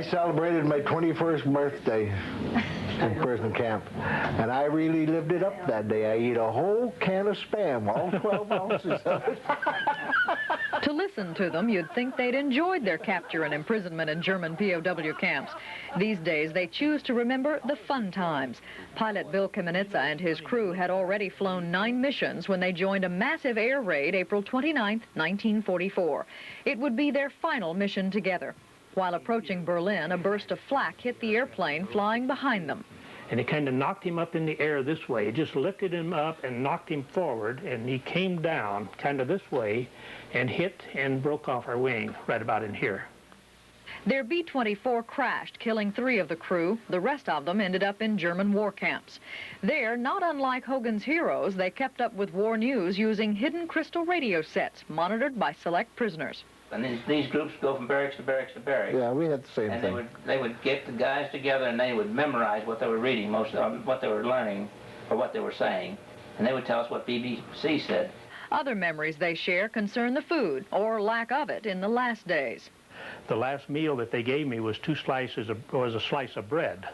I celebrated my 21st birthday in prison camp, and I really lived it up that day. I ate a whole can of Spam, all 12 ounces of it. To listen to them, you'd think they'd enjoyed their capture and imprisonment in German POW camps. These days, they choose to remember the fun times. Pilot Bill Kamenitsa and his crew had already flown 9 missions when they joined a massive air raid April 29, 1944. It would be their final mission together. While approaching Berlin, a burst of flak hit the airplane flying behind them. And it kind of knocked him up in the air this way. It just lifted him up and knocked him forward, and he came down kind of this way and hit and broke off our wing right about in here. Their B-24 crashed, killing 3 of the crew. The rest of them ended up in German war camps. There, not unlike Hogan's heroes, they kept up with war news using hidden crystal radio sets monitored by select prisoners. And these groups go from barracks to barracks to barracks. Yeah, we had the same thing. And they would get the guys together and they would memorize what they were reading, most of what they were learning, or what they were saying. And they would tell us what BBC said. Other memories they share concern the food, or lack of it, in the last days. The last meal that they gave me was a slice of bread.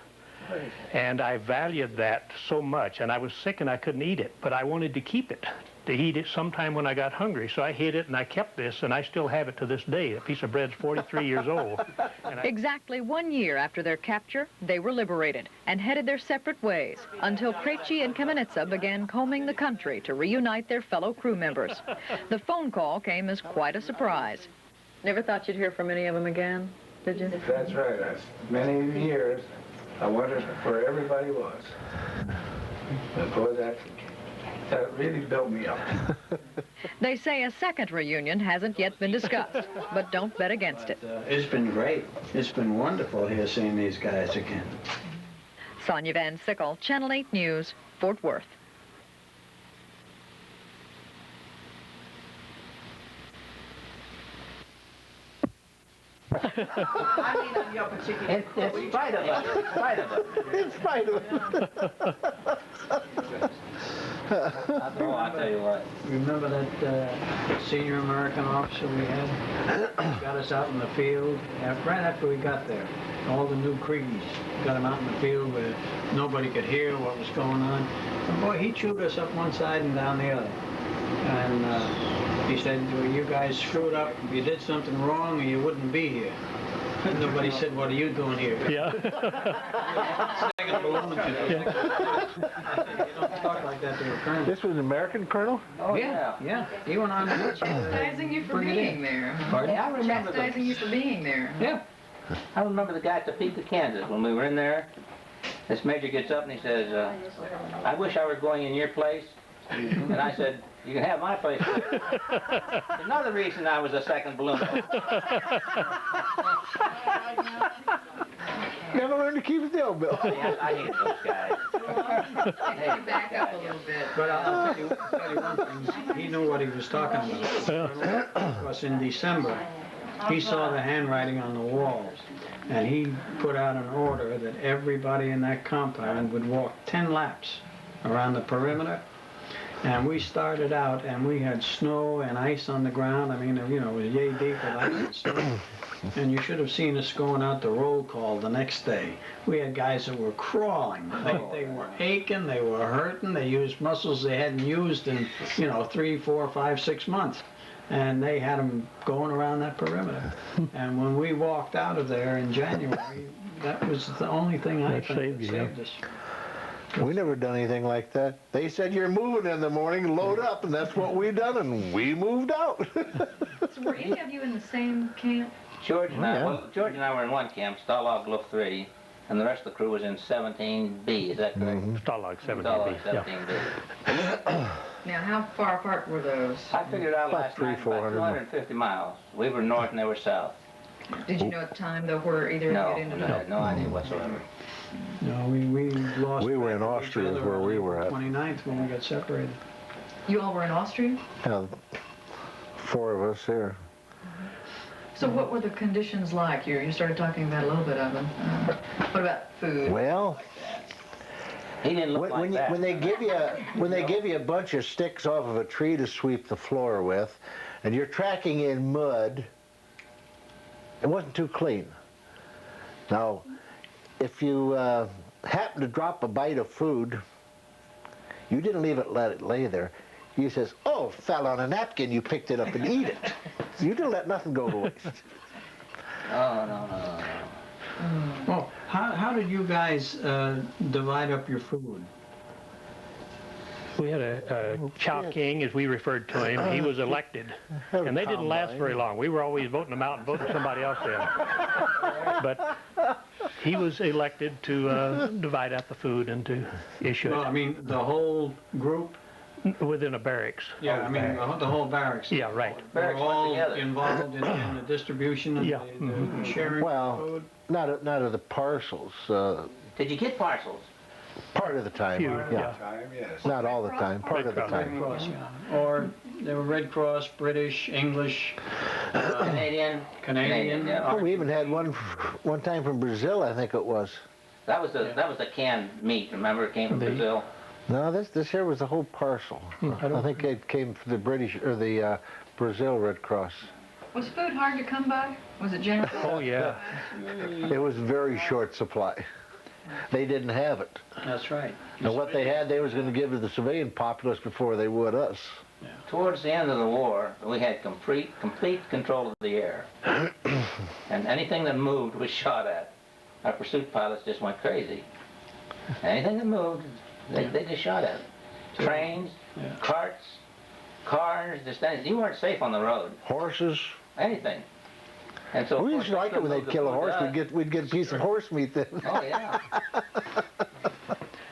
And I valued that so much, and I was sick and I couldn't eat it, but I wanted to keep it, to eat it sometime when I got hungry. So I hid it and I kept this, and I still have it to this day. A piece of bread's 43 years old. Exactly 1 year after their capture, they were liberated and headed their separate ways until Krejci and Kamenitsa began combing the country to reunite their fellow crew members. The phone call came as quite a surprise. Never thought you'd hear from any of them again, did you? That's right. Many years, I wondered where everybody was. But boy, that really built me up. They say a second reunion hasn't yet been discussed, but don't bet against it. It's been great. It's been wonderful here seeing these guys again. Sonia Van Sickle, Channel 8 News, Fort Worth. I mean, on your particular in spite of us. In spite of it. Oh, I'll tell you what. Remember that senior American officer we had? Got us out in the field right after we got there. All the new Krejcis got him out in the field where nobody could hear what was going on. And boy, he chewed us up one side and down the other. And he said, well, you guys screwed up. You did something wrong or you wouldn't be here. Nobody said, what are you doing here? Yeah. Second balloon. You don't talk like that to a colonel. This was an American colonel? Oh, Yeah. He went on to Chastising you for being there. Pardon? Yeah, I remember Chastising you for being there. Yeah. I remember the guy at Topeka, Kansas, when we were in there. This major gets up and he says, I wish I were going in your place. And I said, you can have my place. Another reason I was a second balloon. Never learned to keep still, Bill. I hate those guys. Hey, back up a little bit. But I'll tell you one thing. He knew what he was talking about. Because in December, he saw the handwriting on the walls. And he put out an order that everybody in that compound would walk 10 laps around the perimeter. And we started out, and we had snow and ice on the ground. I mean, you know, it was yay deep with ice and snow. And you should have seen us going out to roll call the next day. We had guys that were crawling. They were aching, they were hurting, they used muscles they hadn't used in, 3, 4, 5, 6 months. And they had them going around that perimeter. And when we walked out of there in January, that was the only thing I think that saved us. We never done anything like that. They said, you're moving in the morning, load up, and that's what we done, and we moved out. So were any of you in the same camp? George and I were in one camp, Stalag Luft 3, and the rest of the crew was in 17B, is that correct? Stalag 17B. Stalag 17B. Now, how far apart were those? I figured out last night about 250 miles. We were north and they were south. Did you know at the time, though, where either of you ended up? I had no idea whatsoever. No, we lost. We were in Austria is where we were at. 29th when we got separated. You all were in Austria? Yeah, 4 of us here. So what were the conditions like? You started talking about a little bit of them. What about food? Well, he didn't look like that. when they give you a bunch of sticks off of a tree to sweep the floor with, and you're tracking in mud, it wasn't too clean. Now, if you happen to drop a bite of food, you didn't let it lay there. You says, oh, fell on a napkin, you picked it up and eat it. You didn't let nothing go to waste. No. Well, how did you guys divide up your food? We had a Chow King, as we referred to him. He was elected, and they didn't last very long. We were always voting them out and voting somebody else in. But he was elected to divide up the food and to issue Well, it I mean, the whole group? within a barracks. Yeah, I mean, the whole barracks. Yeah, right. We're Barracks went all together. involved in the distribution of Yeah. the sharing Well, of food? not of the parcels, Did you get parcels? part of the time, Few, yeah. Time, yes. Not all the time, part of the Red Cross. time. Red Cross, yeah. Or they were Red Cross, British, English, Canadian? Canadian. yeah. Oh, we even had one time from Brazil, I think it was. That was the canned meat, remember? It came from Brazil. No, this here was the whole parcel. I think it came from the British, or the Brazil Red Cross. Was food hard to come by? Was it generous? Oh, yeah. It was very short supply. They didn't have it. That's right. And what they had, they was going to give to the civilian populace before they would us. Towards the end of the war, we had complete control of the air. And anything that moved was shot at. Our pursuit pilots just went crazy. Anything that moved, they just shot at. Trains, carts, cars, just anything. You weren't safe on the road. Horses. Anything. And so We used to like it when they'd kill a horse. We'd get a piece of horse meat then. Oh yeah.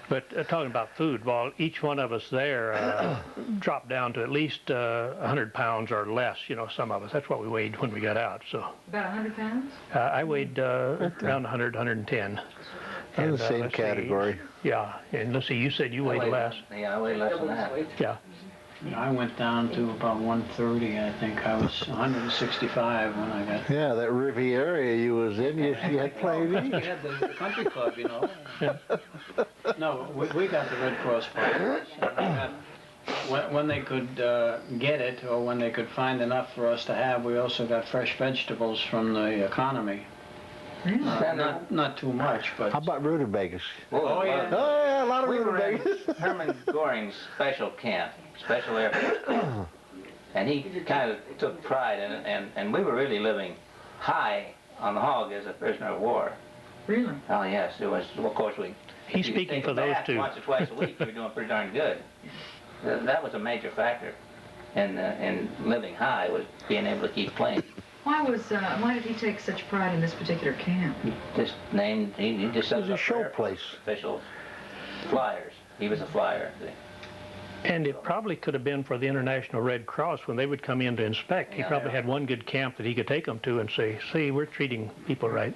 But talking about food, well, each one of us there dropped down to at least 100 pounds or less, some of us. That's what we weighed when we got out. So About 100 pounds? I weighed around 100, 110. In the same let's see, category. Yeah, and let's see, you said you weighed less. Yeah, I weighed less than that. Yeah. I went down to about 130, I think. I was 165 when I got... Yeah, that river area you was in, you had plenty to We eat. had the country club, No, we got the Red Cross part. When they could get it, or when they could find enough for us to have, we also got fresh vegetables from the economy. Not too much, but... How about rutabagas? Oh, yeah. Oh, yeah, a lot of We were in rutabagas. Herman Goring's special camp, special air force camp. And he kind of took pride in it, and we were really living high on the hog as a prisoner of war. Really? Oh, yes, it was, of course, He's if you speaking take a for those bath two. once or twice a week, you were doing pretty darn good. That was a major factor in living high, was being able to keep clean. Why did he take such pride in this particular camp? Just named, he just set It was a up show for Air Force place. officials, flyers. He was a flyer. And it probably could have been for the International Red Cross when they would come in to inspect. He Yeah, probably yeah. had one good camp that he could take them to and say, see, we're treating people right.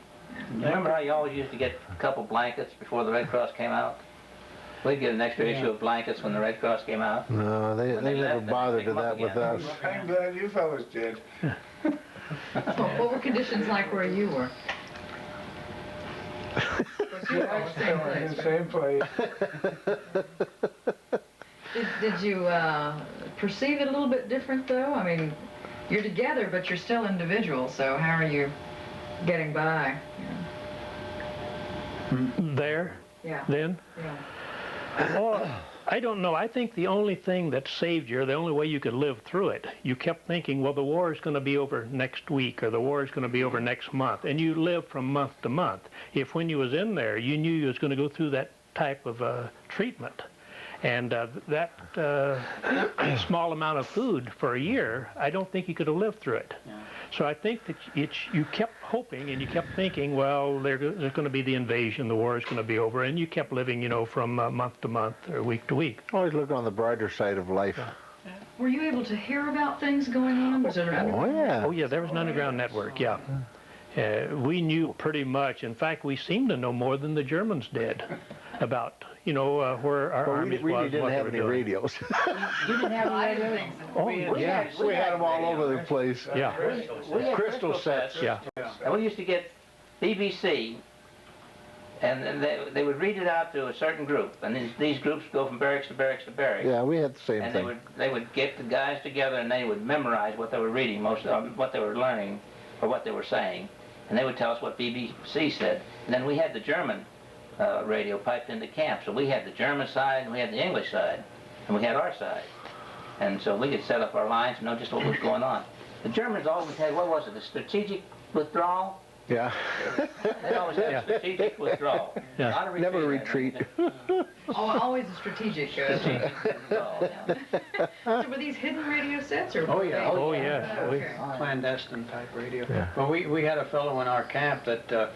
Remember how you always used to get a couple blankets before the Red Cross came out? We'd get an extra issue of blankets when the Red Cross came out. No, they When they never left, they bothered picked to 'em that up with again. us. I'm glad you fellas did. What were conditions like where you were? Was you all the same In the place? same place. Did you perceive it a little bit different, though? I mean, you're together, but you're still individuals, so how are you getting by? There, Yeah. then? Yeah. Oh, I don't know. I think the only thing that saved you, or the only way you could live through it, you kept thinking, well, the war is going to be over next week, or the war is going to be over next month, and you lived from month to month. If when you was in there, you knew you was going to go through that type of treatment, and that small amount of food for a year, I don't think you could have lived through it. Yeah. So I think that you kept hoping and you kept thinking, well, there's going to be the invasion, the war is going to be over, and you kept living, from month to month or week to week. Always look on the brighter side of life. Were you able to hear about things going on? Was there Oh, yeah. Oh, yeah, there was an underground network, yeah. We knew pretty much. In fact, we seemed to know more than the Germans did about, where our Well, we armies really was, didn't what they have were any doing. radios. You didn't have I any didn't radio? think so. Oh, yeah, We had them all over the place. yeah, We had Crystal sets. yeah. And we used to get BBC, and then they would read it out to a certain group, and these groups go from barracks to barracks to barracks. Yeah, we had the same And thing. they would get the guys together, and they would memorize what they were reading, what they were learning, or what they were saying, and they would tell us what BBC said. And then we had the German radio piped into camp, so we had the German side and we had the English side, and we had our side. And so we could set up our lines and know just what was going on. The Germans always had, what was it, a strategic withdrawal? Yeah. They always had a strategic withdrawal. Yeah. Not a retreat. Never retreat. Always a strategic withdrawal, yeah. So were these hidden radio sets? Or Oh, yeah. Oh, yeah. Okay. Clandestine type radio. Yeah. Well, we had a fellow in our camp that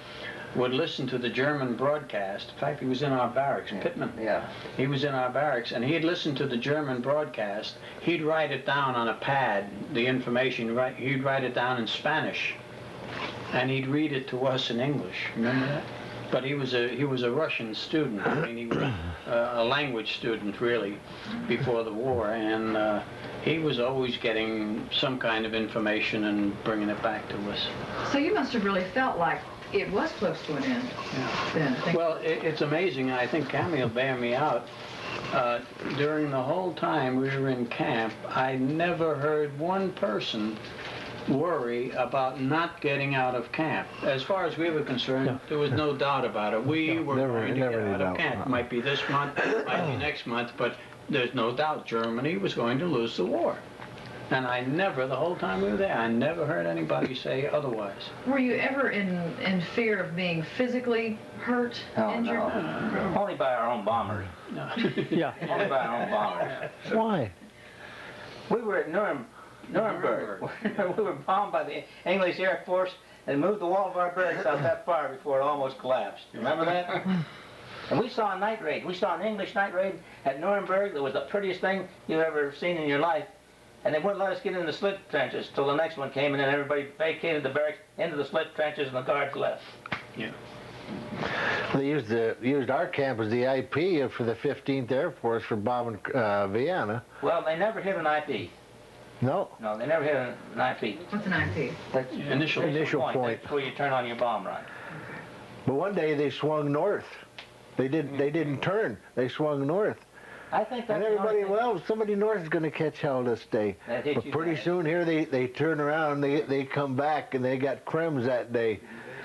would listen to the German broadcast. In fact, he was in our barracks, Pittman. Yeah. He was in our barracks, and he'd listen to the German broadcast. He'd write it down on a pad, the information. He'd write it down in Spanish, and he'd read it to us in English. Remember that? But he was a Russian student. I mean, he was a language student, really, before the war, and he was always getting some kind of information and bringing it back to us. So you must have really felt like it was close to an end. Yeah. Then. Well, it's amazing. I think Cammy will bear me out. During the whole time we were in camp, I never heard one person worry about not getting out of camp. As far as we were concerned, there was no doubt about it. We were going to get out of camp. It might be this month, it might be next month, but there's no doubt Germany was going to lose the war. And I never, the whole time we were there, I never heard anybody say otherwise. Were you ever in fear of being physically hurt, injured? No. Only by our own bombers. No. Yeah. Only by our own bombers. Why? We were at Nuremberg. We were bombed by the English Air Force and moved the wall of our barracks out that far before it almost collapsed. Remember that? And we saw a night raid. We saw an English night raid at Nuremberg. That was the prettiest thing you've ever seen in your life. And they wouldn't let us get in the slit trenches till the next one came, and then everybody vacated the barracks into the slit trenches, and the guards left. Yeah. They used our camp as the IP for the 15th Air Force for bombing Vienna. Well, they never hit an IP. No. No, they never hit an IP. What's an IP? That's Initial point. That's where you turn on your bomb run. But one day they swung north. They didn't turn. They swung north. I think that's And everybody, well, somebody north is going to catch hell this day. That hit But you pretty bad. soon here they turn around, they come back, and they got crems that day.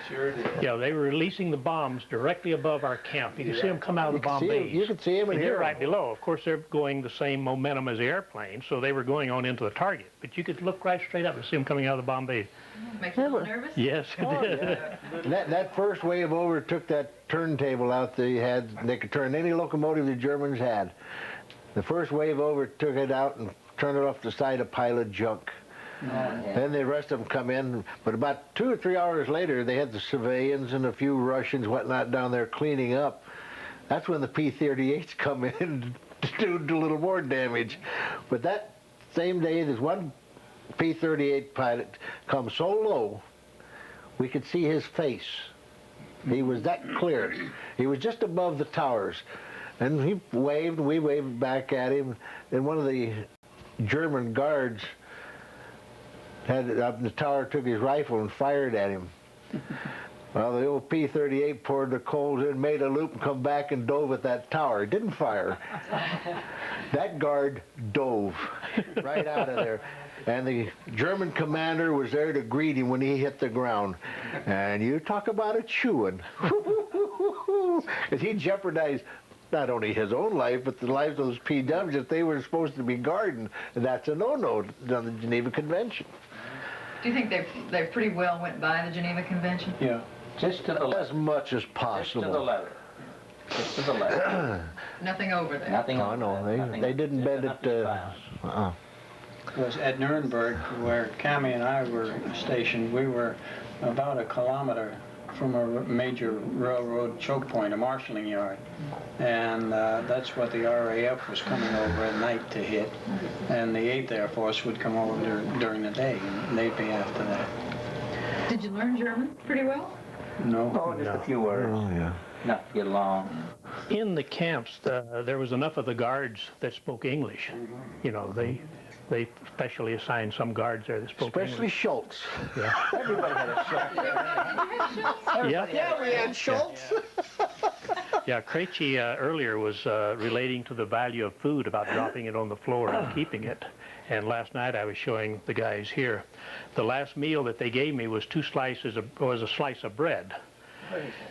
Sure did. Yeah, they were releasing the bombs directly above our camp. You can see them come out of the bomb bays. You can see them and And hear they're 'em. right below. Of course, they're going the same momentum as the airplane, so they were going on into the target. But you could look right straight up and see them coming out of the bomb bays. Makes you a little nervous? Yes, it did. That first wave over took that turntable out they had. They could turn any locomotive the Germans had. The first wave over took it out and turned it off the side of Pilot junk. Then the rest of them come in, but about 2 or 3 hours later, they had the civilians and a few Russians, whatnot, down there cleaning up. That's when the P-38s come in to do a little more damage. But that same day, there's one P-38 pilot come so low, we could see his face. He was that clear. He was just above the towers. And he waved, and we waved back at him, and one of the German guards had it up in the tower, took his rifle and fired at him. Well, the old P-38 poured the coals in, made a loop, and come back and dove at that tower. It didn't fire. That guard dove right out of there. And the German commander was there to greet him when he hit the ground. And you talk about a chewing. Because he jeopardized not only his own life, but the lives of those PWs that they were supposed to be guarding. And that's a no-no on the Geneva Convention. Do you think they pretty well went by the Geneva Convention? Yeah. Just to the As left. much as Just possible. to the left. Just to the left. Nothing over there. Nothing Oh, on no, Nothing- they didn't bend nothing it. filed. It was at Nuremberg, where Cammy and I were stationed. We were about a kilometer from a major railroad choke point, a marshalling yard. And that's what the RAF was coming over at night to hit. And the 8th Air Force would come over during the day, and they'd be after that. Did you learn German pretty well? No. Oh, just a few words. Oh, yeah. Enough to get along. In the camps, there was enough of the guards that spoke English. You know, they specially assigned some guards there that spoke Especially English. Schultz. Everybody had a shot. Yeah. Yeah, we had Schultz. Yeah, Krejci earlier was relating to the value of food, about dropping it on the floor and keeping it. And last night I was showing the guys here, the last meal that they gave me was a slice of bread.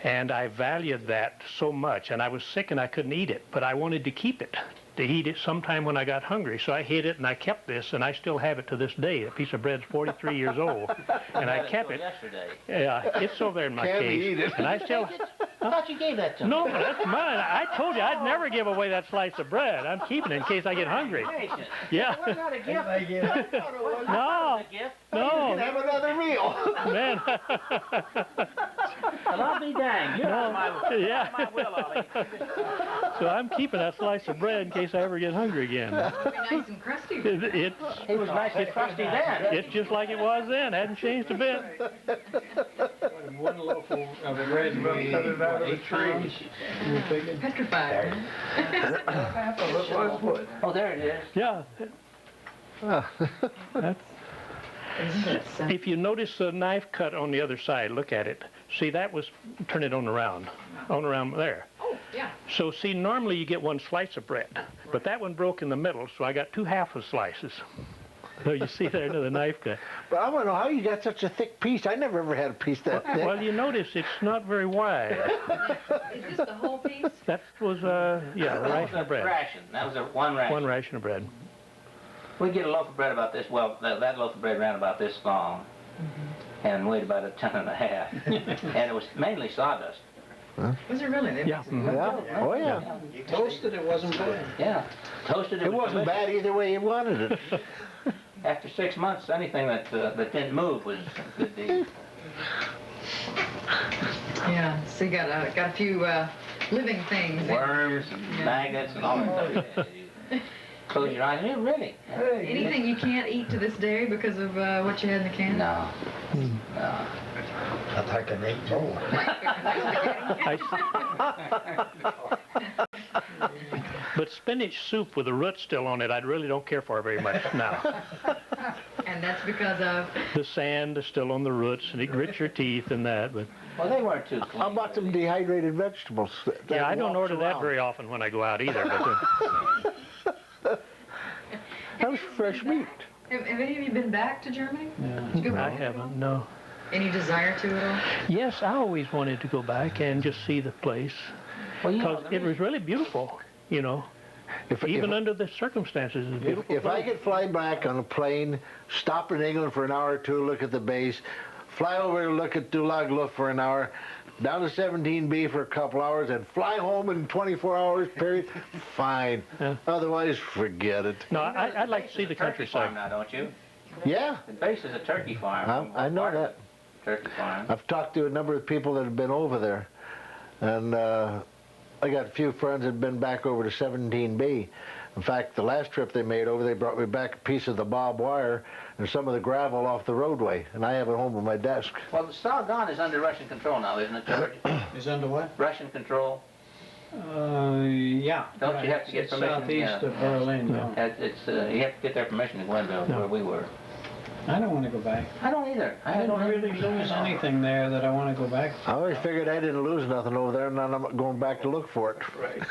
And I valued that so much, and I was sick and I couldn't eat it, but I wanted to keep it, to eat it sometime when I got hungry. So I hid it and I kept this, and I still have it to this day. A piece of bread's 43 years old, and I kept it. Yesterday. Yeah, it's over there in my Can't case. eat it. And I still... I thought you gave that to me. No, that's mine. I told you I'd never give away that slice of bread. I'm keeping it in case I get hungry. Yeah. It wasn't a gift. No. A gift. No. Have another meal. Man. Well, I'll be danged. You know Yeah. my will, Ollie. So I'm keeping that slice of bread in case I ever get hungry again. It'll be nice and crusty. He was nice and crusty then. It's just like it was then. Hasn't changed a bit. One loaf of bread weighs, what, 8 pounds? You figure? Petrified. Half of it was wood. Oh, there it is. Yeah. That's, Isn't it simple? if you notice the knife cut on the other side, look at it. See, that was, turn it on around there. Oh, yeah. So see, normally you get one slice of bread, but that one broke in the middle, so I got 2 half of slices. So you see there the knife cut. But I want to know how you got such a thick piece. I never ever had a piece that thick. Well, you notice it's not very wide. Is this the whole piece? That was, yeah, a That ration was of a bread. ration. That was one ration. One ration of bread. We get a loaf of bread about this, well, that loaf of bread ran about this long and weighed about a ton and a half. And it was mainly sawdust. Was it really? They Yeah. mix it up. Yeah. Oh, yeah. You toasted, it wasn't bad. Yeah. Toasted It wasn't bad either way you wanted it. After 6 months, anything that didn't move was good to eat. Yeah. So you got a few living things. in Worms and Yeah. maggots and all that stuff. You close your eyes. Yeah, really? Anything you can't eat to this day because of what you had in the can? No. No. I think I ate more. But spinach soup with the root still on it, I really don't care for very much now. And that's because of? The sand is still on the roots, and it grits your teeth and that. But Well, they weren't too clean. How about some dehydrated vegetables? yeah, I don't walks order that around? very often when I go out either. But That was fresh meat. Have any of you been back to Germany? Did you go I back? haven't. No. Any desire to at all? Yes, I always wanted to go back and just see the place Well, you know, because it was really beautiful. You know, even under the circumstances, it's a beautiful. If I could fly back on a plane, stop in England for an hour or two, look at the base, fly over and look at Dulagla for an hour, down to 17B for a couple hours, and fly home in 24 hours period, fine. Yeah. Otherwise, forget it. No, I'd like to see the turkey farm countryside. now, don't you? Yeah, The base is a turkey farm. I know Part of that. it, Turkey farm. I've talked to a number of people that have been over there, and I got a few friends that have been back over to 17B. In fact, the last trip they made over, they brought me back a piece of the barbed wire and some of the gravel off the roadway, and I have it home on my desk. Well, the Saigon is under Russian control now, isn't it, George? Is under what? Russian control. Yeah. Don't right. you have to get It's permission? southeast Yeah. of Berlin, yeah. It's you have to get their permission to go into where we were. I don't want to go back. I don't either. I didn't really lose anything there that I want to go back I always figured I didn't lose nothing over there, and I'm not going back to look for it. Right.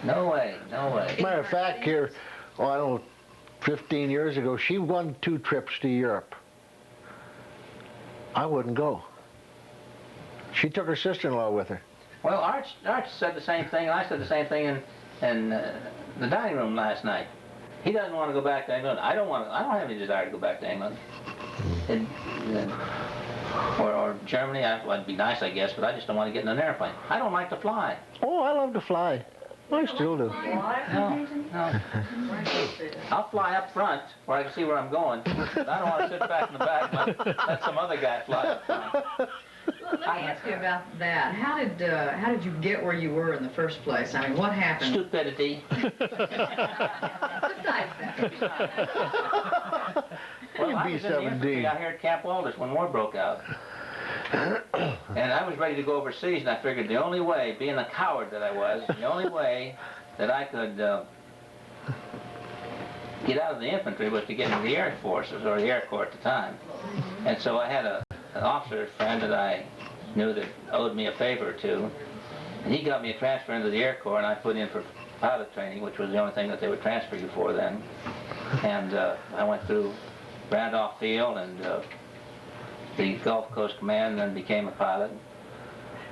No way, no way. Matter of fact, here, I don't know, 15 years ago, she won 2 trips to Europe. I wouldn't go. She took her sister-in-law with her. Well, Arch said the same thing, and I said the same thing in the dining room last night. He doesn't want to go back to England. I don't have any desire to go back to England. Or Germany. Well, it'd be nice, I guess, but I just don't want to get in an airplane. I don't like to fly. Oh, I love to fly. I still do. No. I'll fly up front where I can see where I'm going. But I don't want to sit back in the back and let some other guy fly up front. Well, let me ask you about that. How did you get where you were in the first place? I mean, what happened? Stupidity. Besides that. Well, I was in the infantry out here at Camp Walters when war broke out. And I was ready to go overseas, and I figured the only way, being a coward that I was, the only way that I could get out of the infantry was to get into the Air Forces, or the Air Corps at the time. And so I had an officer friend that I knew that owed me a favor or two. And he got me a transfer into the Air Corps, and I put in for pilot training, which was the only thing that they would transfer you for then. And I went through Randolph Field and the Gulf Coast Command, and then became a pilot.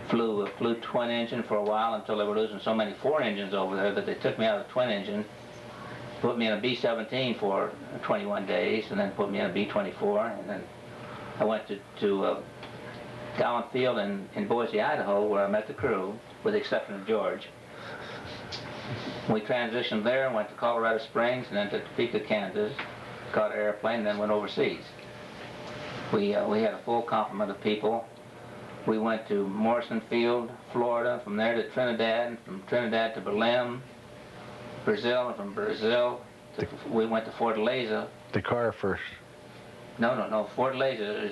Flew twin engine for a while until they were losing so many 4 engines over there that they took me out of the twin engine, put me in a B-17 for 21 days, and then put me in a B-24, and then I went to Gallant Field in Boise, Idaho, where I met the crew, with the exception of George. We transitioned there and went to Colorado Springs, and then to Topeka, Kansas, caught an airplane, and then went overseas. We had a full complement of people. We went to Morrison Field, Florida, from there to Trinidad, and from Trinidad to Berlin, Brazil, and from Brazil we went to Fortaleza. The car first. No. Fortaleza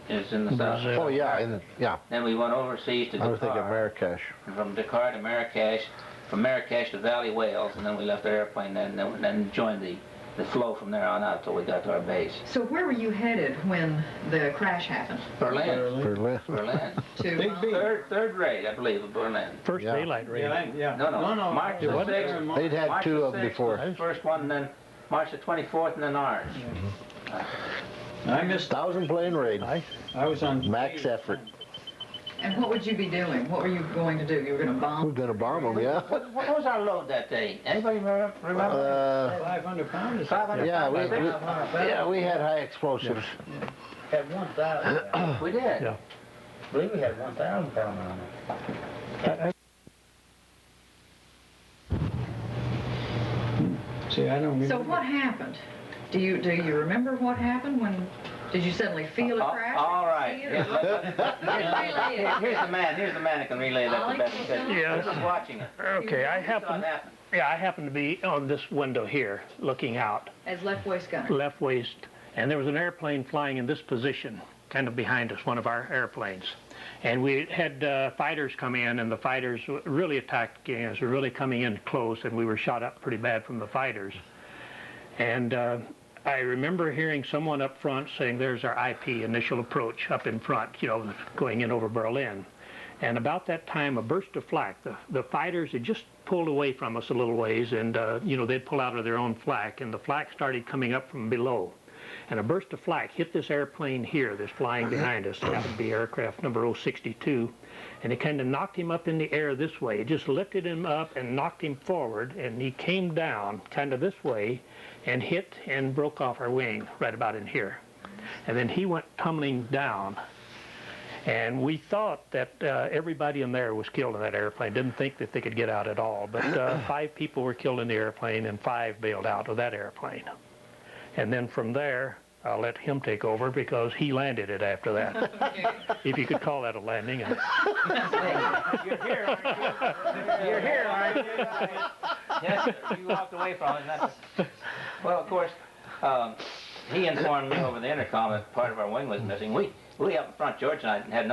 is in the south. Oh yeah, yeah. Then we went overseas to Dakar. I was thinking Marrakesh. And from Dakar to Marrakesh, from Marrakesh to Valley, Wales, and then we left our airplane and then joined the flow from there on out till we got to our base. So where were you headed when the crash happened? Berlin. Berlin. To Big B. Third grade, I believe, of Berlin. First Yeah. daylight raid. Yeah. No. March the 6th. They'd had March 2 the of them 6th before. was the first one, and then March the 24th, and then ours. I missed. 1,000 plane raid. I was on Max effort. And what would you be doing? What were you going to do? You were going to bomb? We're gonna bomb them, yeah. What was our load that day? Anybody remember? 500 pounds. 500 Yeah, pounds. we had high explosives. Had 1,000. We did. Yeah. I believe we had 1,000 pound on it. See, I don't remember. So what happened? Do you remember what happened when? Did you suddenly feel a crash? All right. See it? Here's the man that can relay that the best. Yes. This is watching it. Okay, I Happened. happen to be on this window here, looking out, As left waist gunner. left waist, and there was an airplane flying in this position, kind of behind us, one of our airplanes. And we had fighters come in, and the fighters really attacked us, were really coming in close, and we were shot up pretty bad from the fighters. And I remember hearing someone up front saying, there's our IP, initial approach, up in front, going in over Berlin. And about that time, a burst of flak. The fighters had just pulled away from us a little ways, and, they'd pull out of their own flak, and the flak started coming up from below. And a burst of flak hit this airplane here that's flying behind us. That would be aircraft number 062. And it kind of knocked him up in the air this way. It just lifted him up and knocked him forward, and he came down kind of this way and hit and broke off our wing right about in here. And then he went tumbling down. And we thought that everybody in there was killed in that airplane. Didn't think that they could get out at all. But 5 people were killed in the airplane, and 5 bailed out of that airplane. And then from there, I'll let him take over because he landed it after that. If you could call that a landing. You're here, aren't you? You're here, aren't you? Yes, sir. You walked away from it. Well, of course, he informed me over the intercom that part of our wing was missing. We up in front, George and I had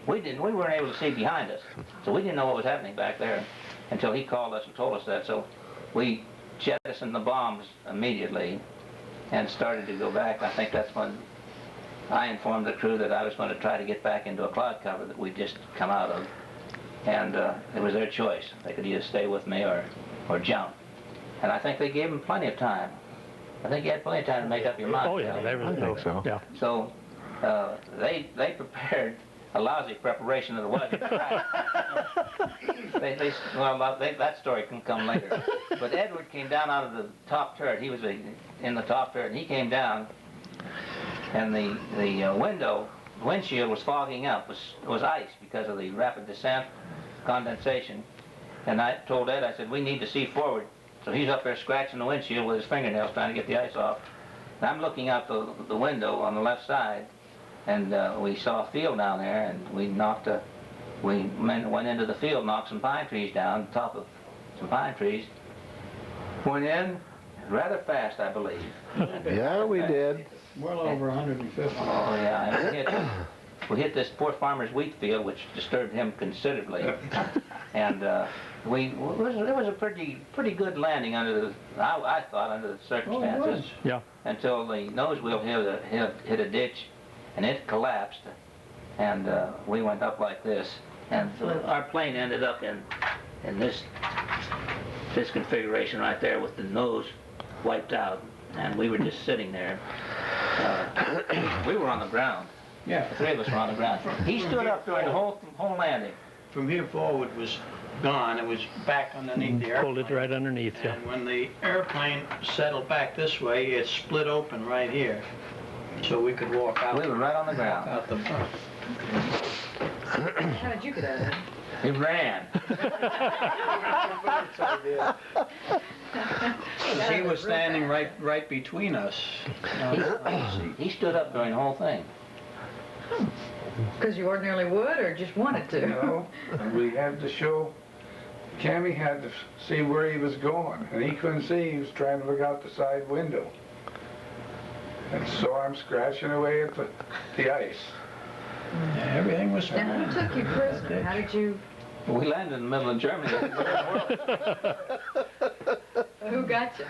we weren't able to see behind us, so we didn't know what was happening back there until he called us and told us that. So we jettisoned the bombs immediately and started to go back. I think that's when I informed the crew that I was going to try to get back into a cloud cover that we'd just come out of. And it was their choice. They could either stay with me or jump. And I think they gave them plenty of time. I think you had plenty of time to make up your mind. Oh, yeah, I think so. Yeah. So they prepared a lousy preparation of the weather. That story can come later. But Edward came down out of the top turret. He was in the top turret, and he came down, and the windshield was fogging up. Was ice because of the rapid descent, condensation. And I told Ed, I said, we need to see forward. So he's up there scratching the windshield with his fingernails trying to get the ice off. And I'm looking out the window on the left side, and we saw a field down there, and we went into the field, knocked some pine trees down, top of some pine trees. Went in rather fast, I believe. Yeah, we did. Well over 150. Oh yeah, and we hit this poor farmer's wheat field, which disturbed him considerably. And it was a pretty good landing I thought under the circumstances. Oh, it was. Yeah. Until the nose wheel hit a ditch, and it collapsed. and we went up like this, and our plane ended up in this configuration right there with the nose wiped out, and we were just sitting there. We were on the ground. Yeah. The three of us were on the ground. He stood up during the whole landing. From here forward was gone. It was back underneath the airplane. Pulled it right underneath, yeah. And when the airplane settled back this way, it split open right here, so we could walk out. We were right on the ground. Out the front. How did you get out of it? He ran. He was standing right between us. He stood up during the whole thing. Because you ordinarily would, or just wanted to? No, and we had to show, Cammy had to see where he was going, and he couldn't see. He was trying to look out the side window. And so I'm scratching away at the ice. Yeah, everything was Now, fine. who took you prisoner? How did you... We landed in the middle of Germany. Who got you?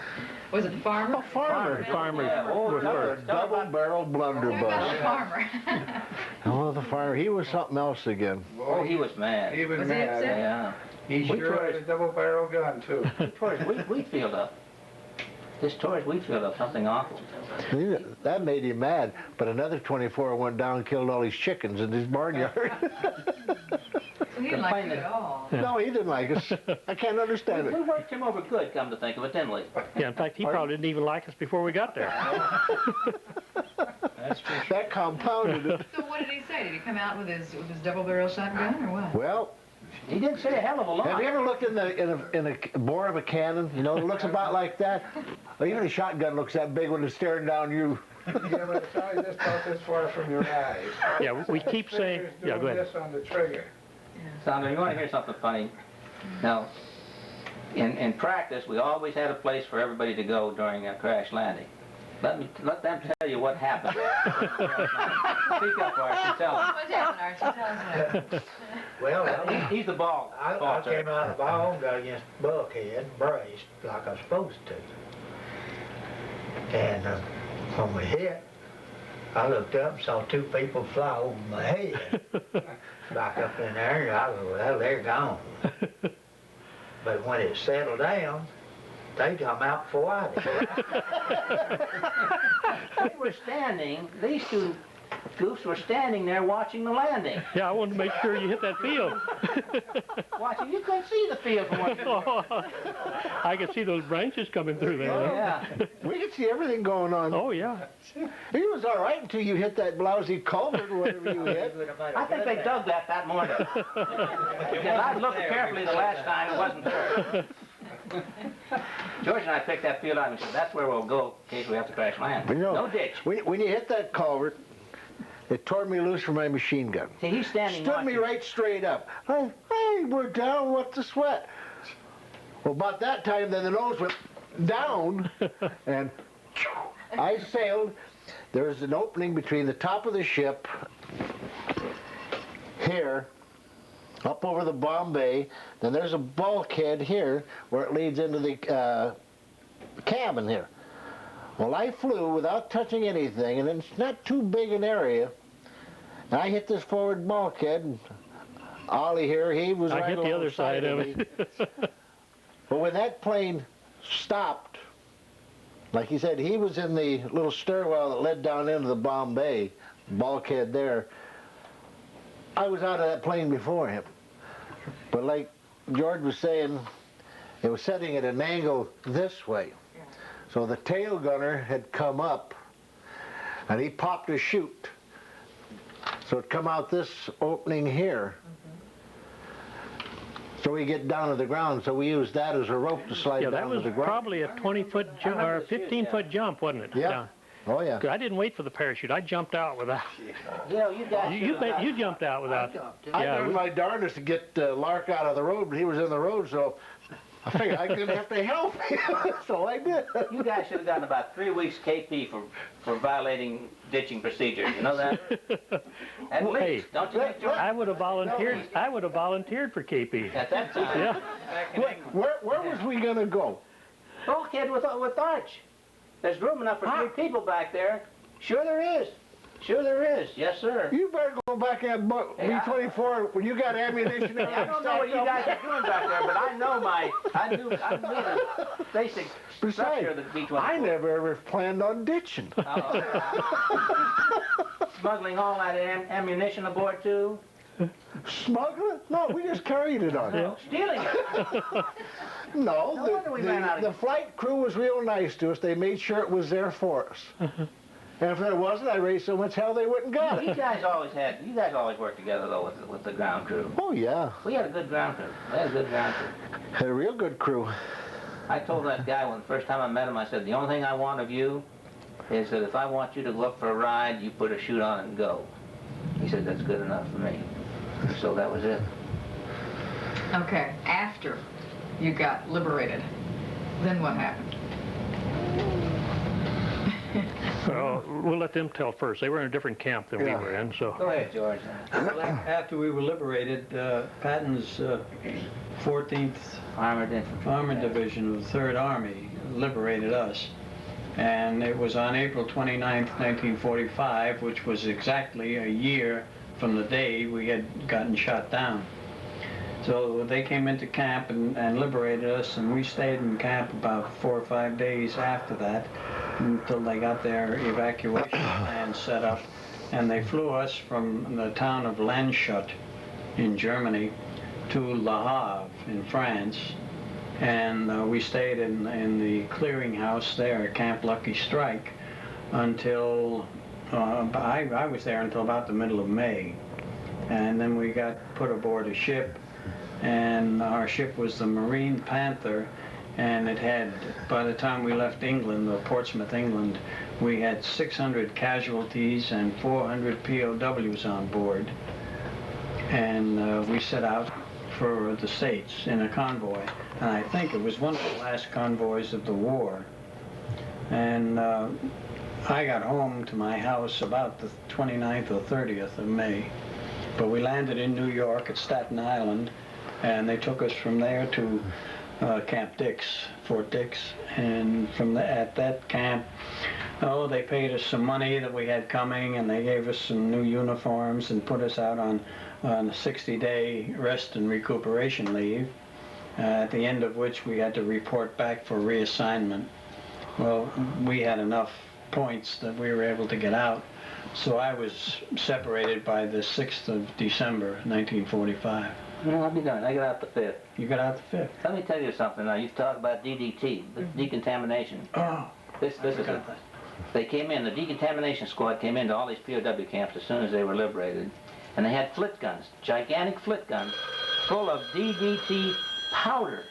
Was it the farmer? Farmer Yeah, oh, was no. first. Double-barrel Who got blunderbuss. the farmer? Oh, the farmer. He was something else again. Oh, he was mad. He was Was he mad. upset? Yeah. He We sure had a double-barrel gun, too. Tore his wheat field up. This tore his wheat field up, something awful. That made him mad, but another 24 went down and killed all his chickens in his barnyard. So he didn't like you at all. No, he didn't like us. I can't understand We it. worked him over good, come to think of it, didn't we? Yeah, in fact, he probably didn't even like us before we got there. That's for sure. That compounded it. So what did he say? Did he come out with his double-barrel shotgun, or what? Well, He didn't say a hell of a lot. have you ever looked in a bore of a cannon? You know, it looks about like that. Well, even a shotgun looks that big when it's staring down you. Yeah, but it's only just about this far from your eyes. Yeah, we keep saying, Finger's yeah, go doing ahead. this on the trigger. Sandra, you want to hear something funny? Now, in practice, we always had a place for everybody to go during a crash landing. Let them tell you what happened. Speak up, Archie. Tell them. What happened, Archie? Tell us what. Well, He's the ball. I came out of the ball, got against Bulkhead, braced like I was supposed to. And when we hit, I looked up and saw two people fly over my head. Back up in there, and I was, well, they're gone. But when it settled down, they come out before I did. We were standing, these two goofs were standing there watching the landing. Yeah, I wanted to make sure you hit that field. Watching, you couldn't see the field from where you were. I could see those branches coming through there. Oh, yeah. We could see everything going on. Oh, yeah. He was all right until you hit that blousy culvert or whatever you hit. I think they dug that morning. Because I looked carefully the last time, it wasn't there. George and I picked that field out and said, that's where we'll go in case we have to crash land. But you know, No ditch. when you hit that culvert, it tore me loose from my machine gun. See, he's standing Stood watching. me right straight up. Hey, we're down, what the sweat? Well, about that time, then the nose went down, and I sailed. There's an opening between the top of the ship, here, up over the Bombay. Then there's a bulkhead here, where it leads into the cabin here. Well, I flew without touching anything, and it's not too big an area. And I hit this forward bulkhead, and Ollie here, he was I right hit the other alongside side of me. it. But when that plane stopped, like he said, he was in the little stairwell that led down into the Bombay bulkhead there. I was out of that plane before him. But like George was saying, it was setting at an angle this way. So the tail gunner had come up, and he popped a chute. So it come out this opening here. So we get down to the ground, so we used that as a rope to slide Yeah, that down to was the ground. probably a 20-foot jump, or a 15-foot jump, wasn't it? Yeah. Oh, yeah. I didn't wait for the parachute. I jumped out without. You know, you guys You jumped out without. I Yeah, did my darndest to get Lark out of the road, but he was in the road, so I figured I didn't have to help him, so I did. You guys should have gotten about 3 weeks KP for violating ditching procedures. You know that? At Well, hey, least, don't you think, George? I would have volunteered. I would have volunteered for KP. At that time. Yeah. Where was we going to go? Bulkhead with Arch. There's room enough for 3 people back there. Sure there is. Sure there is. Yes, sir. You better go back and B-24 when you got ammunition. I don't know what you guys are doing back there, but I know I knew the basic structure of the B-24. I never ever planned on ditching. Smuggling all that ammunition aboard, too? Smuggling? No, we just carried it on. No, stealing it. No, No wonder we ran out of- the flight crew was real nice to us. They made sure it was there for us. And if there wasn't, I raised so much hell they wouldn't got You it. guys always worked together, though, with the ground crew. Oh, yeah. We had a good ground crew. Had a real good crew. I told that guy when the first time I met him, I said, the only thing I want of you is that if I want you to go up for a ride, you put a chute on and go. He said, that's good enough for me. So that was it. Okay, after you got liberated, then what happened? We'll let them tell first. They were in a different camp than we were in, so. Go ahead, George. Well, after we were liberated, Patton's 14th Armored Division of the 3rd Army liberated us. And it was on April 29th, 1945, which was exactly a year from the day we had gotten shot down. So they came into camp and liberated us, and we stayed in camp about 4 or 5 days after that until they got their evacuation plan set up. And they flew us from the town of Landshut in Germany to Le Havre in France. And we stayed in the clearinghouse there at Camp Lucky Strike until, I was there until about the middle of May. And then we got put aboard a ship, and our ship was the Marine Panther, and it had, by the time we left England, or Portsmouth, England, we had 600 casualties and 400 POWs on board. And we set out for the States in a convoy. And I think it was one of the last convoys of the war. And I got home to my house about the 29th or 30th of May. But we landed in New York at Staten Island, and they took us from there to Camp Dix, Fort Dix. And at that camp, they paid us some money that we had coming, and they gave us some new uniforms and put us out on a 60-day rest and recuperation leave, at the end of which we had to report back for reassignment. Well, we had enough points that we were able to get out, so I was separated by the 6th of December, 1945. No, I'll be done. I got out the 5th. You got out the 5th? Let me tell you something now. You talk about DDT, the decontamination. Oh, This is it. They came in, the decontamination squad came into all these POW camps as soon as they were liberated. And they had flit guns, gigantic flit guns, full of DDT powder.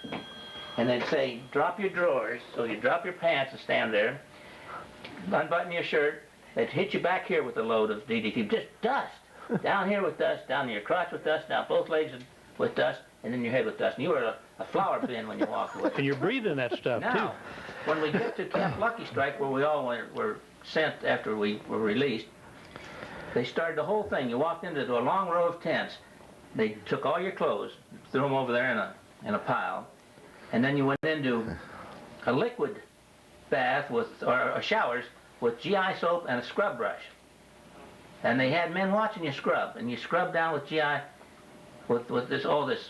And they'd say, drop your drawers. So you drop your pants and stand there, unbutton your shirt. They'd hit you back here with a load of DDT, just dust. Down here with dust, down your crotch with dust, down both legs with dust, and then your head with dust. And you were a flower bin when you walked away. And you're breathing that stuff, Now, when we get to Camp Lucky Strike, where we all were sent after we were released, they started the whole thing. You walked into a long row of tents. They took all your clothes, threw them over there in a pile, and then you went into a liquid bath or showers with GI soap and a scrub brush. And they had men watching you scrub, and you scrubbed down with GI with all this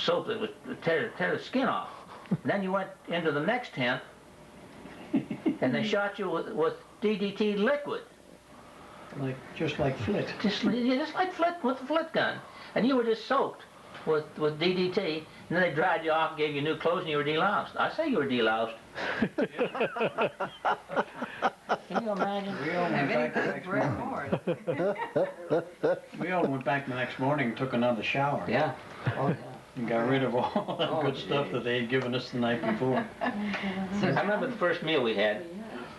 soap that would tear the skin off. And then you went into the next tent, and they shot you with DDT liquid. Just like flit. Just like flit with the flit gun. And you were just soaked with DDT, and then they dried you off, gave you new clothes, and you were deloused. I say you were deloused. Can you imagine? We all went back the next morning. We all went back the next morning and took another shower. Yeah. Oh, yeah. And got rid of all that good stuff that they had given us the night before. I remember the first meal we had,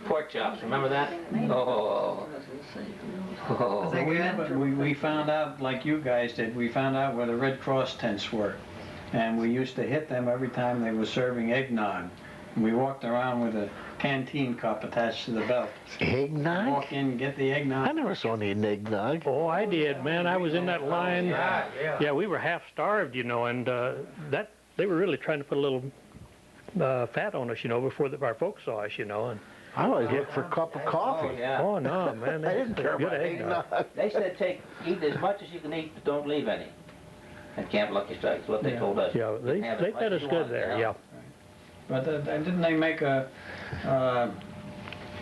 pork chops. Remember that? Oh. We found out, like you guys did, we found out where the Red Cross tents were. And we used to hit them every time they were serving eggnog. And we walked around with a canteen cup attached to the belt. Eggnog? Walk in, get the eggnog. I never saw any eggnog. Oh, I did, man. I was in that line. Yeah, we were half starved, you know, and they were really trying to put a little fat on us, you know, before our folks saw us, you know. And I always look for a cup of coffee. Oh, yeah. Oh, no, man. I didn't care good about eggnog. eggnog. They said eat as much as you can eat, but don't leave any. At Camp Lucky Strike's what they told us. Yeah, You can have they as much fed as us you good want, there, you know. yeah. But didn't they make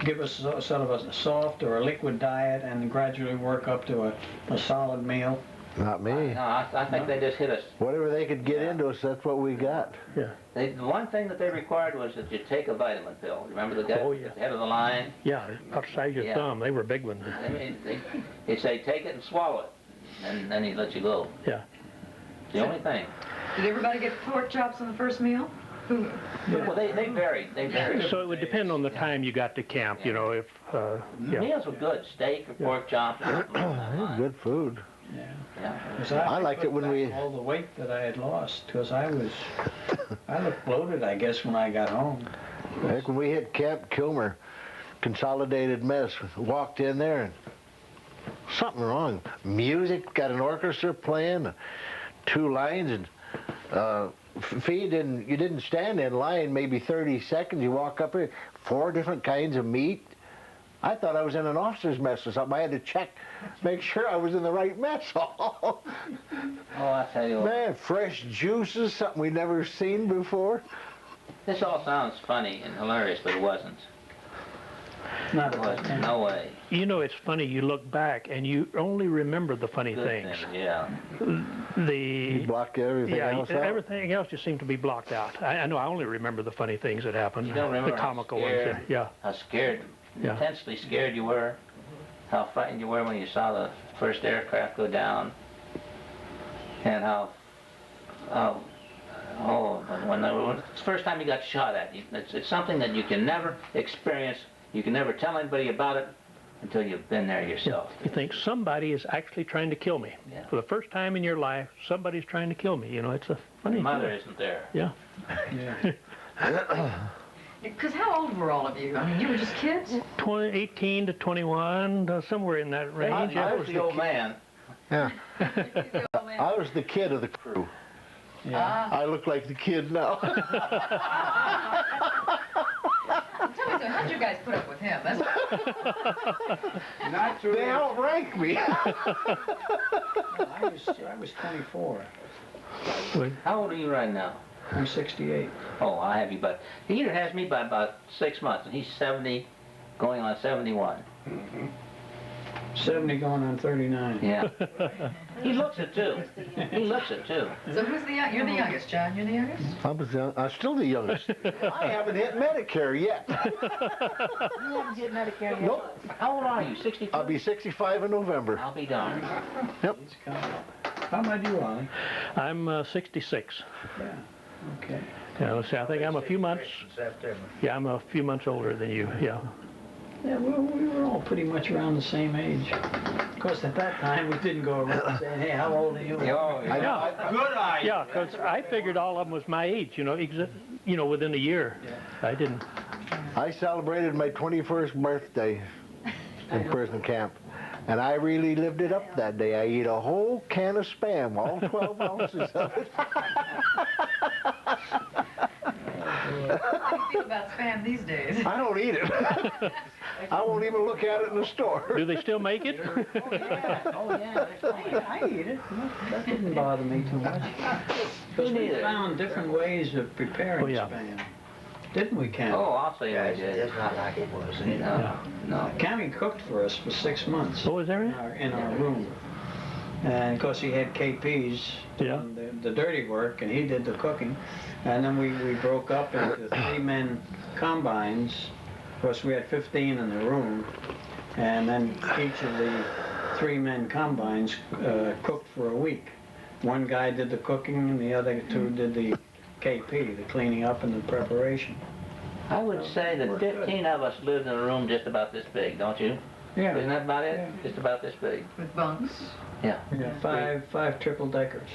give us sort of a soft or a liquid diet and gradually work up to a solid meal? Not me. No, I think they just hit us. Whatever they could get into us, that's what we got. The one thing that they required was that you take a vitamin pill. Remember the guy Oh, yeah. at the head of the line? Yeah, about the size of your Yeah. thumb. They were big ones. I mean, he'd say, take it and swallow it. And then he'd let you go. Yeah. The only thing. Did everybody get pork chops on the first meal? Well, they varied. They varied. So it would depend on the time you got to camp, you know, if, yeah. Meals were good. Steak or pork chops. Or something like that. Good food. Yeah. 'Cause I liked put it when back we- all the weight that I had lost, because I looked bloated, I guess, when I got home. Back when we hit Camp Kilmer, consolidated mess, walked in there and something wrong. Music, got an orchestra playing, 2 lines, and feed, and you didn't stand in line maybe 30 seconds. You walk up here, 4 different kinds of meat. I thought I was in an officer's mess or something. I had to check, make sure I was in the right mess hall. Oh, I tell you what. Man, fresh juices, something we'd never seen before. This all sounds funny and hilarious, but it wasn't. Not It at that wasn't. time. No way. You know, it's funny, you look back and you only remember the funny Good things. Yeah. The Block everything else out. everything else just seemed to be blocked out. I know I only remember the funny things that happened, You don't remember the how comical ones. scared- Yeah. How scared, Yeah. intensely scared you were. How frightened you were when you saw the first aircraft go down. And how, when it's the first time you got shot at. It's something that you can never experience. You can never tell anybody about it until you've been there yourself. You think somebody is actually trying to kill me. Yeah. For the first time in your life, somebody's trying to kill me. You know, it's a funny Your mother thing. isn't there. Yeah. Because how old were all of you? I mean, you were just kids? 18 to 21, somewhere in that range. I was the old man. Yeah. I was the kid of the crew. I look like the kid now. Tell me, so how'd you guys put up with him? That's Not too They outrank me. I was 24. How old are you right now? I'm 68. Oh, I have you, but Peter has me by about 6 months, and he's 70, going on 71. 70 going on 39. Yeah. He looks it too. He looks it too. So who's you're the youngest, John? You're the youngest? I'm still the youngest. I haven't hit Medicare yet. You haven't hit Medicare yet? Nope. How old are you? 62? I'll be 65 in November. I'll be darned. Yep. It's coming. How about you, Ollie? I'm 66. Yeah. Okay. Yeah, let's see, I think I'm a few months, September. yeah, I'm a few months older than you, yeah. Yeah, well, we were all pretty much around the same age. Of course, at that time, we didn't go around saying, hey, how old are you? Oh, Yeah, good eye. yeah, because I figured all of them was my age, you know, within a year. I didn't. I celebrated my 21st birthday in prison camp, and I really lived it up that day. I ate a whole can of Spam, all 12 ounces of it. How do you feel about Spam these days? I don't eat it. I won't even look at it in the store. Do they still make it? Oh, yeah. I eat it. That didn't bother me too much. Because we neither. found different ways of preparing Oh, yeah. Spam. Didn't we, Cam? Oh, I'll say I It's did. not like it was. No, no. Cammy cooked for us for 6 months Oh, is that right? in our room. And of course he had KPs Yeah. doing the dirty work, and he did the cooking. And then we broke up into 3-man combines. Of course we had 15 in the room, and then each of the 3-man combines cooked for a week. One guy did the cooking, and the other 2 did the KP, the cleaning up and the preparation. I would say that 15 of us lived in a room just about this big, don't you? Yeah. Isn't that about it? Yeah. Just about this big. With bunks? Yeah. Five triple deckers.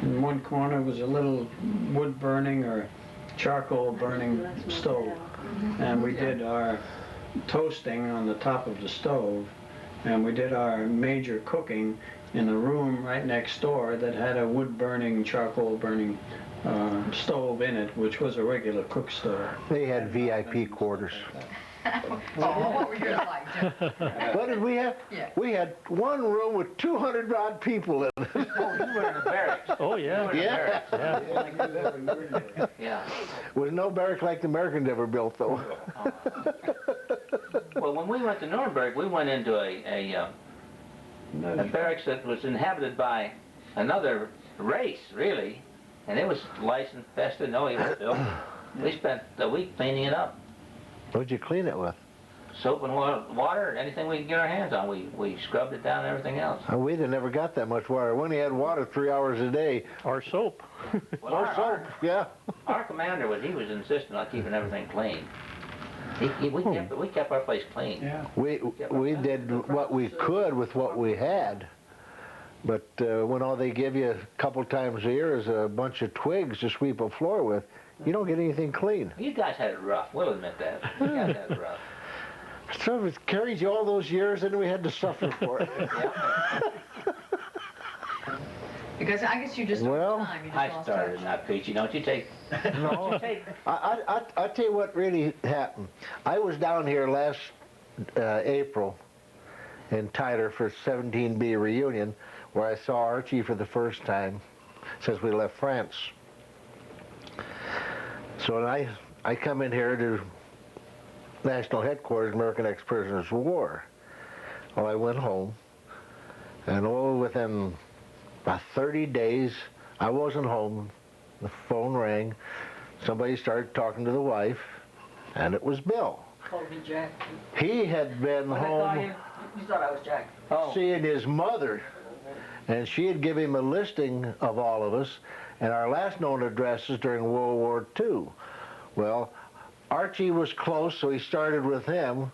In one corner was a little wood burning or charcoal burning stove. And we did our toasting on the top of the stove. And we did our major cooking in a room right next door that had a wood burning, charcoal burning stove in it, which was a regular cook stove. They had VIP quarters. Oh, what were yours like, Jim? What did we have? Yeah. We had one room with 200 odd people in it. Oh, you were in the barracks. Oh, yeah. Yeah. Yeah. Yeah. Was no barrack like the Americans ever built, though. Well, when we went to Nuremberg, we went into a barracks that was inhabited by another race, really, and it was lice infested. No, it was filth. We spent a week cleaning it up. What'd you clean it with? Soap and water, anything we could get our hands on. We scrubbed it down and everything else. We never got that much water. We only had water 3 hours a day. Or soap. Well, Or soap, yeah. Our commander he was insistent on keeping everything clean. We kept our place clean. Yeah. We did what we could with what we had. But when all they give you a couple times a year is a bunch of twigs to sweep a floor with, you don't get anything clean. You guys had it rough. We'll admit that. You guys had it rough. So it carried you all those years, and we had to suffer for it. Because I guess you just Well, over time, you just I lost started, touch. not Krejci. Don't you take? No. You take. I'll tell you what really happened. I was down here last April in Tyler for 17B reunion, where I saw Archie for the first time since we left France. So when I come in here to National Headquarters, American Ex-Prisoners of War. Well, I went home, and within about 30 days, I wasn't home. The phone rang. Somebody started talking to the wife, and it was Bill. Called me Jack. He had been home You thought I was Jack. Oh. seeing his mother, and she had given him a listing of all of us and our last known addresses during World War II. Well, Archie was close, so he started with him,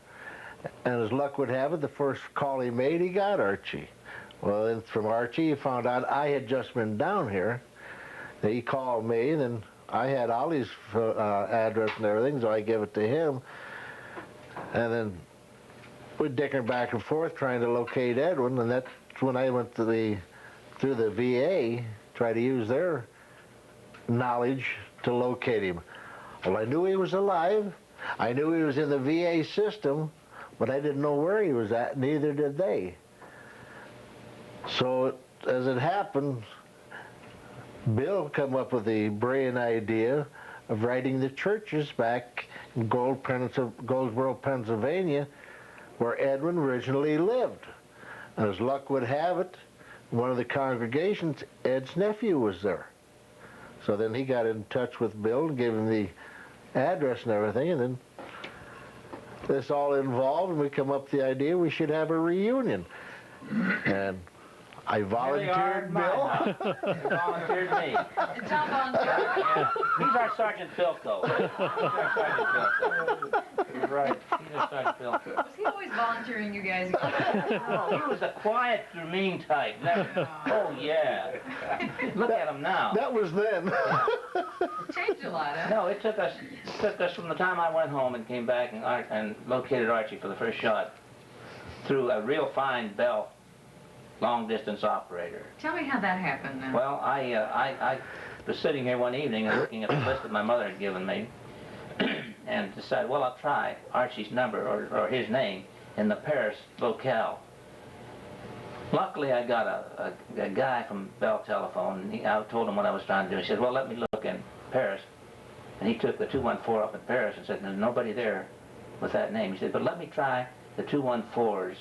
and as luck would have it, the first call he made, he got Archie. Well, then from Archie, he found out I had just been down here. He called me, and then I had Ollie's address and everything, so I gave it to him. And then we're dicking back and forth trying to locate Edwin, and that's when I went to through the VA, try to use their knowledge to locate him. Well, I knew he was alive. I knew he was in the VA system, but I didn't know where he was at, neither did they. So, as it happened, Bill came up with the brilliant idea of writing the churches back in Goldsboro, Pennsylvania, where Edwin originally lived. And as luck would have it, one of the congregations, Ed's nephew, was there. So then he got in touch with Bill and gave him the address and everything, and then this all involved, and we come up with the idea we should have a reunion. And I volunteered Bill. You volunteered me. Tom volunteered. He's our Sergeant Philco. He's our Sergeant Philco. You're right. He's our Sergeant Philco. Was he always volunteering you guys? No, he was a quiet, mean type. Never, oh, yeah. Look at him now. That was then. Changed a lot, huh? No, it took us from the time I went home and came back and located Archie for the first shot through a real fine Bell long-distance operator. Tell me how that happened now. Well, I was sitting here one evening and looking at the list that my mother had given me and decided, well, I'll try Archie's number or his name in the Paris locale. Luckily, I got a guy from Bell Telephone, and I told him what I was trying to do. He said, well, let me look in Paris. And he took the 214 up in Paris and said, there's nobody there with that name. He said, but let me try the 214s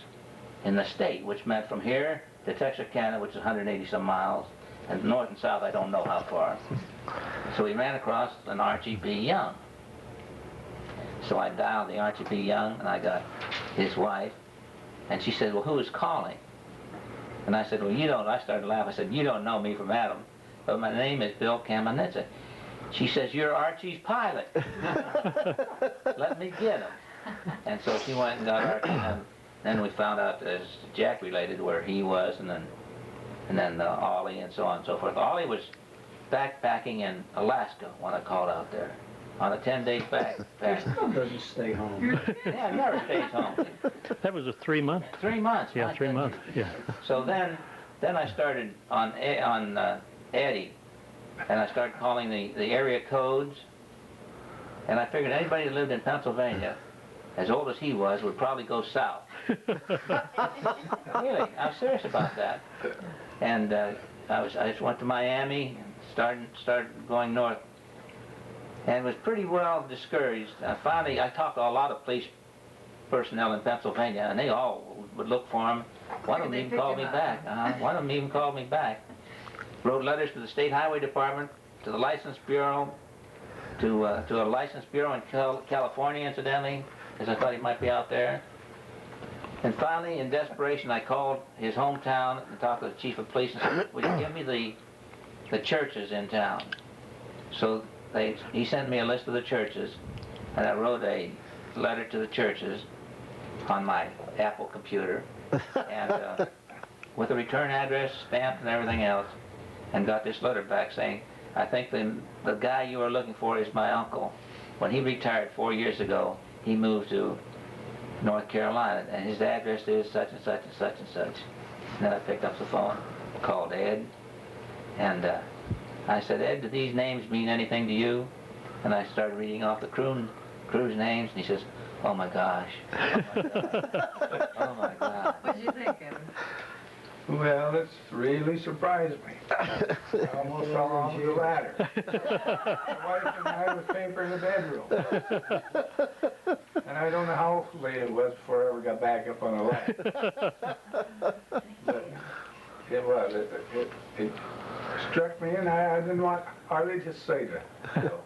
in the state, which meant from here to Texarkana, which is 180 some miles, and north and south, I don't know how far. So we ran across an Archie B. Young. So I dialed the Archie B. Young, and I got his wife, and she said, well, who is calling? And I said, well, you don't. I started laughing. I said, you don't know me from Adam, but my name is Bill Kamenitsa. She says, you're Archie's pilot. Let me get him. And so she went and got Archie, and then we found out as Jack related where he was, and then Ollie and so on and so forth. Ollie was backpacking in Alaska when I called out there on a 10-day backpack. Doesn't stay home. Yeah, never stays home. That was a 3 month. 3 months. Yeah, my 3 goodness. months. Yeah. So then I started on Eddie, and I started calling the area codes, and I figured anybody that lived in Pennsylvania as old as he was, would probably go south. Really, I'm serious about that. And I just went to Miami, started going north, and was pretty well discouraged. Finally, I talked to a lot of police personnel in Pennsylvania, and they all would look for him. One of them even called me back. One of them even called me back. Wrote letters to the State Highway Department, to the License Bureau, to a License Bureau in California, incidentally, because I thought he might be out there. And finally, in desperation, I called his hometown and talked to the chief of police and said, would you give me the churches in town? So he sent me a list of the churches, and I wrote a letter to the churches on my Apple computer, and with a return address, stamped and everything else, and got this letter back saying, I think the guy you are looking for is my uncle. When he retired 4 years ago, he moved to North Carolina, and his address is such and such and such and such. And then I picked up the phone, called Ed, and I said, Ed, do these names mean anything to you? And I started reading off the crew's names, and he says, oh my gosh. Oh my God. Oh my God. What did you think, Evan? Well, it's really surprised me. I almost fell off the ladder. My wife and I was paper in the bedroom. And I don't know how late it was before I ever got back up on the ladder. But it was. It struck me, and I didn't want hardly to say that. So.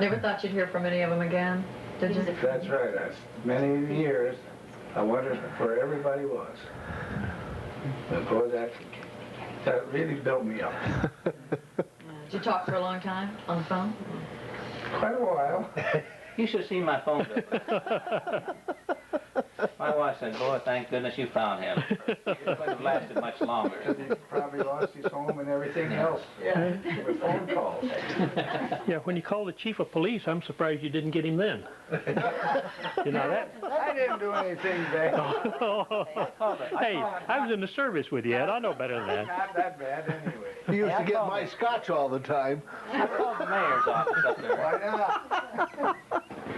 Never thought you'd hear from any of them again, did you? That's right. That's many years. I wondered where everybody was. And boy, that really built me up. Did you talk for a long time on the phone? Quite a while. You should have seen my phone bill. My wife said, boy, thank goodness you found him. It wouldn't have lasted much longer. He probably lost his home and everything else. Yeah. With phone calls. Yeah, when you called the chief of police, I'm surprised you didn't get him then. You know that? I didn't do anything bad. Hey, I was in the service with you, Ed. I know better than that. Not that bad anyway. He used to get my scotch all the time. I called the mayor's office up there. Why not?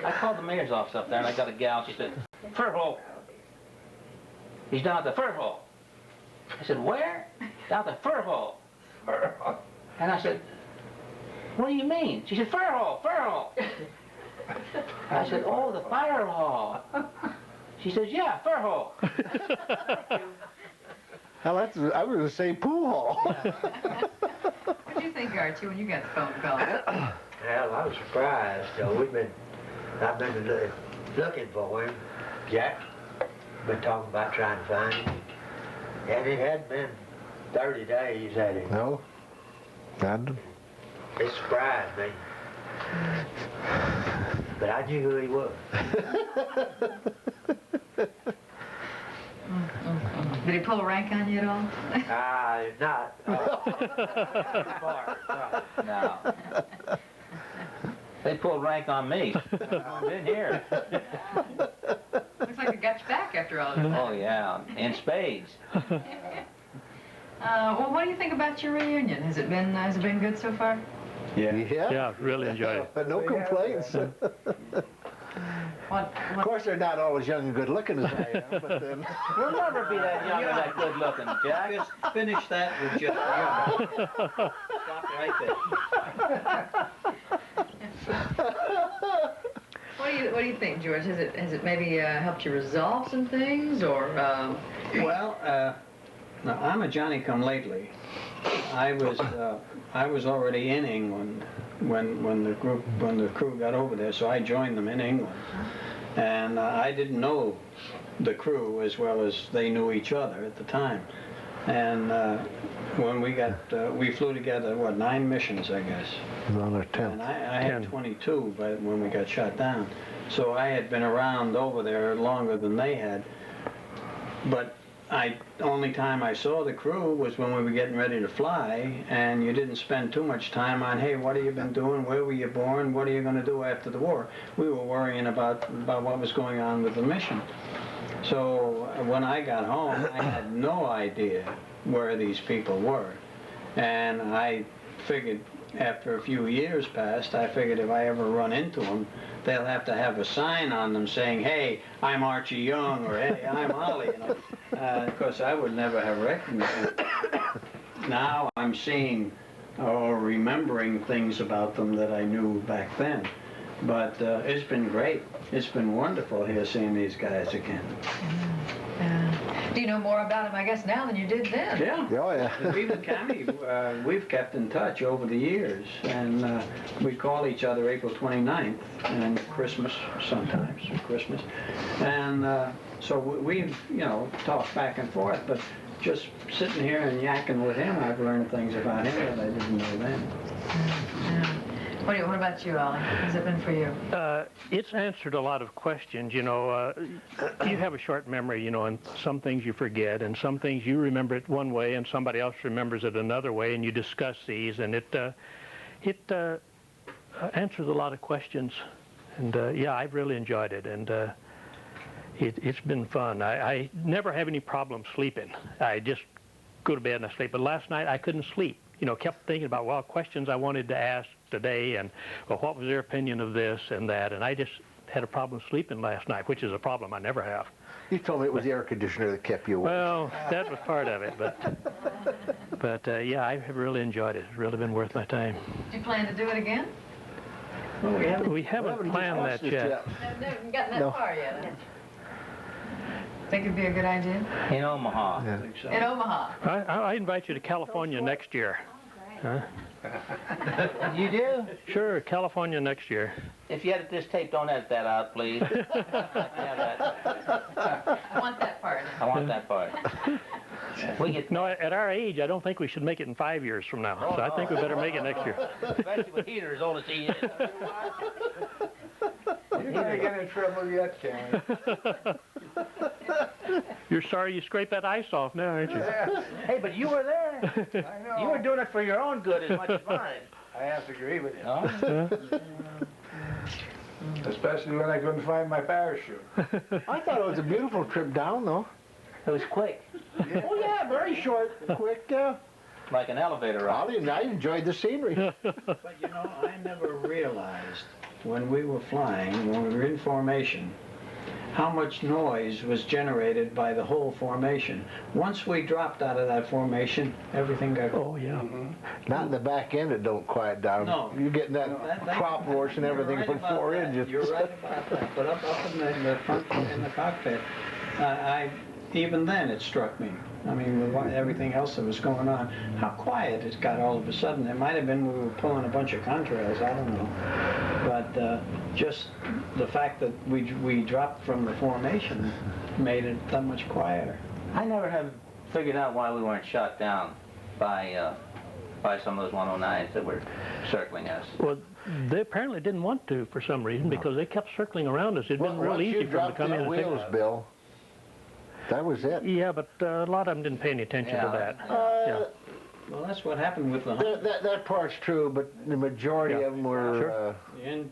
I called the mayor's office up there, and I got a gal. She said, Fur Hole. He's down at the Fur Hole. I said, where? Down at the Fur Hole. And I said, what do you mean? She said, Fur Hole, Fur Hole. I said, oh, the fire hall. She says, yeah, Fur Hole. Well, I was going to say pool hall. What did you think, Archie, when you got the phone call? Well, I was surprised. I've been looking for him. Jack been talking about trying to find him. And it hadn't been 30 days, had it? No. It surprised me. But I knew who he was. Did he pull rank on you at all? Not. No. They pulled rank on me. I've been here. Looks like it got you back after all this time. Oh, yeah, in spades. Well, what do you think about your reunion? Has it been good so far? Yeah, really enjoyed it. But no complaints. Of course, they're not all as young and good looking as I am, but then... We'll never be that young or that good looking, Jack. Just finish that with just Stop right there. What do you think, George? Has it maybe helped you resolve some things, or? Well, now, I'm a Johnny-come-lately. I was already in England when the crew got over there, so I joined them in England, and I didn't know the crew as well as they knew each other at the time. And when we flew together, 9 missions, I guess. On our 10th. And I had 22 when we got shot down. So I had been around over there longer than they had. But only time I saw the crew was when we were getting ready to fly, and you didn't spend too much time on, hey, what have you been doing? Where were you born? What are you going to do after the war? We were worrying about what was going on with the mission. So when I got home, I had no idea where these people were. And I figured after a few years passed, I figured if I ever run into them, they'll have to have a sign on them saying, hey, I'm Archie Young, or hey, I'm Ollie. You know? Of course, I would never have recognized them. Now I'm seeing or remembering things about them that I knew back then. But it's been great. It's been wonderful here seeing these guys again. Do you know more about him, I guess, now than you did then? Yeah. Oh, yeah. We've and Cammy, we've kept in touch over the years, and we call each other April 29th and Christmas sometimes, Christmas. And so we've, you know, talked back and forth, but just sitting here and yakking with him, I've learned things about him that I didn't know then. What about you, Ollie? How's it been for you? It's answered a lot of questions, you know. You have a short memory, you know, and some things you forget, and some things you remember it one way, and somebody else remembers it another way, and you discuss these, and it answers a lot of questions. And yeah, I've really enjoyed it, and it's been fun. I never have any problem sleeping. I just go to bed and I sleep. But last night I couldn't sleep. You know, kept thinking about, well, questions I wanted to ask today, and well, what was their opinion of this and that, and I just had a problem sleeping last night, which is a problem I never have. You told me it was the air conditioner that kept you awake. Well, that was part of it, but yeah, I have really enjoyed it. It's really been worth my time. Do you plan to do it again? Well, We haven't planned that yet. No, haven't gotten that far yet. Think it'd be a good idea? In Omaha. Yeah. I think so. In Omaha. I invite you to California next year. Huh? You do? Sure, California next year. If you edit this tape, don't edit that out, please. I want that part. I want that part. We get No, at our age, I don't think we should make it in 5 years from now. So I think we better make it next year. especially with Heater as old as he is. You're gonna get in trouble yet, Cammy. You're sorry you scraped that ice off now, aren't you? Hey, but you were there. I know. You were doing it for your own good as much as mine. I have to agree with you. No? Especially when I couldn't find my parachute. I thought it was a beautiful trip down, though. It was quick, Oh, yeah, very short, quick, like an elevator ride. I enjoyed the scenery. But you know, I never realized when we were flying, when we were in formation, how much noise was generated by the whole formation. Once we dropped out of that formation, everything got... Oh, yeah. Not in the back end, it don't quiet down. No. You're getting that prop wash and You're everything right from about 4 that. engines. You're right about that. But up in the front, in the cockpit, even then it struck me. I mean, with everything else that was going on, how quiet it got all of a sudden. It might have been we were pulling a bunch of contrails, I don't know. But just the fact that we dropped from the formation made it that much quieter. I never have figured out why we weren't shot down by some of those 109s that were circling us. Well, they apparently didn't want to for some reason because they kept circling around us. It'd been real Once easy you for them to dropped come in the and take wheels, us. Bill, that was it. Yeah, but a lot of them didn't pay any attention to that. Yeah. Well, that's what happened with the That part's true, but the majority Yeah. of them were Sure. they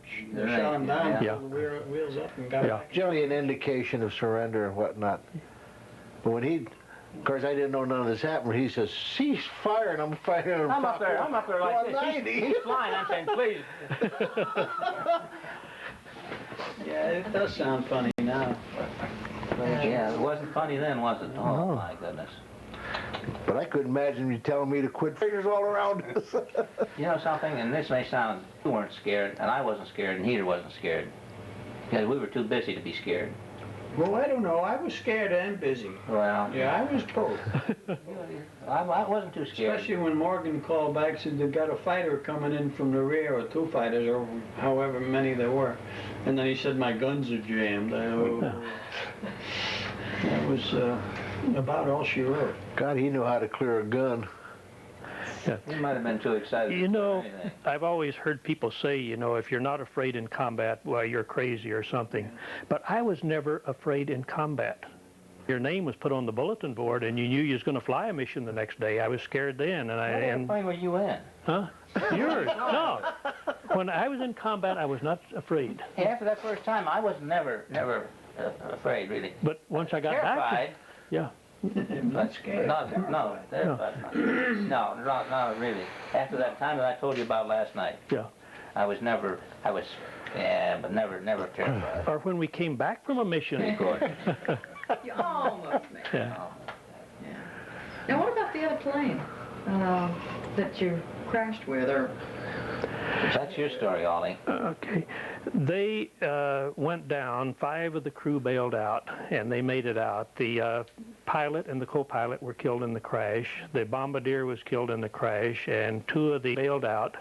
shot them down, Yeah. pulled the wheels up and got Yeah. back. generally an indication of surrender and whatnot. But when of course, I didn't know none of this happened. He says, "Cease fire," and I'm firing. I'm up there like this. 190. He's flying. I'm saying, please. Yeah, it does sound funny now. Yeah, it wasn't funny then, was it? Oh, No. my goodness. But I couldn't imagine you telling me to quit. Figures all around us. You know something, and this may sound, you weren't scared, and I wasn't scared, and Heater wasn't scared. Because we were too busy to be scared. Well, I don't know. I was scared and busy. Well, Yeah, I was both. I wasn't too scared. Especially when Morgan called back and said they've got a fighter coming in from the rear, or 2 fighters, or however many there were. And then he said, my guns are jammed. That was about all she wrote. God, he knew how to clear a gun. You might have been too excited. You know, for anything. I've always heard people say, you know, if you're not afraid in combat, well, you're crazy or something. But I was never afraid in combat. Your name was put on the bulletin board, and you knew you was going to fly a mission the next day. I was scared then, and What plane were you in? huh? Yours? No. When I was in combat, I was not afraid. Hey, after that first time, I was never afraid, really. But once I got back, Terrified. yeah. But not really. After that time that I told you about last night, Yeah. but never terrified. Or when we came back from a mission. Of course. You almost made it. Yeah. Now, what about the other plane that you crashed with, or? That's your story, Ollie. Okay. They went down. 5 of the crew bailed out, and they made it out. The pilot and the co-pilot were killed in the crash. The bombardier was killed in the crash, and 2 of the bailed out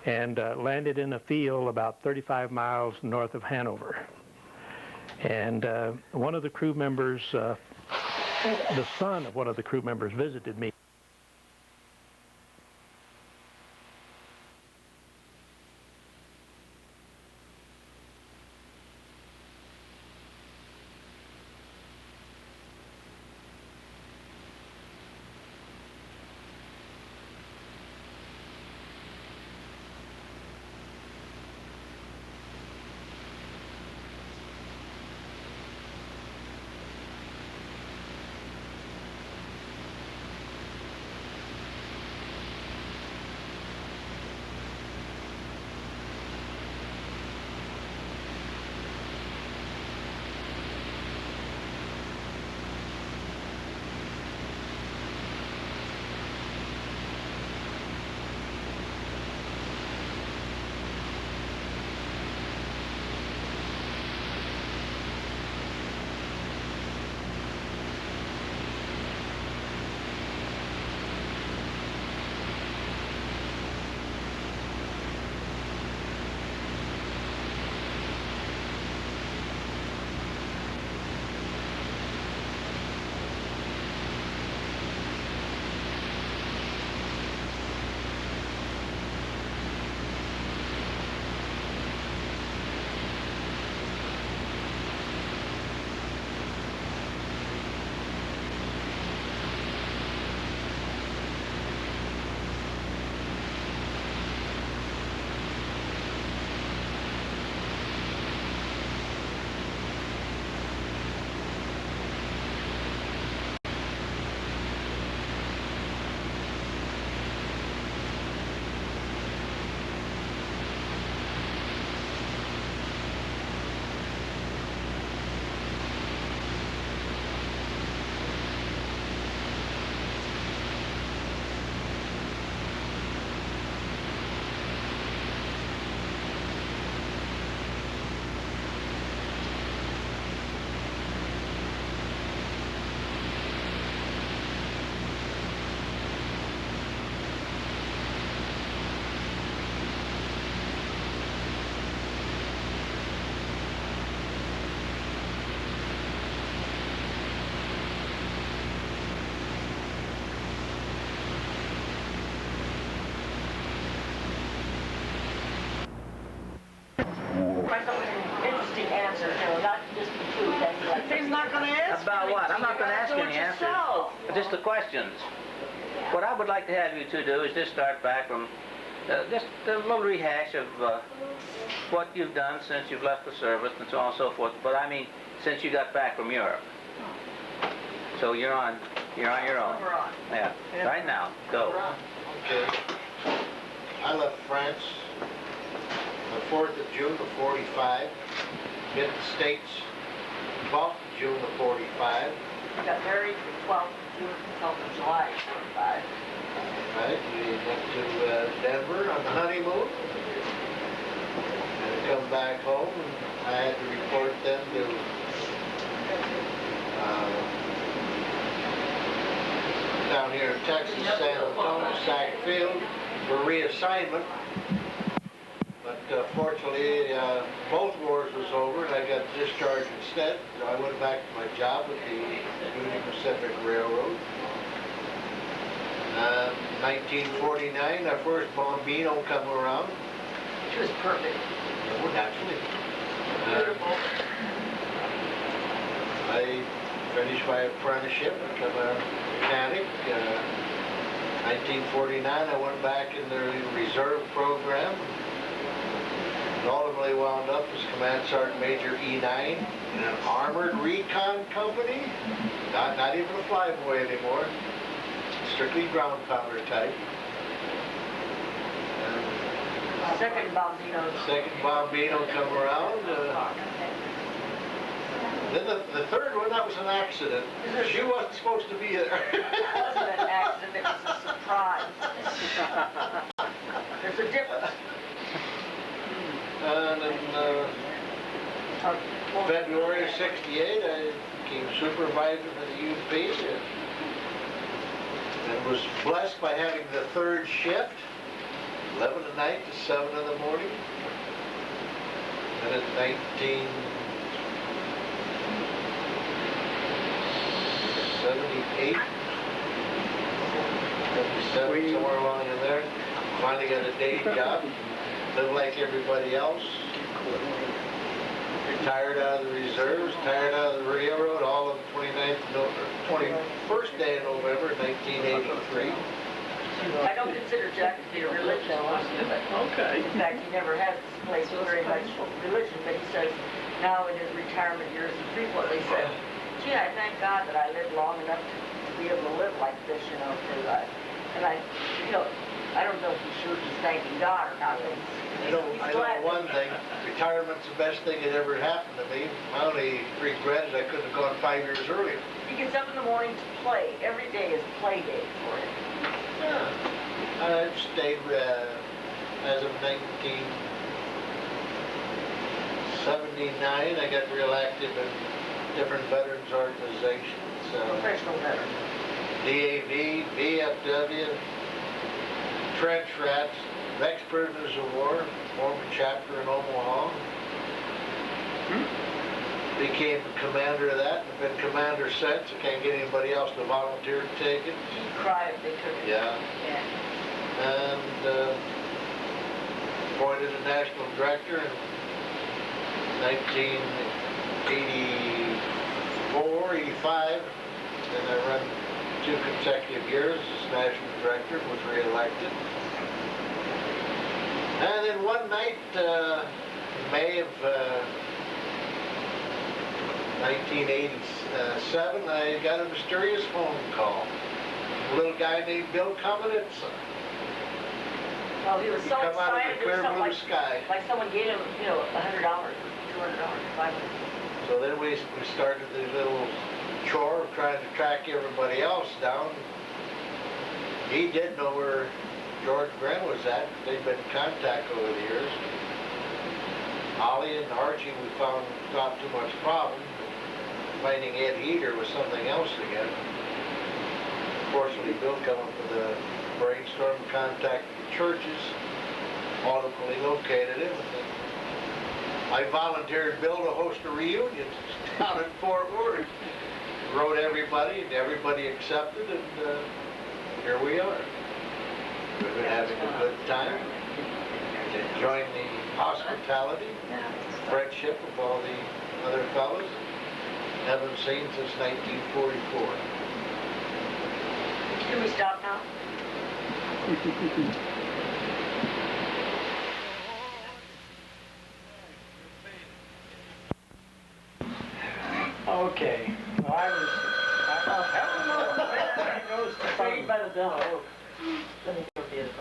and landed in a field about 35 miles north of Hanover. And one of the crew members, the son of one of the crew members, visited me. About what? I'm not going to ask any answers. Just the questions. What I would like to have you two do is just start back from just a little rehash of what you've done since you've left the service and so on and so forth. But I mean, since you got back from Europe. So you're on your own. Yeah. Right now, go. Okay. I left France the 4th of June of 45. Hit the States 12th of June of 45. I got married the 12th of June until July of 45. Right, we went to Denver on the honeymoon. And come back home, and I had to report them to down here in Texas, San Antonio, Sac Field, for reassignment. But fortunately, both wars was over, and I got discharged instead. So I went back to my job with the Union Pacific Railroad. 1949, our first Bombino come around. She was perfect. Yeah, well, naturally. Beautiful. I finished my apprenticeship, became a mechanic. 1949, I went back in the reserve program. ultimately wound up as Command Sergeant Major E9 in an armored recon company. Not even a flyboy anymore. Strictly ground pounder type. Second Bombino. Second Bombino come around. Then the third one, that was an accident. She wasn't supposed to be there. It wasn't an accident, it was a surprise. There's a difference. And in February of '68, I became supervisor for the UP and was blessed by having the third shift, 11 at night to 7 in the morning. And in 1978, 77, somewhere along in there, finally got a day job, lived like everybody else. Retired out of the reserves, tired out of the railroad, all of 21st day of November 1983. I don't consider Jack to be a religious person, but Okay. in fact, he never has displayed very much religion, but he says now in his retirement years, he frequently says, gee, I thank God that I lived long enough to be able to live like this, you know, because I don't know if he's sure he's thanking God or not, but I know one thing, retirement's the best thing that ever happened to me. My only regret is I couldn't have gone 5 years earlier. he gets up in the morning to play. Every day is play day for him. Yeah. I've stayed as of 1979. I got real active in different veterans organizations. Professional veteran. DAV, VFW, Trench Rats, ex-prisoners of war, former chapter in Omaha. Became commander of that, and been commander since. I can't get anybody else to volunteer to take it. He'd cry if they took it. Yeah. And appointed a national director in 1984, 85. Then I run 2 consecutive years as national director, was re-elected. And then one night, May of 1987, I got a mysterious phone call. A little guy named Bill Kamenitsa. Well, he was so Come out of excited, the clear it was something blue sky. like someone gave him, $100, $200, $500. So then we started the little chore of trying to track everybody else down. He did know where George Gren was at. They'd been in contact over the years. Ollie and Archie, we found not too much problem. Finding Ed Heater was something else again. Fortunately, Bill come up with a brainstorm, contacted the churches, ultimately located him. I volunteered Bill to host a reunion down in Fort Worth. Wrote everybody, and everybody accepted, and here we are. We've been having a good time, enjoying the hospitality, friendship of all the other fellows. Haven't seen since 1944. Can we stop now? Okay. Well, I was Saved by the bell. Let me go get it.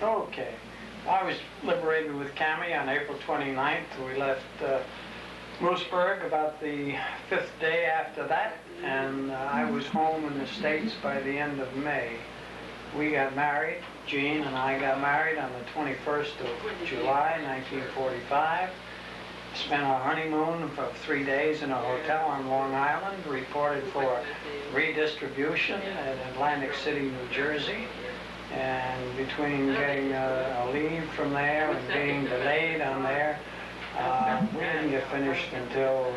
Okay. I was liberated with Cami on April 29th. We left Mooseburg about the 5th day after that, and I was home in the States by the end of May. We got married, Jean and I got married on the 21st of July, 1945. Spent our honeymoon for 3 days in a hotel on Long Island, reported for redistribution at Atlantic City, New Jersey. And between getting a leave from there and being delayed on there, we didn't get finished until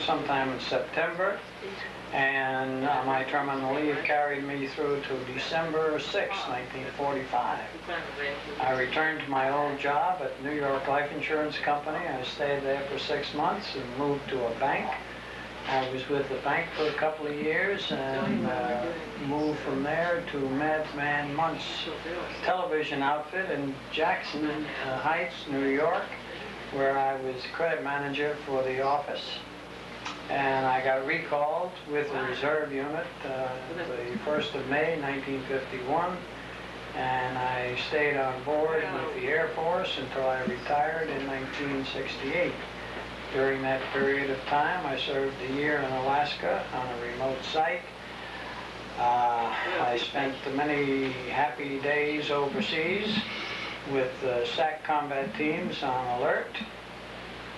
sometime in September. And my terminal leave carried me through to December 6, 1945. I returned to my old job at New York Life Insurance Company. I stayed there for 6 months and moved to a bank. I was with the bank for a couple of years and moved from there to Madman Munt's television outfit in Jackson Heights, New York, where I was credit manager for the office. And I got recalled with the reserve unit the 1st of May, 1951. And I stayed on board with the Air Force until I retired in 1968. During that period of time, I served a year in Alaska on a remote site. I spent many happy days overseas with SAC combat teams on alert,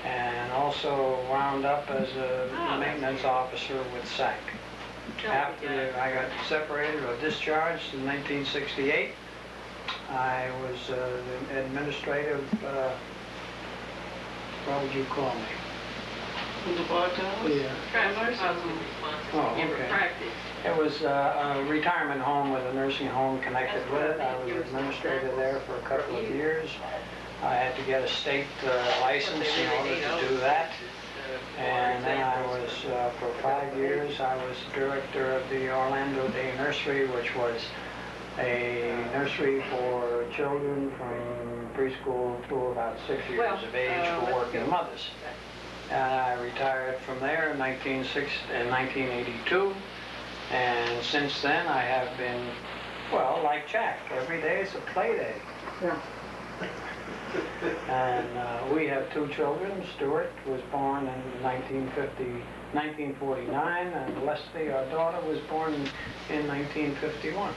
and also wound up as a maintenance officer with SAC. After I got separated or discharged in 1968, I was the administrative, what would you call me? Yeah. Oh, okay. It was a retirement home with a nursing home connected with it. I was administrator there for a couple of years. I had to get a state license in order to do that. And then I was, for 5 years, I was director of the Orlando Day Nursery, which was a nursery for children from preschool to about 6 years of age for working mothers. And I retired from there in 1982. And since then, I have been, well, like Jack, every day is a play day. Yeah. And we have 2 children. Stuart was born in 1949, and Leslie, our daughter, was born in 1951.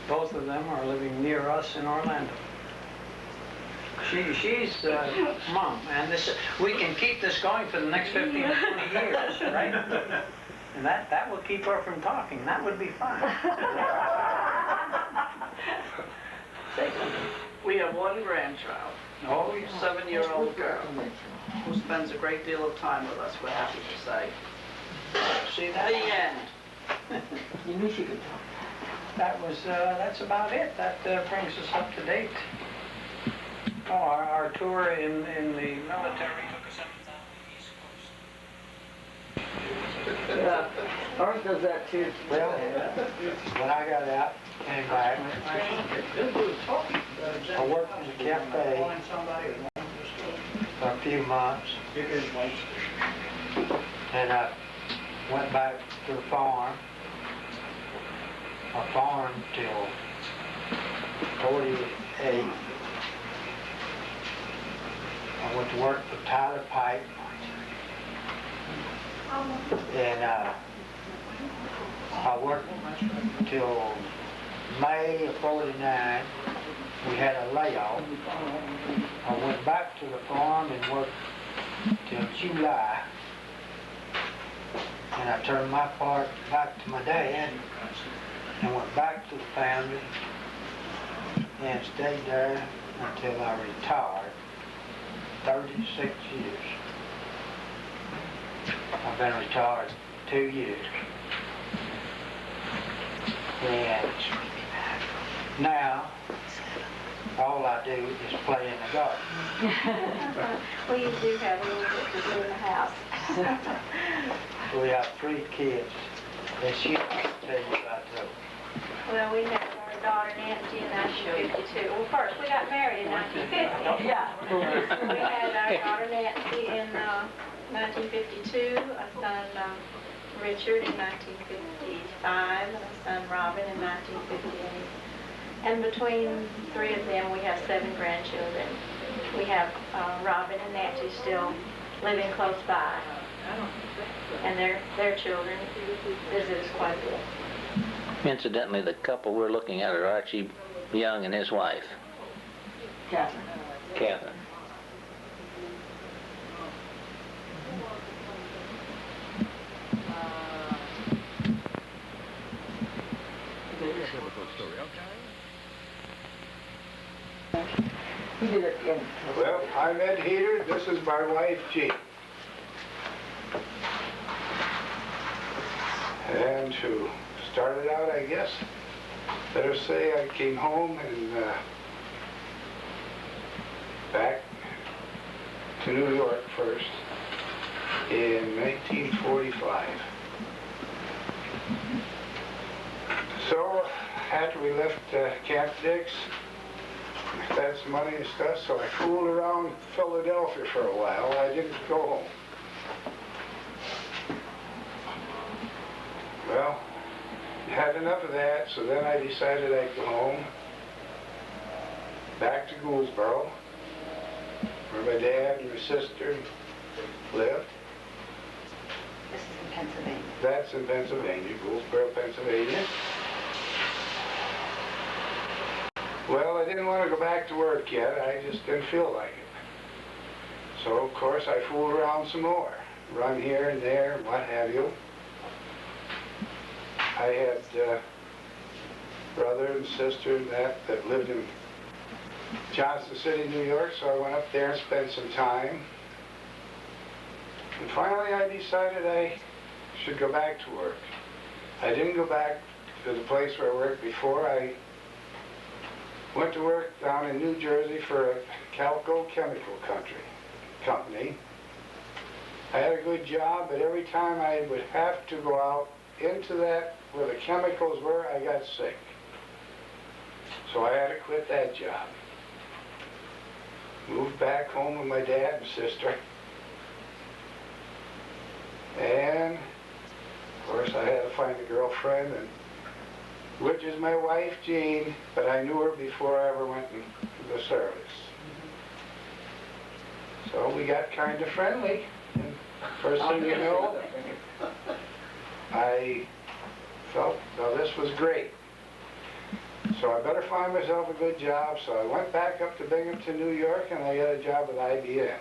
Both of them are living near us in Orlando. She's Mom, and we can keep this going for the next 15 or 20 years, right? And that will keep her from talking. That would be fine. We have one grandchild, Oh, a 7-year-old girl, who spends a great deal of time with us, we're happy to say. See that? The end. You knew she could talk. That's about it. That brings us up to date. Oh, our tour in the military took us up and down the East Coast. Yeah, ours does that too. Well, when I got out, came back, I worked in the cafe for a few months, and I went back to the farm. I farmed till 48. I went to work for Tyler Pipe, and I worked till May of 49. We had a layoff. I went back to the farm and worked till July, and I turned my part back to my dad and went back to the family and stayed there until I retired. 36 years. I've been retired 2 years. And now, all I do is play in the garden. Well, you do have a little bit to do in the house. We have 3 kids. And she can tell you about those. Well, we had our daughter Nancy in 1952. Well, first, we got married in 1950. Yeah. We had our daughter Nancy in 1952, a son Richard in 1955, and a son Robin in 1958. And between 3 of them, we have 7 grandchildren. We have Robin and Nancy still living close by. And their children visit us quite a bit. Incidentally, the couple we're looking at are Archie Young and his wife, Catherine. Catherine. He did it in. Well, I'm Ed Heater. This is my wife, Jean. And to start it out, I guess, better say I came home and back to New York first. in 1945. So after we left Camp Dix, I had some money and stuff, so I fooled around Philadelphia for a while. I didn't go home. Well, had enough of that, so then I decided I'd go home, back to Gouldsboro, where my dad and my sister lived. This is in Pennsylvania. That's in Pennsylvania, Gouldsboro, Pennsylvania. Well, I didn't want to go back to work yet. I just didn't feel like it. So, of course, I fooled around some more. Run here and there, what have you. I had brother and sister and that lived in Johnson City, New York, so I went up there and spent some time. And finally, I decided I should go back to work. I didn't go back to the place where I worked before. I went to work down in New Jersey for a Calco chemical company. I had a good job, but every time I would have to go out into that where the chemicals were, I got sick. So I had to quit that job. Moved back home with my dad and sister. And, of course, I had to find a girlfriend, and which is my wife, Jean, but I knew her before I ever went into the service. So we got kind of friendly, and first thing you know, I felt, well, this was great. So I better find myself a good job, so I went back up to Binghamton, New York, and I got a job with IBM.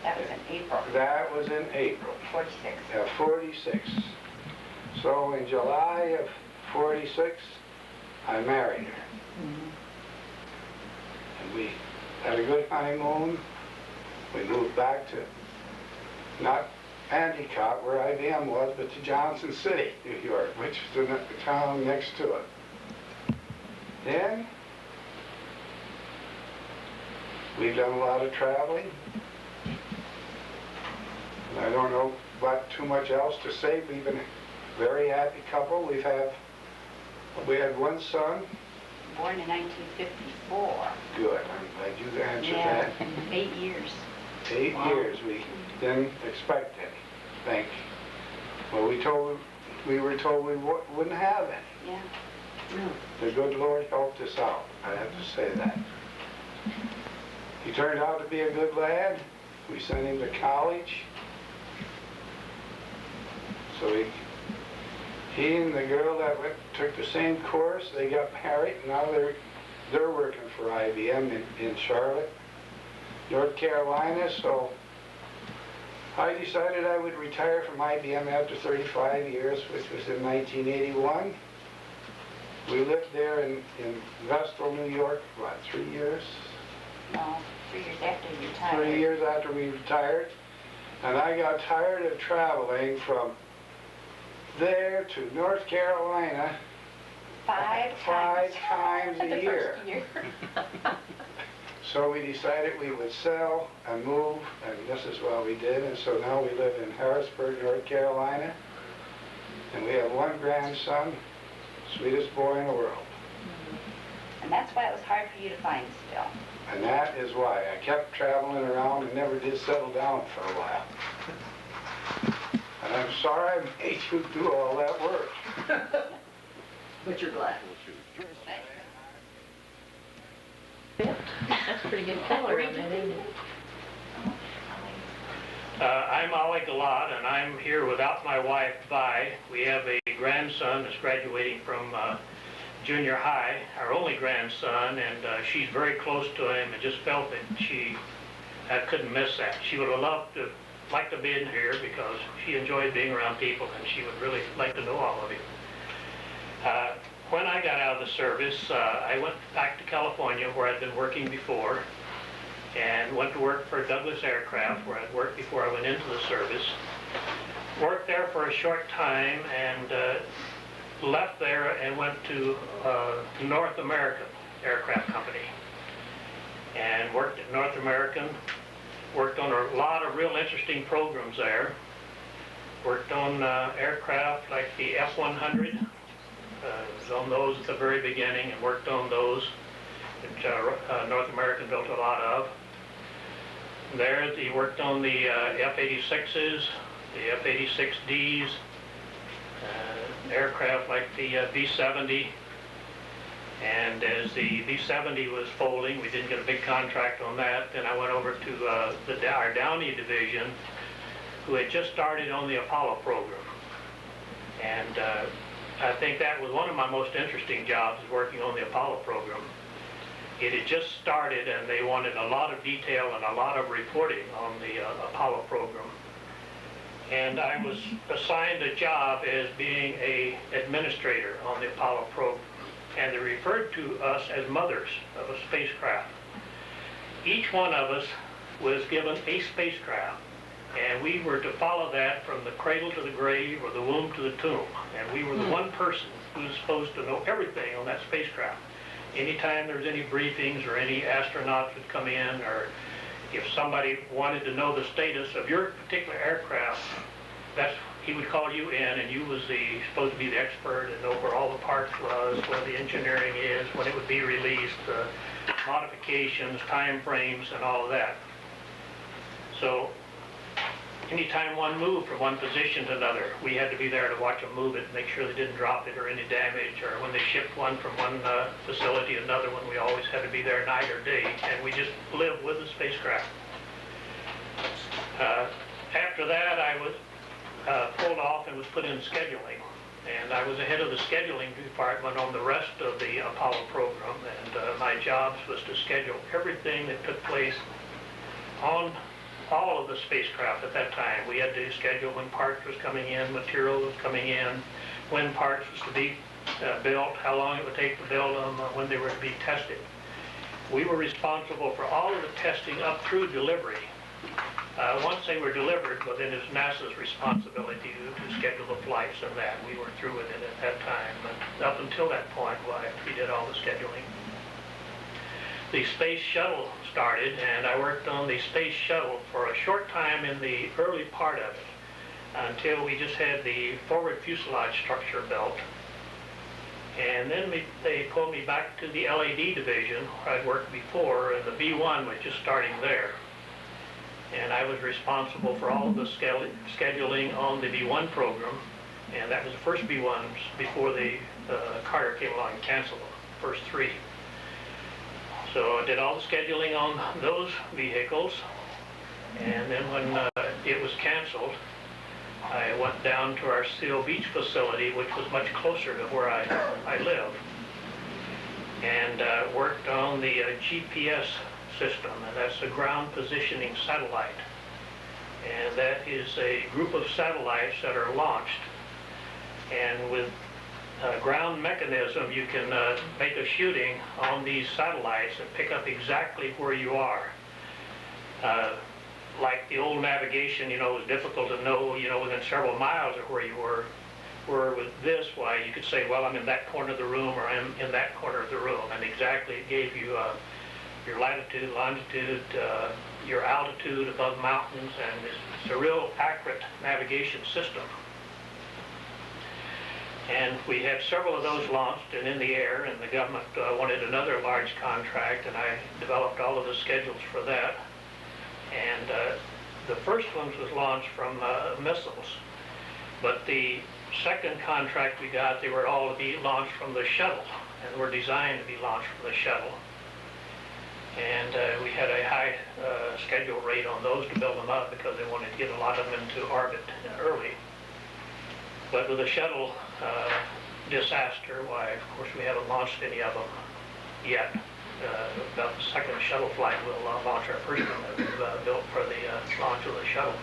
That was in April. That was in April. 46. 46. So in July of 46, I married her. Mm-hmm. And we had a good honeymoon. We moved back to, not Endicott, where IBM was, but to Johnson City, New York, which was the town next to it. Then, we've done a lot of traveling. And I don't know about too much else to say. We've been a very happy couple. We had one son. Born in 1954. Good. I'm glad you answered yeah, that. 8 years. 8 Wow. years. We didn't expect any. Thank you. Well, we were told we wouldn't have any. Yeah. No. The good Lord helped us out. I have to say that. He turned out to be a good lad. We sent him to college. So he and the girl that took the same course, they got married, and now they're working for IBM in Charlotte, North Carolina. So I decided I would retire from IBM after 35 years, which was in 1981. We lived there in Vestal, New York, what, 3 years? No, 3 years after you retired. 3 years after we retired. And I got tired of traveling from there to North Carolina Five times a the year. first year. So we decided we would sell and move, and this is what we did. And so now we live in Harrisburg, North Carolina, and we have one grandson, sweetest boy in the world. And that's why it was hard for you to find still. And that is why I kept traveling around and never did settle down for a while. And I'm sorry I made you do all that work. But you're glad. That's pretty good color on that, isn't it? I'm Ali Guillot, and I'm here without my wife, Vi. We have a grandson that's graduating from junior high, our only grandson, and she's very close to him and just felt that she couldn't miss that. She would have loved to, like to be in here because she enjoyed being around people, and she would really like to know all of you. When I got out of the service, I went back to California where I'd been working before, and went to work for Douglas Aircraft where I'd worked before I went into the service. Worked there for a short time and left there and went to North American Aircraft Company and worked at North American Worked on a lot of real interesting programs there. Worked on aircraft like the F-100. Was on those at the very beginning and worked on those, which North American built a lot of. There he worked on the F-86s, the F-86Ds, aircraft like the B-70. And as the B-70 was folding, we didn't get a big contract on that. Then I went over to our Downey division, who had just started on the Apollo program. And I think that was one of my most interesting jobs, is working on the Apollo program. It had just started and they wanted a lot of detail and a lot of reporting on the Apollo program. And I was assigned a job as being an administrator on the Apollo program. And they referred to us as mothers of a spacecraft. Each one of us was given a spacecraft, and we were to follow that from the cradle to the grave or the womb to the tomb. And we were the one person who was supposed to know everything on that spacecraft. Anytime there was any briefings or any astronauts would come in, or if somebody wanted to know the status of your particular aircraft, he would call you in, and you was supposed to be the expert and know where all the parts was, where the engineering is, when it would be released, modifications, time frames, and all of that. So anytime one moved from one position to another, we had to be there to watch them move it, make sure they didn't drop it or any damage, or when they shipped one from one facility to another one, we always had to be there night or day, and we just lived with the spacecraft. After that, I was pulled off and was put in scheduling, and I was the head of the scheduling department on the rest of the Apollo program, and my job was to schedule everything that took place on all of the spacecraft at that time. We had to schedule when parts was coming in, material was coming in, when parts was to be built, how long it would take to build them, when they were to be tested. We were responsible for all of the testing up through delivery. Once they were delivered, well, then it was NASA's responsibility to schedule the flights and that. We were through with it at that time. But up until that point, we did all the scheduling. The space shuttle started, and I worked on the space shuttle for a short time in the early part of it, until we just had the forward fuselage structure built. And then they pulled me back to the LAD division, where I'd worked before, and the B-1 was just starting there. And I was responsible for all of the scheduling on the B-1 program, and that was the first B-1s before Carter came along and canceled them, the first three. So I did all the scheduling on those vehicles, and then when it was canceled, I went down to our Seal Beach facility, which was much closer to where I live, and worked on the GPS system, and that's the ground positioning satellite. And that is a group of satellites that are launched, and with ground mechanism you can make a shooting on these satellites and pick up exactly where you are. Like the old navigation, it was difficult to know, within several miles of where you were. Where with this, why you could say, well, I'm in that corner of the room, or I'm in that corner of the room, and exactly it gave you your latitude, longitude, your altitude above mountains, and it's a real accurate navigation system. And we had several of those launched and in the air, and the government wanted another large contract, and I developed all of the schedules for that. And the first one was launched from missiles, but the second contract we got, they were all to be launched from the shuttle, and were designed to be launched from the shuttle. And we had a high schedule rate on those to build them up, because they wanted to get a lot of them into orbit early. But with the shuttle disaster, why, of course, we haven't launched any of them yet. About the second shuttle flight, we'll launch our first one that we've built for the launch of the shuttle.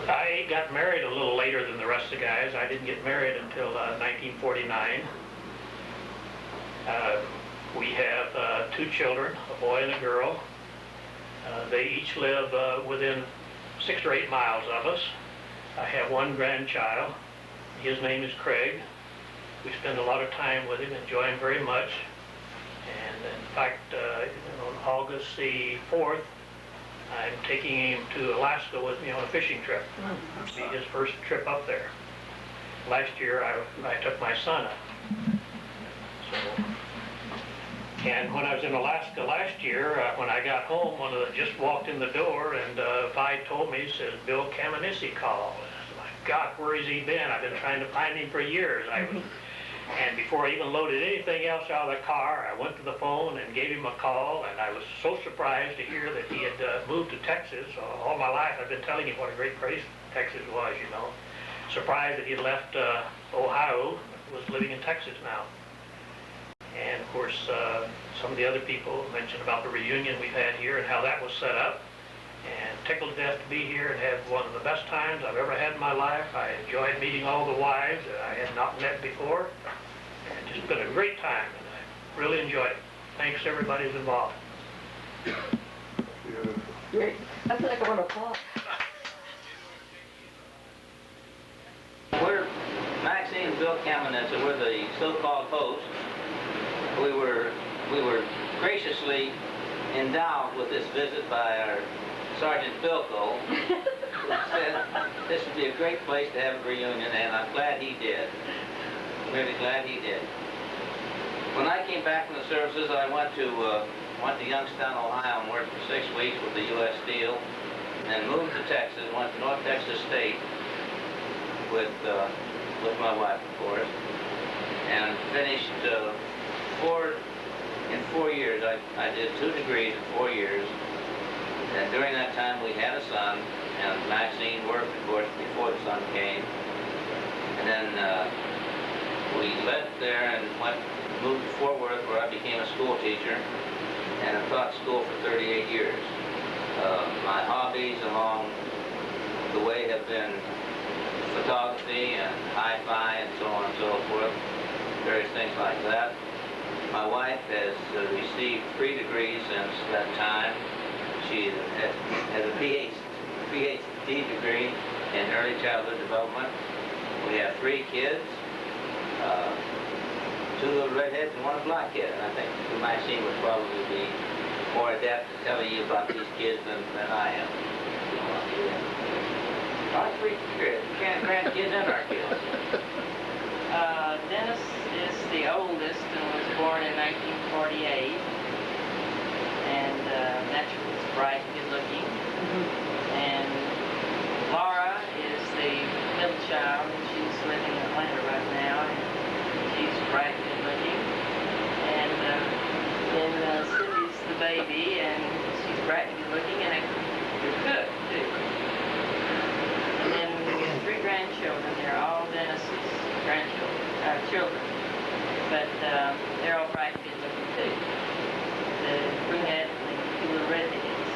I got married a little later than the rest of the guys. I didn't get married until 1949. We have 2 children, a boy and a girl. They each live within 6 or 8 miles of us. I have 1 grandchild. His name is Craig. We spend a lot of time with him, enjoy him very much. And in fact, on August the 4th, I'm taking him to Alaska with me on a fishing trip. It'll be his first trip up there. Last year, I took my son up. So, and when I was in Alaska last year, when I got home, one of them just walked in the door, and Vi told me, says, Bill Kamenitsa called. I said, my God, where has he been? I've been trying to find him for years. And before I even loaded anything else out of the car, I went to the phone and gave him a call, and I was so surprised to hear that he had moved to Texas. All my life I've been telling him what a great place Texas was, you know. Surprised that he had left Ohio, was living in Texas now. And of course, some of the other people mentioned about the reunion we've had here and how that was set up. And tickled to death to be here and have one of the best times I've ever had in my life. I enjoyed meeting all the wives that I had not met before. And just been a great time, and I really enjoyed it. Thanks to everybody who's involved. Great. I feel like I want to applaud. We're Maxine and Bill Kamenitsa. We're the so-called hosts. We were graciously endowed with this visit by our Sergeant Bilko, who said this would be a great place to have a reunion, and I'm glad he did. Really glad he did. When I came back from the services, I went to Youngstown, Ohio, and worked for 6 weeks with the U.S. Steel, and then moved to Texas, went to North Texas State with my wife, of course, and finished in 4 years. I did 2 degrees in 4 years. And during that time, we had a son, and Maxine worked, of course, before the son came. And then we left there and moved to Fort Worth, where I became a school teacher, and I've taught school for 38 years. My hobbies along the way have been photography and hi-fi and so on and so forth, various things like that. My wife has received 3 degrees since that time. She has a PhD degree in early childhood development. We have 3 kids, 2 little redheads and 1 black kid. And I think Maxine would probably be more adept at telling you about these kids than I am. Our 3 grandkids and our kids. Dennis is the oldest and was born in 1948. And naturally is bright and good looking. And Laura is the middle child, and she's living in Atlanta right now. And she's bright and good looking. And then Cindy's the baby, and she's bright and good looking, and a good cook too. And then we have 3 grandchildren. They're all Dennis's children. But they're all bright and good looking too. The brunette and the 2 little redheads.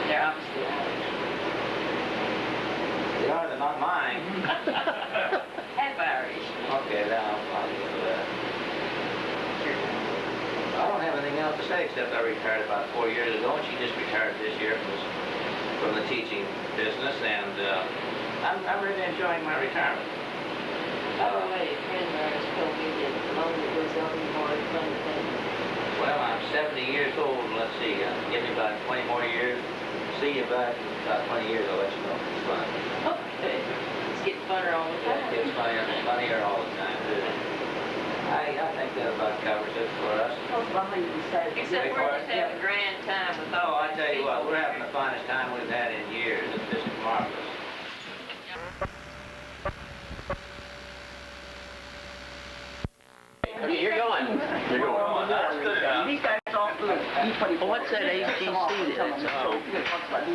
They're obviously ours. They are, they're not mine. Half Irish. Okay, now I'll get to that. I don't have anything else to say except I retired about 4 years ago, and she just retired this year from the teaching business, and I'm really enjoying my retirement. By the way, a friend of ours told me that the longer it goes on, the more fun it is. Well, I'm 70 years old. Let's see, give me about 20 more years. See you back in about 20 years. I'll let you know if it's fun. Okay. It's getting funner all the time. Yeah, it's funnier all the time, too. I think that about covers it for us. Except we're just having a grand time with all I tell you what, we're having the finest time we've had in years. It's just marvelous. Okay, you're going. You're going. That's good enough. These guys all good. Well, what's that ATC that's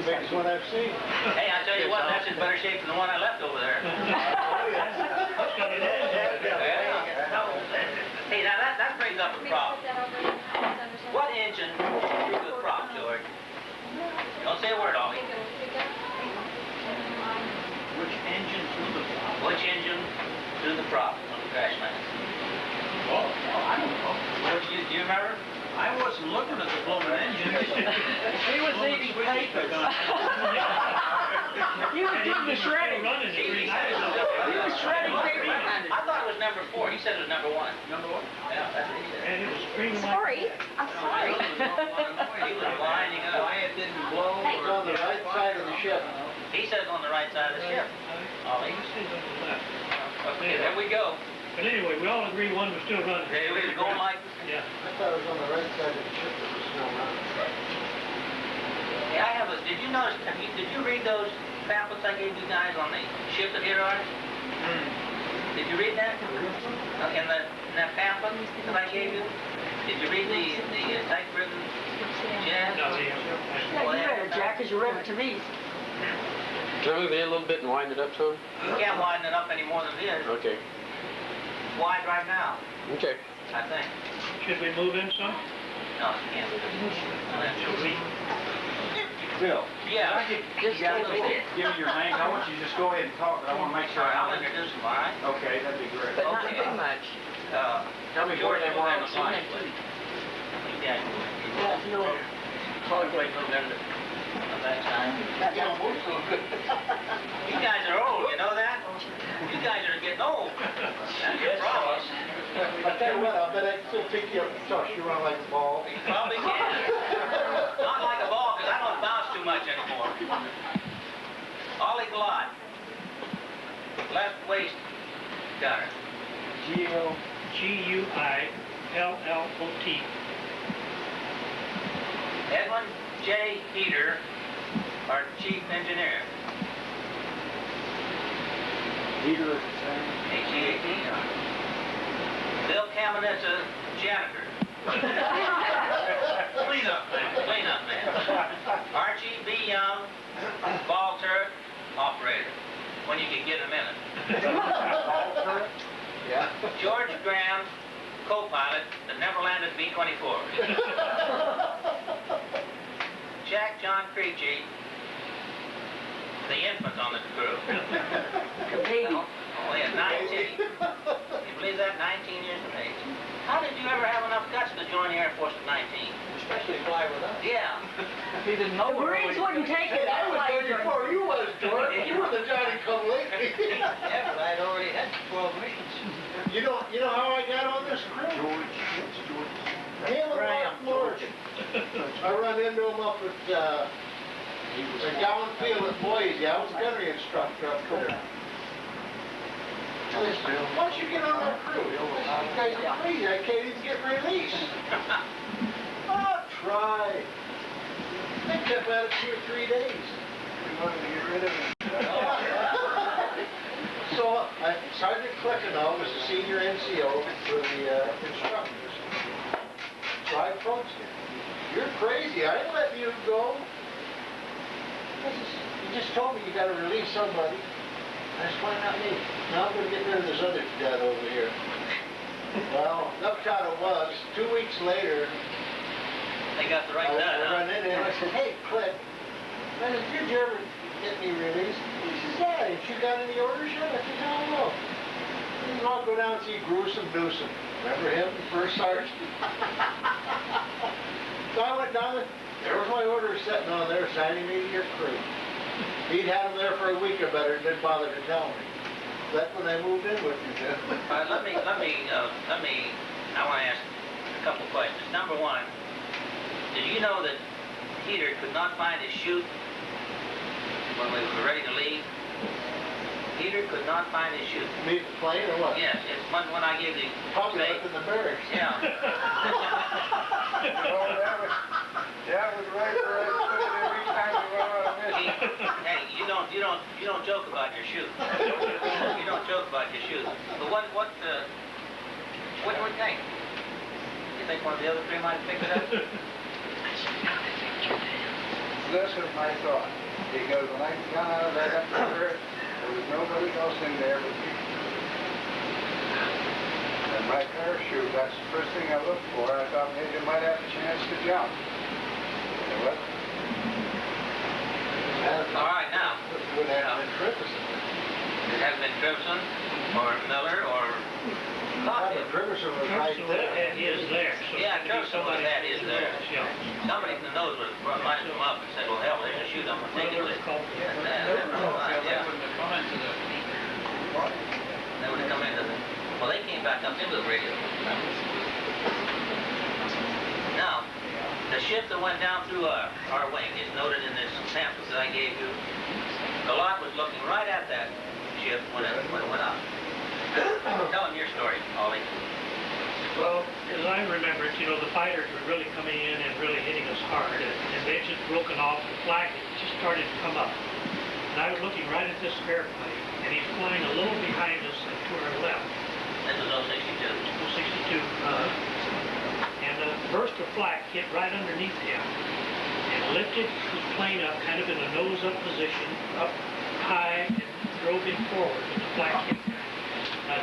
Biggest one I've seen. Hey, I tell you what, that's in better shape than the one I left over there. Hey, now that brings up a problem. What engine drew the prop, George? Don't say a word, Ollie. Which engine threw the prop? Which engine drew the prop on the crash land? Oh, I don't know. Do you remember? I wasn't looking at the blooming engine. He was eating papers. You were doing the shredding. He was shredding paper. I thought it was number 4. He said it was number 1. Number 1? Yeah, that's what he said. And it was screaming Sorry. I'm sorry. He was lining up. Why it didn't blow or ship. He says on the right side of the ship. Ollie. Okay, there we go. But anyway, we all agree one was still running. Okay, we was going like... Yeah. I thought it was on the right side of the ship that was still running. Hey, I have a... Did you notice... Did you read those pamphlets I gave you guys on the ship that hit ours? Did you read that? In that pamphlet that I gave you? Did you read the typewritten jazz? No, Yeah, you read it, Jack, because you read it to me. Can I move it in a little bit and widen it up some? You can't widen it up any more than it is. Okay. It's wide right now, Okay. I think. Should we move in some? No, you can't. Should we? Bill, Yeah. give me your name. I want you to just go ahead and talk, but I want to make sure I'll I introduce them, all right? Okay, that'd be great. But not too much. Tell me George, where they were on the move in, line. please. Yeah. Yeah, no. Wait, move in the back side. You guys are old, you know that? You guys are getting old. That's your problem. I tell you what, I bet I can still pick you up and toss you around like a ball. You probably can. Not like a ball, because I don't bounce too much anymore. Ollie Guillot. Left waist gunner. Guillot. Edwin J. Heater, our chief engineer. Peter, H-E-A-T. Bill Kamenitsa, janitor. Clean up man. Archie B. Young, ball turret operator. When you can get him in it. Yeah. George Graham, co-pilot that never landed B-24. Jack John Krejci, the infant on the crew. The baby. Only at 19. Can you believe that? 19 years of age. How did you ever have enough guts to join the Air Force at 19? Especially fly with us. Yeah. he didn't know. The Marines wouldn't take it. I was 34, you was, George. You were the Johnny come lately. Yeah, but I'd already had 12 missions. You know how I got on this crew? Him and Mark Morgan. I run into him up at Gowan Field at Boise. I was a gunnery instructor up there. I said, why don't you get on that crew? You guys are crazy. I can't even get released. I'll try. They kept at it 2 or 3 days. We wanted to get rid of him. So Sergeant Kleckenau was the senior NCO for the instructors. So I approached him. You're crazy. I ain't letting you go. You just told me you got to release somebody. I said, why not me? Now I'm going to get rid of this other cadet over here. Well, upshot it was, 2 weeks later, They got the right I nut, huh? run in there and I said, hey, Cliff, man, did you ever get me released? He says, yeah, ain't you got any orders yet? I said, hell no. And I'll go down and see Gruesome Newsom. Remember him, the first sergeant? So I went down there was my orders sitting on there, signing me to your crew. He'd had them there for a week or better and didn't bother to tell me. That's when I moved in with you, Jim. All right, I want to ask a couple questions. Number one, did you know that Heater could not find his chute when we were ready to leave? Heater could not find his chute. Leave the plane or what? Yes, it's when I gave the... Probably up in the barracks. Yeah. Oh, that was right where I put it every time we went on a mission. Hey, you don't joke about your chute. You don't joke about your chute. But what do you think? You think one of the other three might have picked it up? This is my thought, because when I got out of that upper turret, there was nobody else in there but me. And my parachute, that's the first thing I looked for. I thought maybe I might have a chance to jump. You know what? All right, now. It would have been Tripperson. It has been Tripperson, or Miller, or Coffee. Tripperson was right there. That is there. So Yeah, Tripperson was that is there. Yeah. Somebody from the nose would have lined them up and said, well, hell, there's a chute, I'm going to take it with you. Yeah. They would have come into the... Well, they came back up into the radio. Now, the ship that went down through our wing is noted in this sample that I gave you. Guillot was looking right at that ship when it went out. Tell him your story, Ollie. Well, as I remember it, the fighters were really coming in and really hitting us hard, and they had just broken off, the flag just started to come up. And I was looking right at this airplane, and he's flying a little behind us and to our left. This was 062. 062. And a burst of flak hit right underneath him, and lifted his plane up, kind of in a nose-up position, up high, and drove him forward when the flak hit him.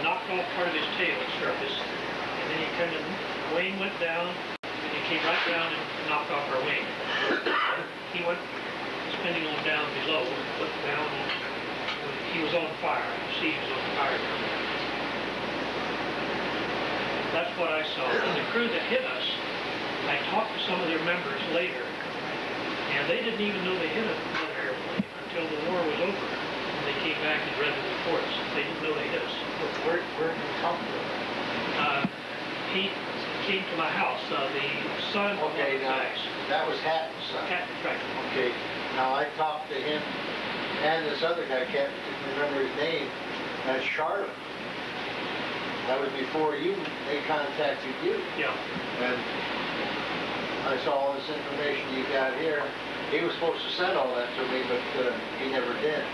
Knocked off part of his tail surface, and then he kind of, the wing went down, and he came right down and knocked off our wing. He went spinning on down below, looked down, and he was on fire. You see he was on fire. That's what I saw. And the crew that hit us, I talked to some of their members later, and they didn't even know they hit another airplane until the war was over. And they came back and read the reports. They didn't know they hit us. Where did you talk to him? He came to my house, the son of one of the guys. That was Hatton's son. Hatton, right. Okay, now I talked to him and this other guy, can't remember his name, at Charlotte. That was before they contacted you. Yeah. And I saw all this information you got here. He was supposed to send all that to me, but he never did.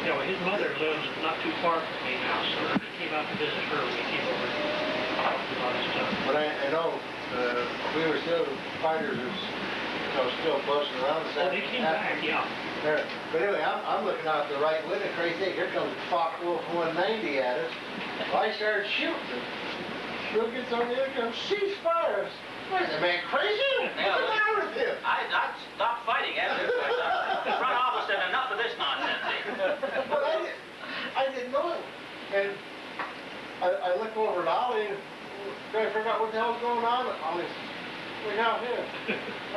Yeah, well, his mother lives not too far from me now, so he came out to visit her when he came over and talked about his stuff. But I know we were still fighters, still busting around. Oh, they came back, yeah. There. But anyway, I'm looking out the right window, crazy. Here comes Fox Wolf 190 at us. I started shooting. Bill gets on the other, comes, cease fire. What is the man crazy? What's the matter with him? I stopped fighting after the front office said enough of this nonsense. But I didn't know it. And I look over at Ollie and try to figure out what the hell's going on. Ollie says, look out here.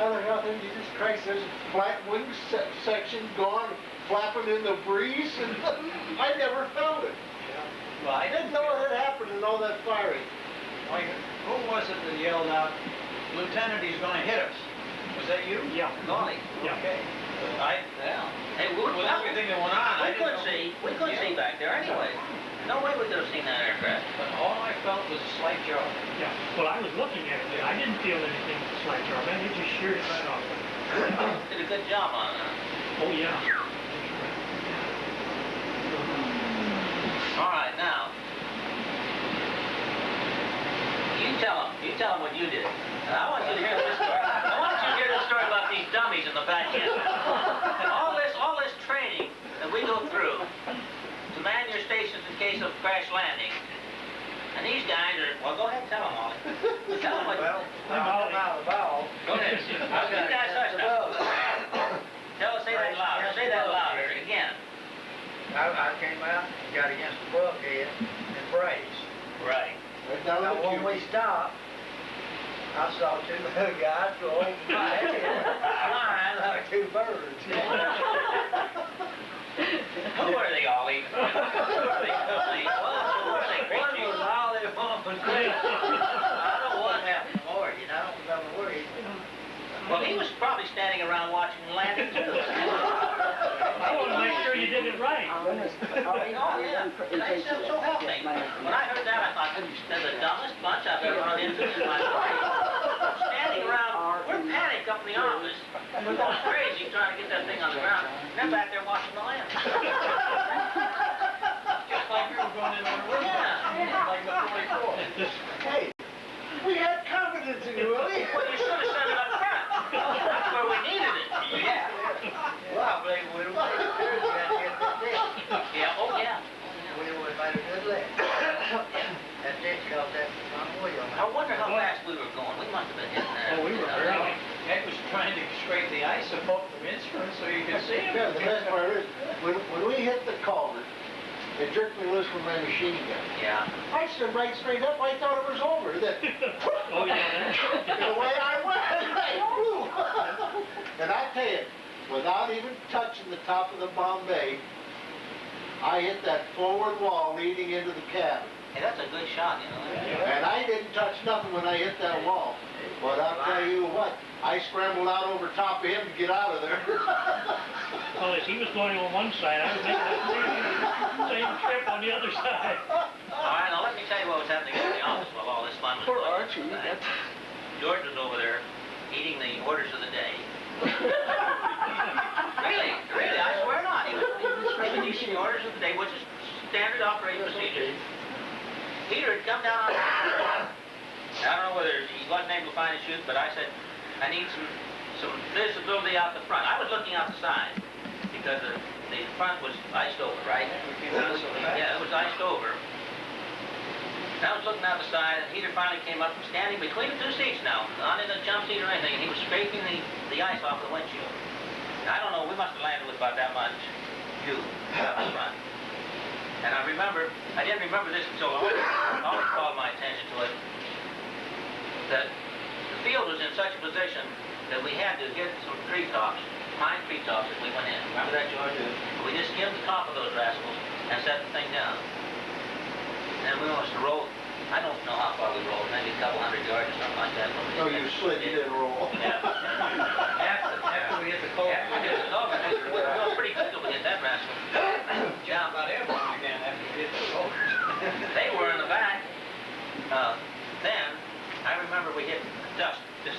I look out there, Jesus Christ, there's a flat wing section gone, flapping in the breeze, and I never felt it. Well, I didn't know what had happened in all that firing. Who was it that yelled out, Lieutenant, he's going to hit us? Was that you? Yeah. Ollie. Yeah. Okay. Hey, with everything that went on, we couldn't see back there anyway. No way we could have seen that aircraft. But all I felt was a slight jar. Yeah. Well, I was looking at it. I didn't feel anything slight jar. Man, it just sheared it right off. Did a good job on it. Oh, yeah. All right, now. You tell them what you did. And I want you to hear this story. I want you to hear this story about these dummies in the back end. All this training that we go through to man your stations in case of crash landing. And these guys are, well, go ahead and tell them, Ollie. Tell them what you did. I'm out of the ball. Go ahead. You guys hush now. Say that louder. Say that louder. Again. I came out and got against the bulkhead and brazed. Right. Now, when we stopped, I saw two guys go over my head, flying like two birds. Who are they, Ollie? Who are they? One was Ollie, one was Krejci. I don't know what happened more, I don't remember where he was. Well, he was probably standing around watching the landing, too. I want to make sure you did it right. Oh, yeah. So help me. When I heard that, I thought, they're the dumbest bunch I've ever run into in my life. Standing around, we're panicked up in the office. We're going crazy trying to get that thing on the ground. They're back there watching the land. Just like we were going in on a river. Yeah. Like the 44. Hey, we had confidence in you, Willie. Well, you should have said it up front. That's where we needed it. Yeah. Well, I believe we would have made a good Yeah, oh yeah. We would have made a good leg. That ditch called that front wheel. I wonder how fast we were going. We must have been hitting that. Oh, we were barely. Ed was trying to scrape the ice above the instruments so you could see him. Yeah, the best part is, when we hit the culvert, it jerked me loose from my machine gun. Yeah. I stood right straight up. I thought it was over. Oh, yeah. The way I went, I flew. And I tell you, without even touching the top of the Bombay, I hit that forward wall leading into the cabin. Hey, that's a good shot, And I didn't touch nothing when I hit that wall. But I'll tell you what, I scrambled out over top of him to get out of there. Well, as he was going on one side, I was making that same trip on the other side. All right, now let me tell you what was happening in the office while all this fun was going on. Poor Archie. George was over there eating the orders of the day. Really, I swear not. He was eating the orders of the day, which is standard operating procedure. Peter had come down on I don't know whether he wasn't able to find his shoes, but I said, I need some visibility out the front. I was looking out the side because the front was iced over, right? Yeah, it was iced over. And I was looking out the side, and Peter finally came up and standing between the two seats now, not in the jump seat or anything, and he was scraping the ice off the windshield. And I don't know, we must have landed with about that much dew out the front. And I didn't remember this until always called my attention to it, that the field was in such a position that we had to hit some treetops, pine treetops as we went in. Remember that, George? We just skimmed the top of those rascals and set the thing down. And we must have rolled, I don't know how far we rolled, maybe a couple hundred yards or something like that. No, you slid, you didn't roll. Yeah. After we hit the culvert. After we hit the culvert, we were pretty good till we hit that rascal. Jump about everyone again after we hit the culvert. They were in the back. Then, I remember we hit dust, just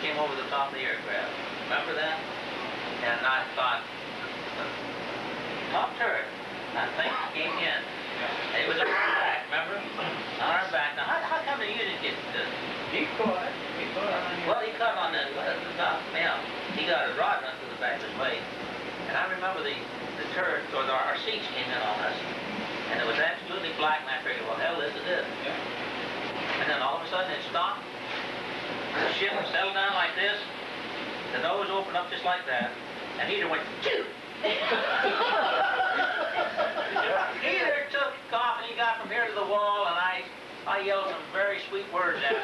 came over the top of the aircraft. Remember that? And I thought, top turret, I think, came in. It was on our back, remember? On our back. Now, how come you didn't get this? He caught. Well, he caught on the top. Yeah. He got a rod run through the back of his leg. And I remember the turret, or our seats came in on us. And it was absolutely black, and I figured, well, hell, this is it. And then all of a sudden it stopped. The ship settled down like this. The nose opened up just like that. And Peter went, choo! Peter took off and he got from here to the wall, and I yelled some very sweet words at him.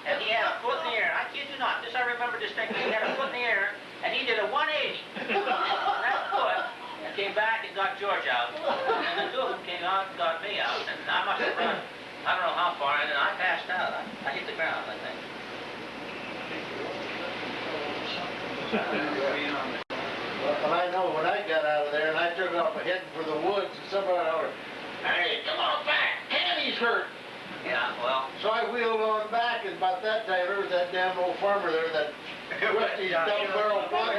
And he had a foot in the air. I kid you not, this I remember distinctly. He had a foot in the air, and he did a 180 on that foot, and came back and got George out. And the two of them came out and got me out. And I must have run, I don't know how far, and then I passed out. I hit the ground, I think. Well, I know when I got out of there and I took off heading for the woods, and somebody over, hey, come on back, Annie's hurt. Yeah, well. So I wheeled on back, and about that time there was that damn old farmer there that rusty double barrel plug.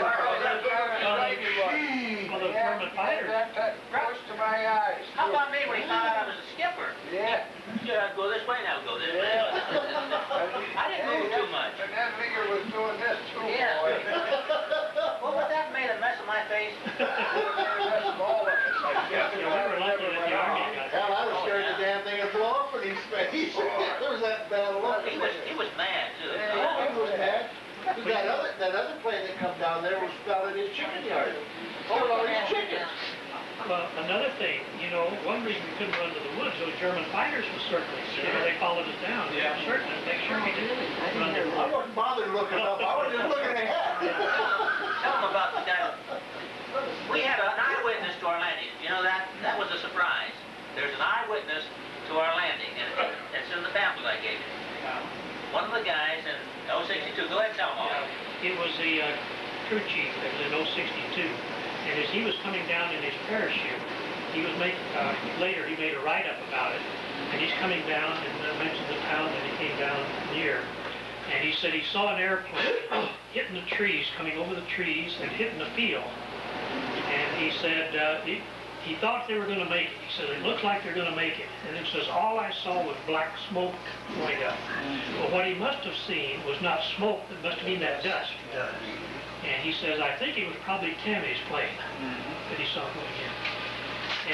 Close to my eyes. How about me when he found out I was a skipper? Yeah. Yeah, I'd go this way, now go this way. I didn't move too much. And that nigger was doing this too, Yeah. boy. Well, but that made a mess of my face. Made a mess of all of us, I guess. We were lucky that the Army got it. Hell, I was scared the damn thing would blow up in his face. There was that bad look. He was mad, too. Yeah, he was mad. That other plane that come down there was found in his chicken yard. Oh, all his chickens. Well, another thing, you know, one reason we couldn't run to the woods, those German fighters was circling. You know, they followed us down. Yeah. They were certain to make sure we didn't run to the I woods. wasn't bothered looking up. I was just looking ahead. Tell them about the guy. We had an eyewitness to our landing. You know that? That was a surprise. There's an eyewitness to our landing, and it's in the pamphlet I gave you. One of the guys in 062, go ahead and tell them all. It was the crew chief that was in 062. And as he was coming down in his parachute, he was later he made a write-up about it. And he's coming down and mentioned the town that he came down near. And he said he saw an airplane hitting the trees, coming over the trees and hitting the field. And he said he thought they were going to make it. He said, it looks like they're going to make it. And it says, all I saw was black smoke going up. Well, what he must have seen was not smoke, it must have been that dust. And he says, I think it was probably Tammy's plane that he saw going in.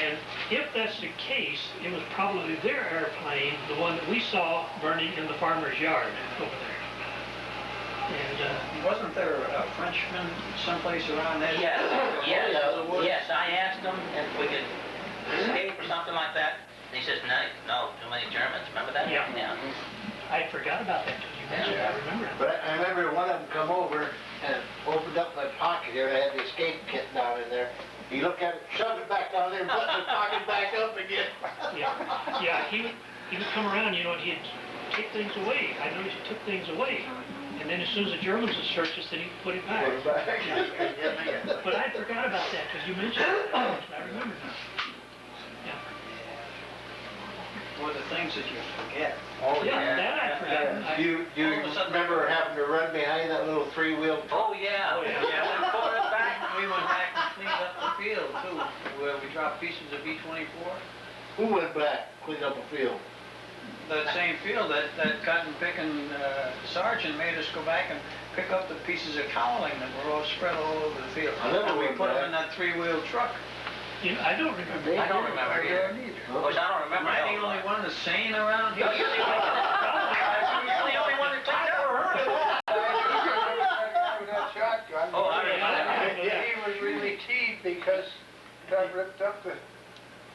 And if that's the case, it was probably their airplane, the one that we saw burning in the farmer's yard over there. And wasn't there a Frenchman someplace around there? Yes, I asked him if we could escape or something like that. And he says, no, too many Germans. Remember that? Yeah. I forgot about that till you mentioned it. I remember it. But I remember one of them come over and opened up my pocket here, and I had the escape kit down in there. He looked at it, shoved it back down there, and put the pocket back up again. Yeah, he would come around, you know, and he'd take things away. I noticed he took things away. And then as soon as the Germans would search us, then he'd put it back. But I forgot about that because you mentioned it. I remember now. Or the things that you forget. Oh, Yeah, that I forgot. You remember having to run behind that little three-wheel truck? Oh, yeah. Oh, yeah. Yeah, we pulled it back. We went back and cleaned up the field too, where we dropped pieces of B-24. Who went back, cleaned up a field? That same field, that cotton picking sergeant made us go back and pick up the pieces of cowling that were all spread all over the field. I never And we went put them back. in that three-wheel truck. You know, I don't remember. I don't remember either. Of course, I don't remember. Am I the only one that's sane around here? No, you're the only one. You're the only one that cleaned up. That shotgun. Oh, I remember. He was really teed because that ripped up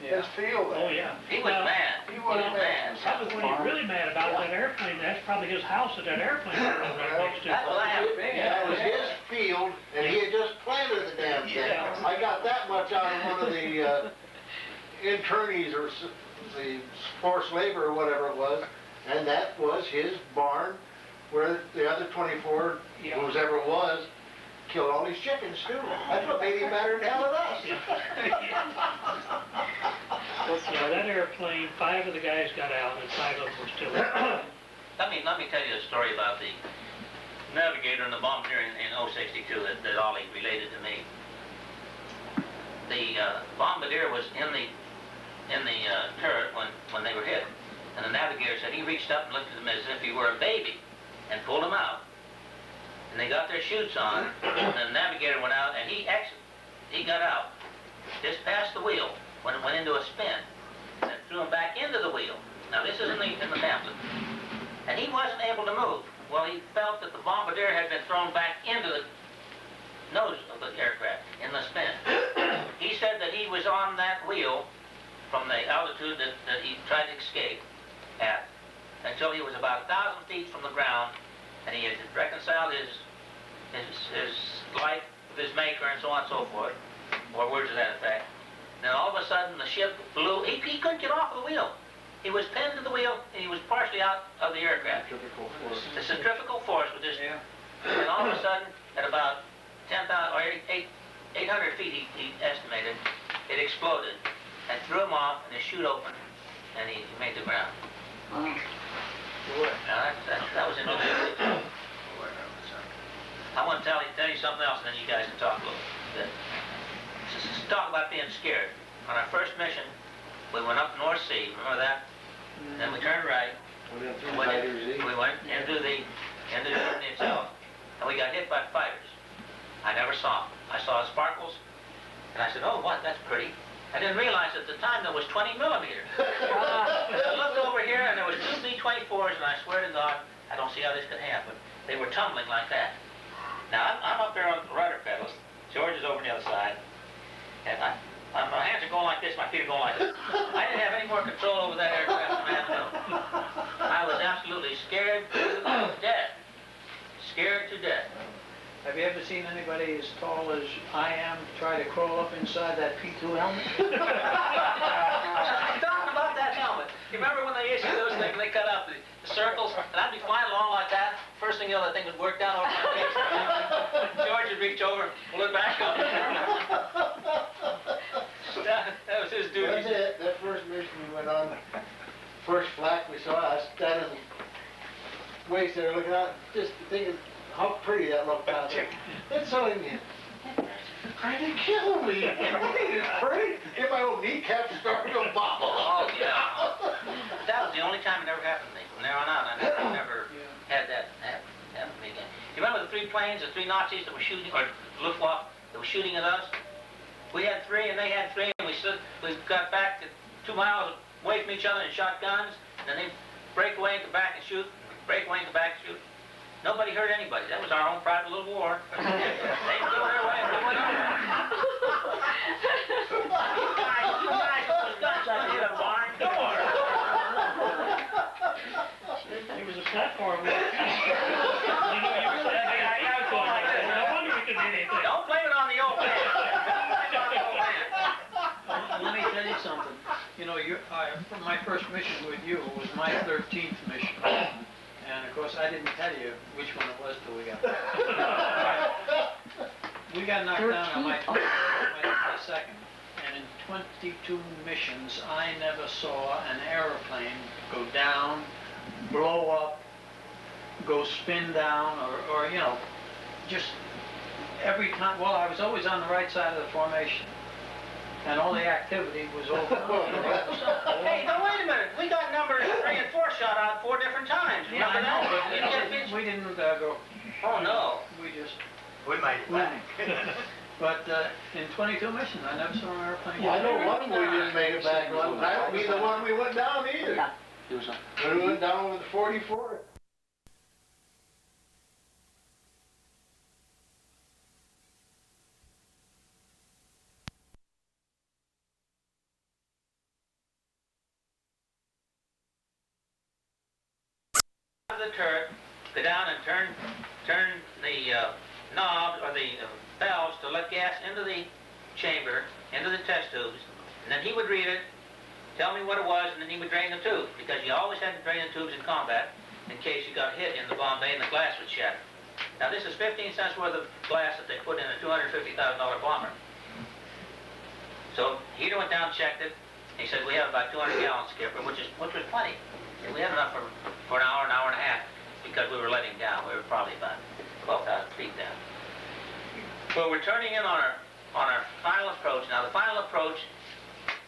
his field. Oh, yeah. He was mad. He was mad. That was when he's really mad about that airplane. That's probably his house that airplane was right next to. That's what I have to be. That was his field, and he had just planted the damn thing. Yeah. I got that much out of one of the internees or the forced labor or whatever it was, and that was his barn where the other 24, whoever it was, killed all these chickens too. That's what made him madder than hell at us. Yeah, that airplane, 5 of the guys got out and 5 of them were still in. Let me tell you a story about the navigator and the bombardier in 062 that Ollie related to me. The bombardier was in the turret when they were hit, and the navigator said he reached up and looked at him as if he were a baby and pulled him out. And they got their chutes on, and the navigator went out, and he got out, just past the wheel, when it went into a spin, and then threw him back into the wheel. Now this is in the pamphlet. And he wasn't able to move. Well, he felt that the bombardier had been thrown back into the nose of the aircraft, in the spin. He said that he was on that wheel from the altitude that he tried to escape at, until he was about 1,000 feet from the ground, and he had reconciled his life with his maker and so on and so forth, or words to that effect. Then all of a sudden the ship flew. He couldn't get off of the wheel. He was pinned to the wheel, and he was partially out of the aircraft. The centrifugal force was just, and all of a sudden, at about 10,000 or 800 feet, he estimated, it exploded and threw him off, and his chute opened, and he made the ground. Now that was in New York. I want to tell you something else, and then you guys can talk a little bit. Just talk about being scared. On our first mission, we went up North Sea. Remember that? Then we turned right. We went into Germany itself, and we got hit by fighters. I never saw them. I saw sparkles, and I said, "Oh, what? That's pretty." I didn't realize at the time there was 20 millimeters. I looked over here, and there was 2 B-24s, and I swear to God, I don't see how this could happen. They were tumbling like that. Now, I'm up there on the rudder pedals. George is over on the other side. And my hands are going like this, my feet are going like this. I didn't have any more control over that aircraft than I had to. I was absolutely scared to death. Scared to death. Have you ever seen anybody as tall as I am try to crawl up inside that P2 helmet? I'm talking about that helmet. You remember when they issued those things, they cut out the circles, and I'd be flying along like that. First thing you know, that thing would work down over my face. George would reach over, pull it back up. That was his duty. That's it. That first mission we went on, first flak we saw, I was standing in the waist there looking out, just thinking how pretty that looked out there. Then suddenly, trying to kill me. If my old kneecaps started to bobble. Oh, yeah. That was the only time it ever happened to me. From there on out, I never had that happen to me again. You remember the 3 planes, the 3 Nazis that were shooting, or Luftwaffe, that were shooting at us? We had 3 and they had 3, and we got back to 2 miles away from each other and shot guns, and then they'd break away and come back and shoot, break away and come back and shoot. Nobody hurt anybody. That was our own private little war. They blew their way and blew it over. You guys with those guns, I hit a barn door. It was a platform. You know, you were saying, I was going like that. No wonder we couldn't hit anything. Don't blame it on the old man. Let me tell you something. You know, my first mission with you was my 13th mission. And of course, I didn't tell you which one it was till we got back. We got knocked down on my 22nd. And in 22 missions, I never saw an airplane go down, blow up, go spin down, or you know, just every time. Well, I was always on the right side of the formation. And all the activity was over. Hey, now wait a minute. We got numbers 3 and 4 shot out 4 different times. Yeah, I know, Remember but that? we didn't go. Oh, no. We made it back. But in 22 missions, I never saw an airplane. Well, I know one we didn't make it back on. I don't mean the one we went down either. When we went down with the 44. The turret, go down and turn the knobs or the valves to let gas into the chamber, into the test tubes, and then he would read it, tell me what it was, and then he would drain the tube, because you always had to drain the tubes in combat in case you got hit in the bomb bay and the glass would shatter. Now this is 15 cents worth of glass that they put in a $250,000 bomber. So he went down, checked it. He said, we have about 200 gallons, Skipper, which was plenty. And we had enough for an hour and a half, because we were letting down. We were probably about 12,000 feet down. So we're turning in on our final approach. Now the final approach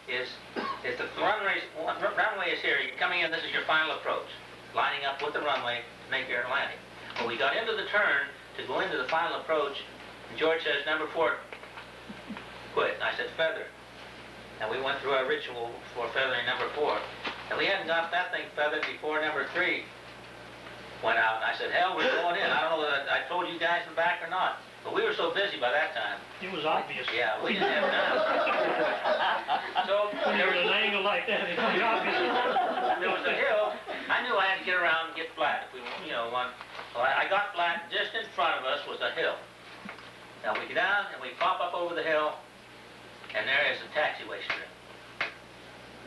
is the runway is here. You're coming in. This is your final approach, lining up with the runway to make your landing. Well, we got into the turn to go into the final approach, and George says, number 4, quit. And I said, feather. And we went through our ritual for feathering number 4. And we hadn't got that thing feathered before number 3 went out. And I said, hell, we're going in. I don't know whether I told you guys in the back or not. But we were so busy by that time. It was obvious. Yeah, we didn't have time. So when there was an angle like that, it was obvious. There was a hill. I knew I had to get around and get flat. If we, you know, well, I got flat. Just in front of us was a hill. Now we get down and we pop up over the hill, and there is a taxiway strip.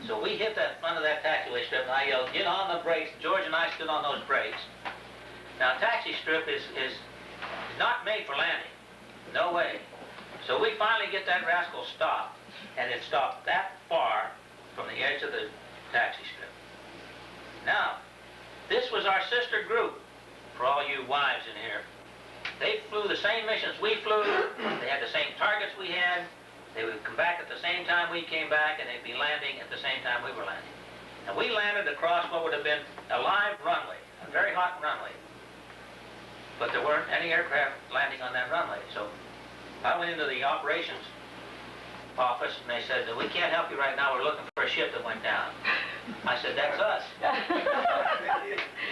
So we hit that front of that taxiway strip, and I yelled, get on the brakes. George and I stood on those brakes. Now, a taxi strip is not made for landing. No way. So we finally get that rascal stopped, and it stopped that far from the edge of the taxi strip. Now, this was our sister group, for all you wives in here. They flew the same missions we flew. They had the same targets we had. They would come back at the same time we came back, and they'd be landing at the same time we were landing. And we landed across what would have been a live runway, a very hot runway. But there weren't any aircraft landing on that runway. So I went into the operations office, and they said, we can't help you right now. We're looking for a ship that went down. I said, that's us.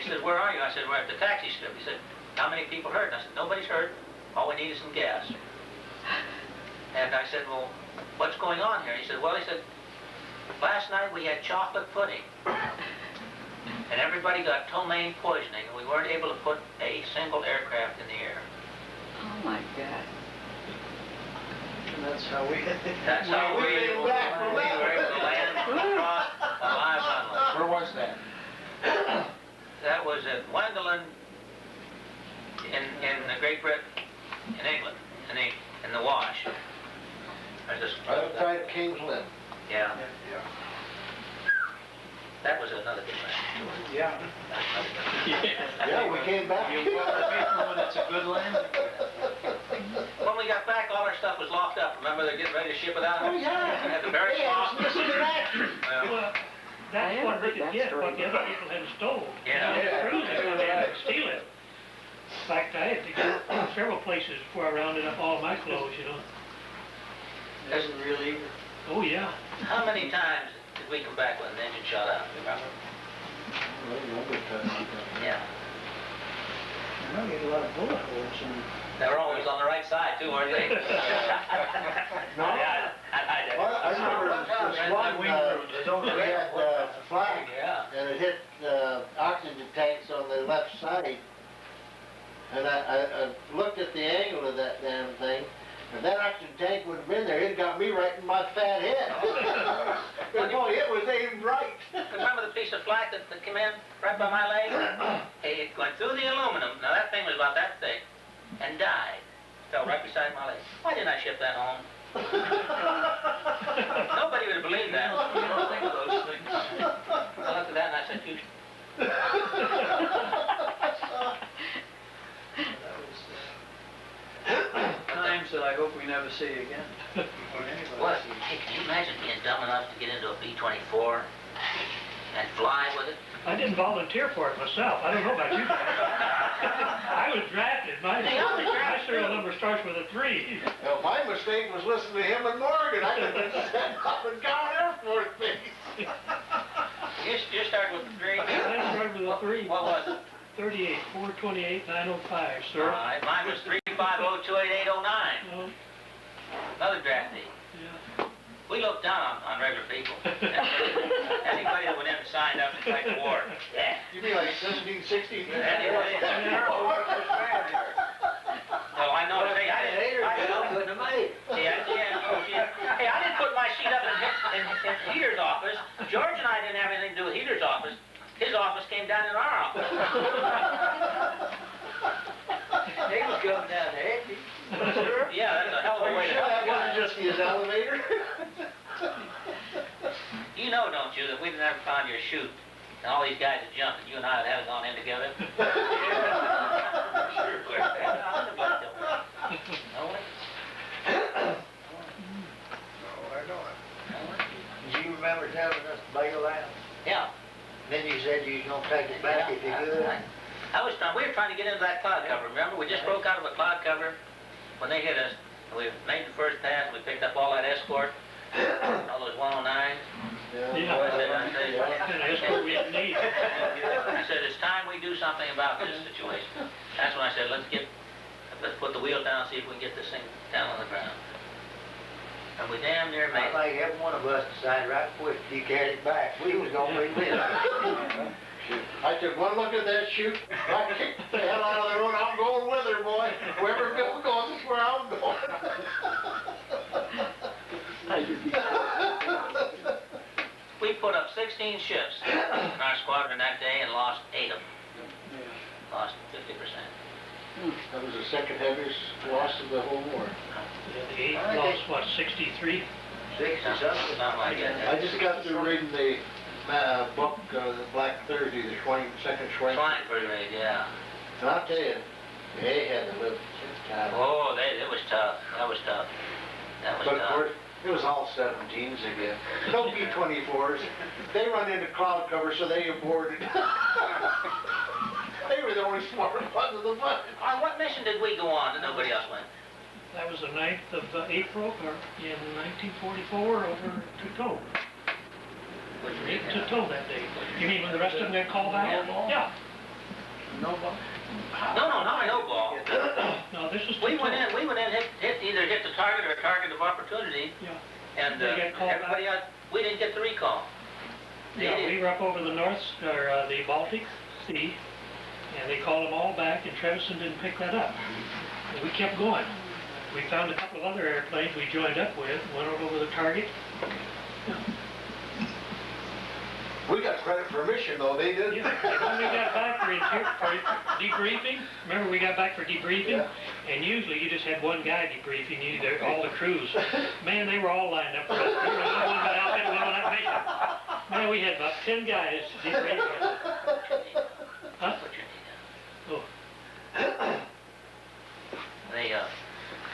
He said, where are you? I said, we're at the taxi strip. He said, how many people hurt? And I said, nobody's hurt. All we need is some gas. And I said, well, what's going on here? He said, well, last night we had chocolate pudding. And everybody got ptomaine poisoning, and we weren't able to put a single aircraft in the air. Oh, my God. And that's how we hit it. That's how we were able to land across a live runway. Where was that? That was at Wendelin in Great Britain, in England, in the Wash. Right outside King's Lynn. Yeah. That was another good land. Yeah. Yeah, we came back. You want when it's a good landing. When we got back, all our stuff was locked up. Remember, they're getting ready to ship it out? Oh, yeah. We had the very small. Well, that's what they could get, what the other people had stole. Yeah. They had to steal it. In fact, I had to go several places before I rounded up all my clothes, you know. That's really. Oh, yeah. How many times did we come back with an engine shot out? Remember? Yeah. I know you had a lot of bullet holes in. They were always on the right side, too, weren't they? No. Yeah, I Well, I remember this one, we had a flag, Yeah. and it hit oxygen tanks on the left side. And I looked at the angle of that damn thing. If that oxygen tank would have been there, it got me right in my fat head. Boy, it was came in right by my leg. It went through the aluminum. Now that thing was about that thick, and died. Fell right beside my leg. Why didn't I ship that home? Nobody would have believed that. You don't think of those things. I looked at that and I said, you... Times that I hope we never see again. What? Hey, can you imagine being dumb enough to get into a B-24 and fly with it? I didn't volunteer for it myself. I don't know about you guys. I was drafted. My serial number starts with a 3. Well, my mistake was listening to him and Morgan. I could have just said up and down Air Force Base. You started with the 3? I started with a 3. What was it? 38, 428, 905, sir. All right, mine was 350-28809. Oh, Another draftee. yeah. We looked down on regular people. Anybody that went in and signed up to fight the war. Yeah. You mean like 17, 16? Anybody. Well, I know. Hey, I didn't put my sheet up in Heater's office. George and I didn't have anything to do with Heater's office. His office came down in our office. He was going down there. Yeah, that's a hell of a way to help That you wasn't guys. just his elevator. You know, don't you, that we'd never found your chute, and all these guys that jumped, and you and I would have gone in together? Sure, of course. No way. I know it. Do you remember telling us to bail out? Yeah. Then you said you was gonna take it back if you could. We were trying to get into that cloud cover, remember? We just broke out of a cloud cover when they hit us. We made the first pass, we picked up all that escort, all those 109s. Yeah. Escort we didn't need. I said, it's time we do something about this situation. That's when I said, let's put the wheel down and see if we can get this thing down on the ground. And we damn near made I it. think every one of us decided right quick if you carried it back, we was gonna be with it. I took one look at that chute. I kicked the hell out of the road. I'm going with her, boy. Wherever Bill goes is where I'm going. We put up 16 ships in our squadron that day and lost 8 of them. Lost 50%. That was the second heaviest loss of the whole war. The 8 lost, what, 63? 60-something. Something like that. I just got through reading the book, The Black Thursday, the second Schwenk. Flying brigade, yeah. And I'll tell you, they had to live time. Oh, it was tough. That was tough. That was But of tough. course, it was all 17s again. No B-24s. They run into cloud cover, so they aborted. They were the only smart ones of the bunch. On what mission did we go on that nobody else went? That was the 9th of April in 1944 over to Tow. To Tow that day. You mean when the rest of them got called out? Yeah. No ball? No, not a no ball. No, this was We went in, either hit the target or a target of opportunity. Yeah. And They got called everybody else, we didn't get the recall. Yeah, we were up over the the Baltic Sea, and they called them all back, and Trevison didn't pick that up. And we kept going. We found a couple of other airplanes we joined up with, went over the target. We got credit for a mission, though. They didn't. Yeah. And when we got back for debriefing, remember we got back for debriefing? Yeah. And usually you just had one guy debriefing you, all the crews. Man, they were all lined up for us. We were the only one got outfitted with on that mission. Man, we had about 10 guys debriefing us. Huh? Oh.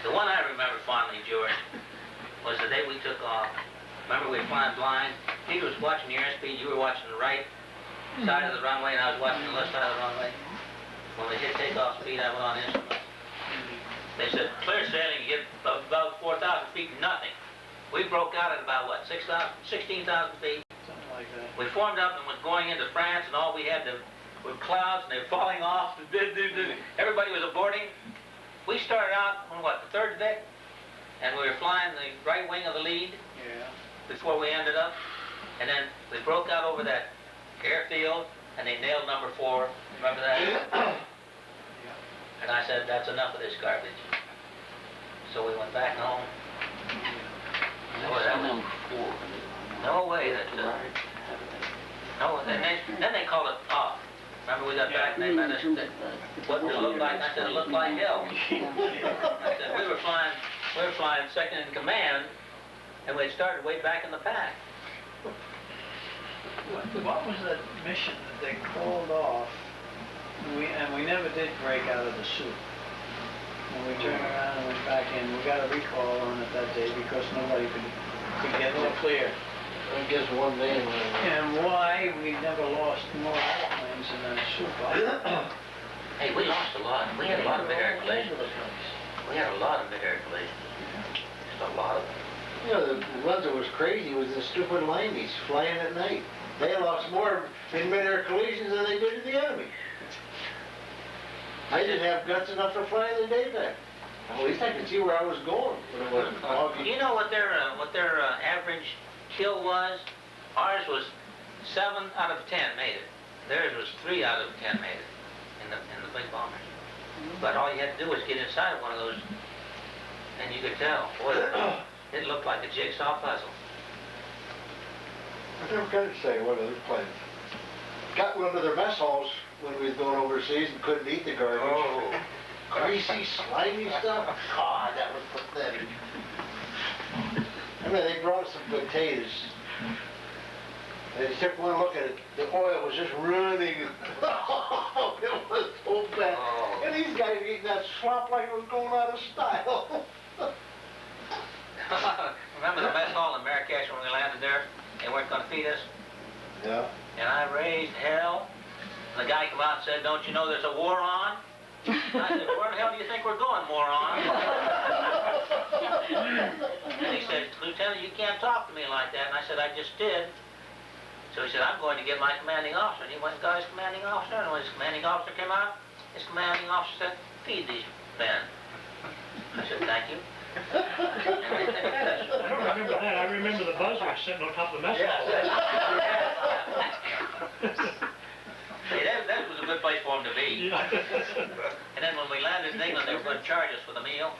The one I remember fondly, George, was the day we took off. Remember we were flying blind? Peter was watching the airspeed, you were watching the right side of the runway, and I was watching the left side of the runway. When we hit takeoff speed, I went on instruments. They said, clear sailing, you get about 4,000 feet, nothing. We broke out at about, what, 16,000 feet? Something like that. We formed up and was going into France, and all we had were clouds, and they were falling off. Everybody was aborting. We started out on, what, the 3rd deck? And we were flying the right wing of the lead. Yeah. Before we ended up, and then we broke out over that airfield, and they nailed number 4. Remember that? And I said, that's enough of this garbage. So we went back home. No way that. No, and then they called it off. Remember we got back and they let us, what did it look like? I said, it looked like hell. I said, we were flying second in command, and we had started way back in the pack. What was that mission that they called off? And we never did break out of the soup. When we turned around and went back in, we got a recall on it that day because nobody could get it clear. I guess one day. And why we never lost more airplanes in that soup? Hey, we lost a lot. We had a lot of mid-air collisions. We had a lot of mid-air collisions. Just a lot of them. You know, the ones that was crazy was the stupid limeys flying at night. They lost more in mid-air collisions than they did to the enemy. I didn't have guts enough to fly in the daytime. At least I could see where I was going when it wasn't foggy. You know what their average kill was? Ours was 7 out of 10 made it. Theirs was 3 out of 10 made it in the big bombers. But all you had to do was get inside one of those, and you could tell. Boy, it looked like a jigsaw puzzle. I never got to say what other planes. Got one of their mess halls when we was going overseas and couldn't eat the garbage. Oh. Greasy, slimy stuff. God, that was pathetic. I mean, they brought some potatoes. And they took one look at it. The oil was just running. It was so bad. Oh. And these guys eating that slop like it was going out of style. Remember the mess hall in Marrakesh when we landed there? They weren't going to feed us? Yeah. And I raised hell. And the guy came out and said, don't you know there's a war on? I said, where the hell do you think we're going, moron? And he said, Lieutenant, you can't talk to me like that. And I said, I just did. So he said, I'm going to get my commanding officer. And he went and got his commanding officer. And when his commanding officer came out, his commanding officer said, feed these men. I said, thank you. I don't remember that. I remember the buzzer sitting on top of the mess hall. Hey, that was a good place for him to be. Yeah. And then when we landed in England, they were going to charge us for the meal.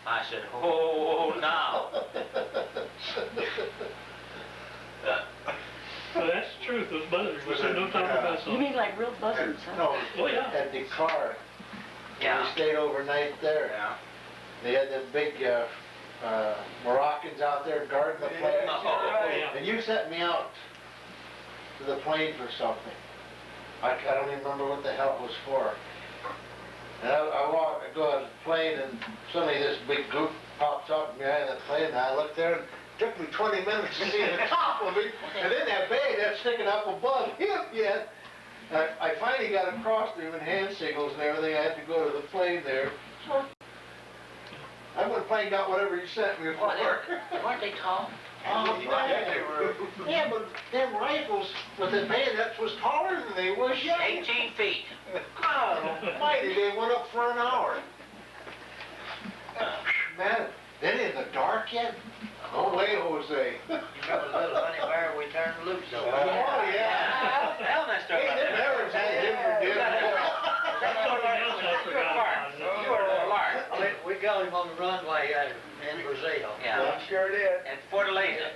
I said, oh, now. Well, that's the truth. Those buzzers were sitting on top of the mess hall. You mean like real buzzards, huh? No, Oh, yeah. at the car. Yeah. We stayed overnight there. Yeah. They had them big Moroccans out there guarding the plane. Oh, yeah. And you sent me out to the plane for something. I don't even remember what the hell it was for. And I go out to the plane and suddenly this big goof pops up behind the plane and I look there and it took me 20 minutes to see the top of it. And then that bag that's sticking up above him yet. I finally got across there with hand signals and everything. I had to go to the plane there. So I went and plane got whatever you sent me for. Weren't they tall? Oh, yeah, but them rifles with the bayonets was taller than they was yet. 18 feet. God almighty, they went up for an hour. Man, then in the dark yet? No way, Jose. You remember the little honey bear we turned loose over? Oh, yeah. Hell, that's Hey, them arrows had different deal. You were a lark. We got him on the runway in Brazil. Yeah. Sure did. And Fortaleza.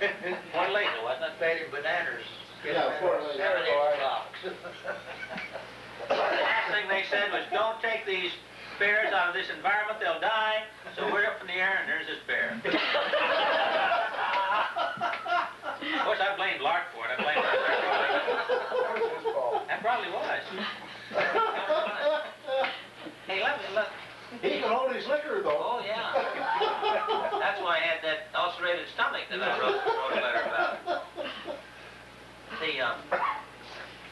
Fortaleza, wasn't it? Fed him bananas. Yeah, Fortaleza. 7 o'clock. The last thing they said was, don't take these bears out of this environment, they'll die. So we're up in the air and there's this bear. Of course, I blamed Lark for it. I blamed her. That probably was. Hey, look. He can hold his liquor, though. Oh, yeah. That's why I had that ulcerated stomach that I wrote a letter about.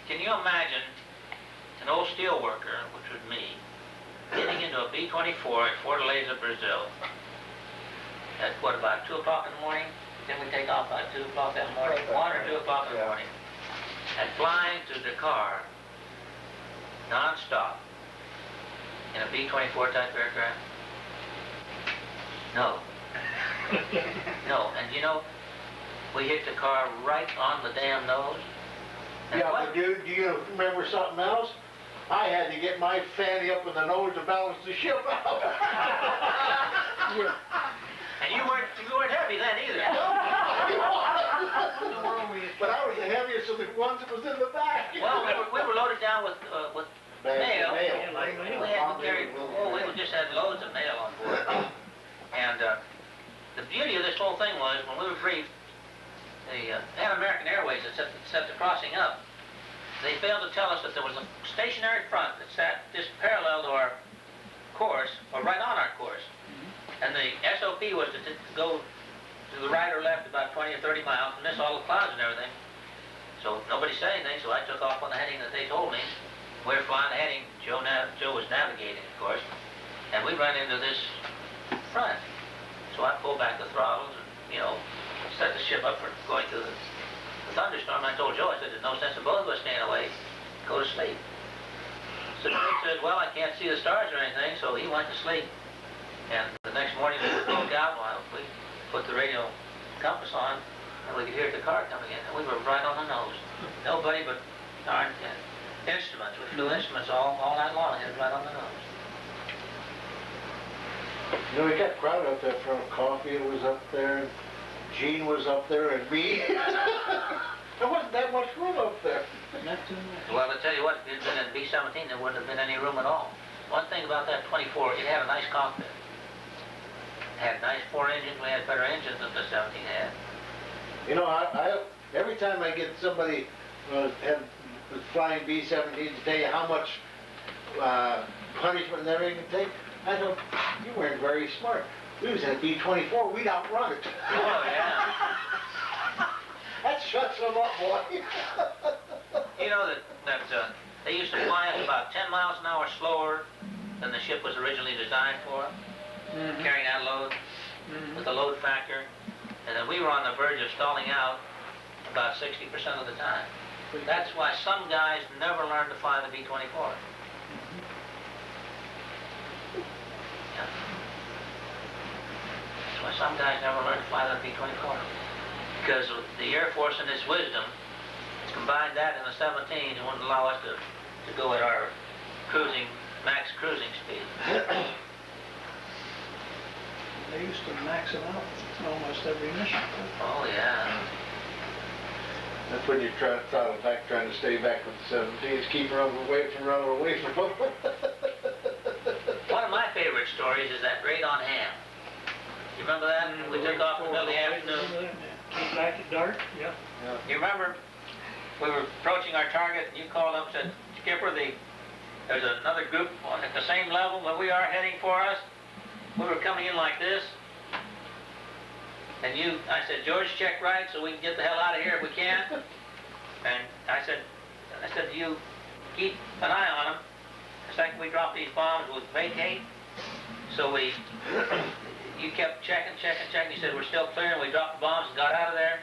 Can you imagine an old steel worker, which was me, getting into a B-24 at Fortaleza, Brazil? At what, about 2 o'clock in the morning? Then we take off about 2 o'clock that morning, 1 or 2 o'clock in the morning, and flying to Dakar, non-stop, in a B-24 type aircraft? No. No, and you know, we hit the car right on the damn nose. And Yeah, but do you remember something else? I had to get my fanny up in the nose to balance the ship out. And you weren't heavy then either. But I was the heaviest of the ones that was in the back. Well, we were loaded down with mail. We just had loads of mail on board. And the beauty of this whole thing was, when we were briefed, the American Airways that set the crossing up, they failed to tell us that there was a stationary front that sat just parallel to our course, or right on our course. And the SOP was to go to the right or left about 20 or 30 miles and miss all the clouds and everything. So nobody said anything, so I took off on the heading that they told me. We were flying the heading. Joe was navigating, of course, and we ran into this front. So I pulled back the throttles and, set the ship up for going through the thunderstorm. I told Joe, I said, there's no sense of both of us staying awake. Go to sleep. So Joe said, well, I can't see the stars or anything, so he went to sleep. And the next morning we woke out while we put the radio compass on, and we could hear the car coming in, and we were right on the nose. Nobody but darn instruments. We flew instruments all night long, and right on the nose. We got crowd up there from Coffee was up there, Gene was up there, and me. There wasn't that much room up there. Not too much. Well, I tell you what, if it had been in B-17, there wouldn't have been any room at all. One thing about that 24, it had a nice cockpit. It had nice 4 engines. We had better engines than the 17 had. I every time I get somebody was flying B-17 to tell you how much punishment and everything to take, I thought, you weren't very smart. We was at B-24, we'd outrun it. Oh, yeah. That shuts them up, boy. You know that they used to fly us about 10 miles an hour slower than the ship was originally designed for, carrying that load, with the load factor. And then we were on the verge of stalling out about 60% of the time. That's why some guys never learn to fly the B-24. Yeah. That's why some guys never learn to fly the B-24. Because the Air Force in its wisdom combined that in the 17s and wouldn't allow us to go at our max cruising speed. They used to max it out almost every mission. Oh, yeah. That's when you try to throttle back, trying to stay back with the 17s, keep running away from them. One of my favorite stories is that raid on Ham. You remember that? We took off in the middle of the afternoon. Came back at dark? Yeah. You remember we were approaching our target and you called up and said, Skipper, there's another group at the same level that we are heading for us. We were coming in like this. And I said, George, check right so we can get the hell out of here if we can. And I said, you keep an eye on them. The second we drop these bombs, we'll vacate. So you kept checking. You said, we're still clear, and we dropped the bombs and got out of there.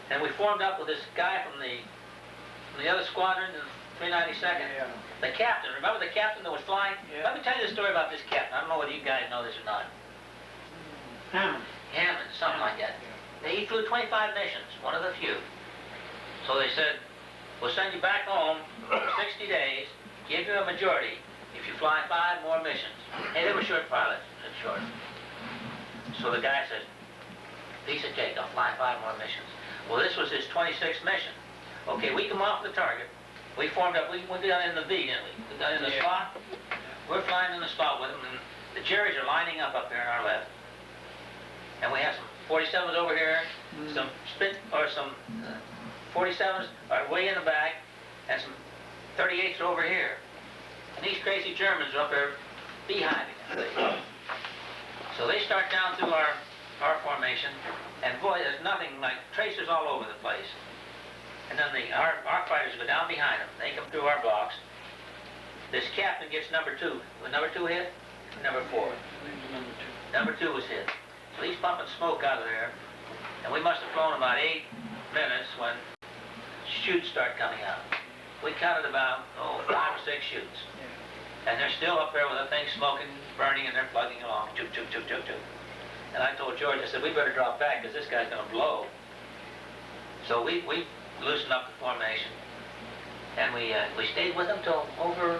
And we formed up with this guy from the other squadron, the 392nd. Yeah. The captain, remember the captain that was flying? Yeah. Let me tell you the story about this captain. I don't know whether you guys know this or not. Hammond, something like that. He flew 25 missions, one of the few. So they said, we'll send you back home for 60 days, give you a majority if you fly 5 more missions. Hey, they were short pilots, short. So the guy said, piece of cake, I'll fly 5 more missions. Well, this was his 26th mission. Okay, we come off the target. We formed up, we got in the V, didn't we? We got in the spot. We're flying in the spot with them, and the Jerrys are lining up there on our left. And we have some 47s over here, some 47s are way in the back, and some 38s are over here. And these crazy Germans are up there beehiving. So they start down through our formation, and boy, there's nothing like tracers all over the place. And then our fighters go down behind them. They come through our blocks. This captain gets number 2. Was number 2 hit? Number 4. Number 2 was hit. So he's pumping smoke out of there. And we must have flown about 8 minutes when shoots start coming out. We counted about, 5 or 6 shoots. And they're still up there with the thing smoking, burning, and they're plugging along. Toot, toot, toot, toot, toot. And I told George, I said, we better drop back because this guy's going to blow. So we loosened up the formation. And we stayed with them till over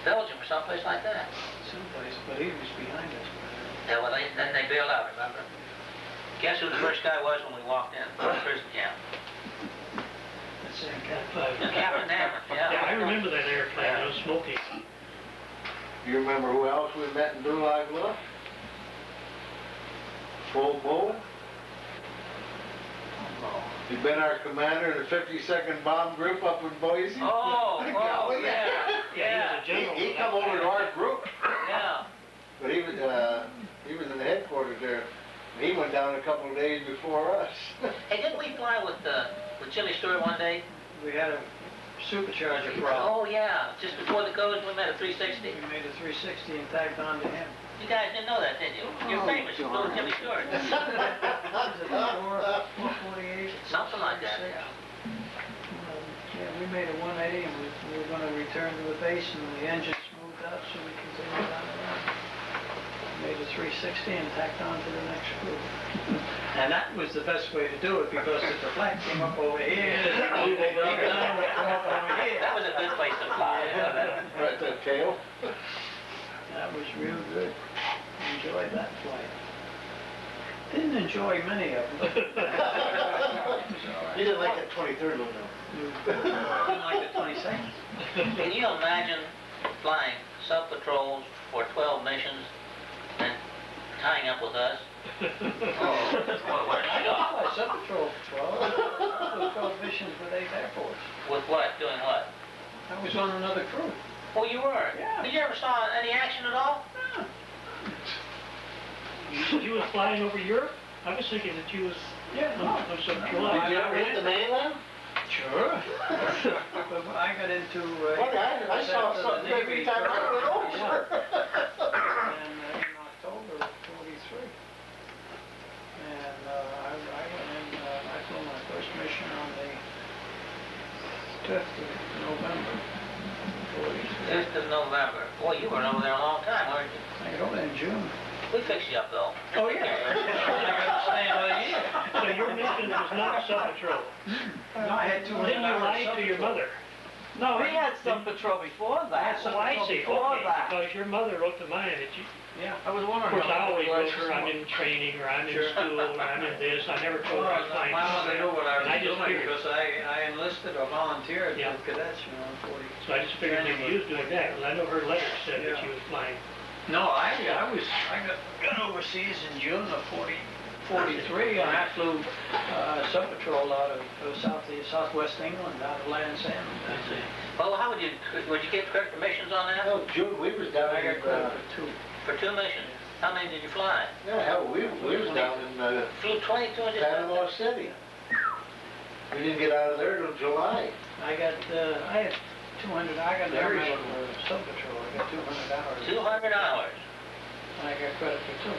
Belgium or someplace like that. Someplace, but he was behind us. Yeah, well, then they bailed out, remember? Guess who the first guy was when we walked in? Prison camp. You remember who else we met in Dulag Bluff? Full Bull. He'd been our commander in the 52nd Bomb Group up in Boise. Oh, yeah. Yeah. He come over to our group. Yeah. But he was in the headquarters there. He went down a couple of days before us. Hey, didn't we fly with Chili Stewart one day? We had a supercharger problem. Oh, yeah. Just before the coast, we made a 360. We made a 360 and tagged on to him. You guys didn't know that, did you? You're famous. You flew with Jimmy Stewart. 448. Something like that, yeah. Yeah, we made a 180 and we were going to return to the base and the engine smoothed out so we continued on around. Made a 360 and tacked on to the next group. And that was the best way to do it because if the flag came up over here, we would go down and come up over here. That was a good place to fly. Right, that tail. That was real good. Enjoyed that flight. Didn't enjoy many of them. You didn't like that 23rd one, Didn't like the 22nd. Can you imagine flying sub-patrols for 12 missions and tying up with us? I sub-patrol for 12 missions with 8 Air Force. With what? Doing what? I was on another crew. Oh, you were? Yeah. Did you ever saw any action at all? No. You said you was flying over Europe? I was thinking that you was on some July. Did you ever hit the mainland? Sure. But I got into... I saw something every time I went over. And in October of 43. And I went in, I flew my first mission on the 5th of November. 5th of November. Boy, you were over there a long time, weren't you? I got over in June. We fixed you up, though. Oh, yeah. I got to stay another year. So your mission was not sub-patrol? No, I had 200 Didn't you lie to your mother? No, he had some patrol before that. Oh, I see. Okay, because your mother wrote to mine that you... Yeah. I was Of wondering. course, I always wrote her, I'm in training, or I'm in school, or I'm in this. I never told her I was flying. My mother knew what I was And I just doing figured. because I enlisted or volunteered Yeah. with cadets, you know, in 40. So I just figured maybe you was doing that, because I know her letter said that Yeah. she was flying. No, I got overseas in June of 43, and I flew sub-patrol out of southwest England, out of Lansing. Well, how would you get credit for missions on that? No, June, we was down I got in, credit for 2. For 2 missions. How many did you fly? yeah, hell, we was down in Flew 22 and just... Panama City. We didn't get out of there till July. I had 200, I got air medal for sub-patrol, I got 200 hours. 200 hours. And I got credit for 2.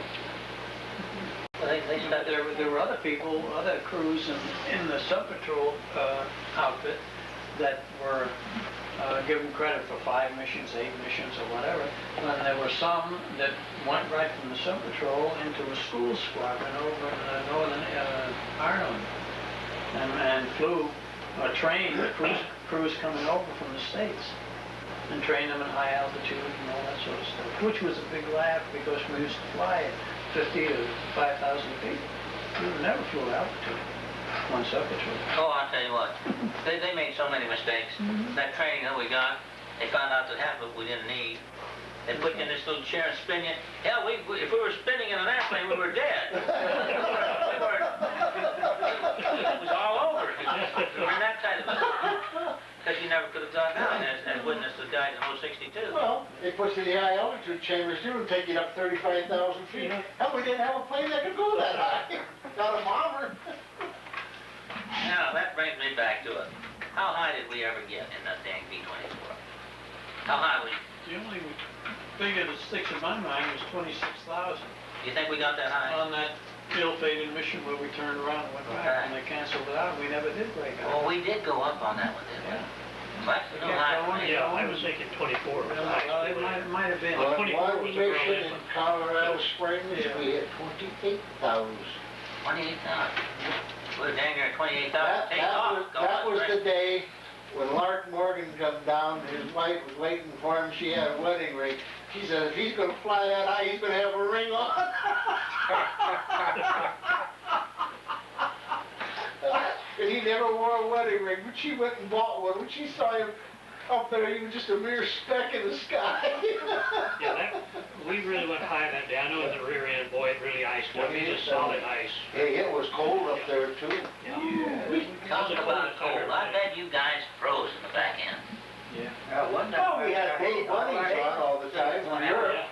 Well, they stuck There were other people, other crews in the sub-patrol outfit that were given credit for 5 missions, 8 missions, or whatever. And there were some that went right from the sub-patrol into a school squadron over in northern Ireland and flew or trained crews coming over from the States and trained them in high altitude and all that sort of stuff, which was a big laugh because we used to fly at 50 to 5,000 feet. We never flew at altitude on sub-patrol. Oh, I'll tell you what. They made so many mistakes. That training that we got, they found out that half of it we didn't need. They put you in this little chair and spin you. Hell, if we were spinning in an airplane, we were dead. It was all over. We were in that kind of a... Because you never could have gone down and witnessed the guys in 062. Well, they put you in the high altitude chambers too and take you up 35,000 feet. Hell, we didn't have a plane that could go that high. Not a bomber. Now, that brings me back to it. How high did we ever get in that dang B-24? How high was... The only figure that sticks in my mind was 26,000. You think we got that high? On that ill-fated mission where we turned around and went back and they canceled it out. We never did break out. Well, we did go up on that one, didn't we? Yeah. That's no high. Yeah, I was thinking 24 was the highest. Well, it might have been. On 24 one was a mission brilliant in one. Colorado Springs, we hit 28,000. 28,000. We're dang near 28,000. That was the day when Lark Morgan come down, his wife was waiting for him, she had a wedding ring. She said, if he's gonna fly that high, he's gonna have a ring on. And he never wore a wedding ring, but she went and bought one when she saw him up there, he was just a mere speck in the sky. Yeah, we really went high that day. I know in the rear end, boy, it really iced up. It was just solid ice. Hey, it was cold up there too. Talking about cold, I bet you guys froze in the back end. Oh, we had blue bunnies on all the time in Europe.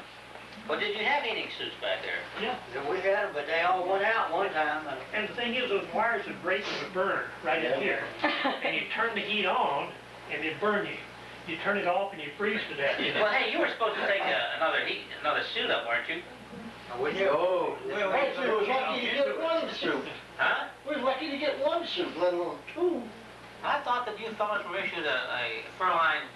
Well, did you have heating suits back there? Yeah. We had them, but they all went out one time. And the thing is, those wires would break and would burn right in here. And you turn the heat on, and it'd burn you. You turn it off, and you freeze to death. Well, hey, you were supposed to take another suit up, weren't you? We did. Oh, We was lucky to get one suit. Huh? We was lucky to get one suit, let alone two. I thought that you fellas were issued a fur line.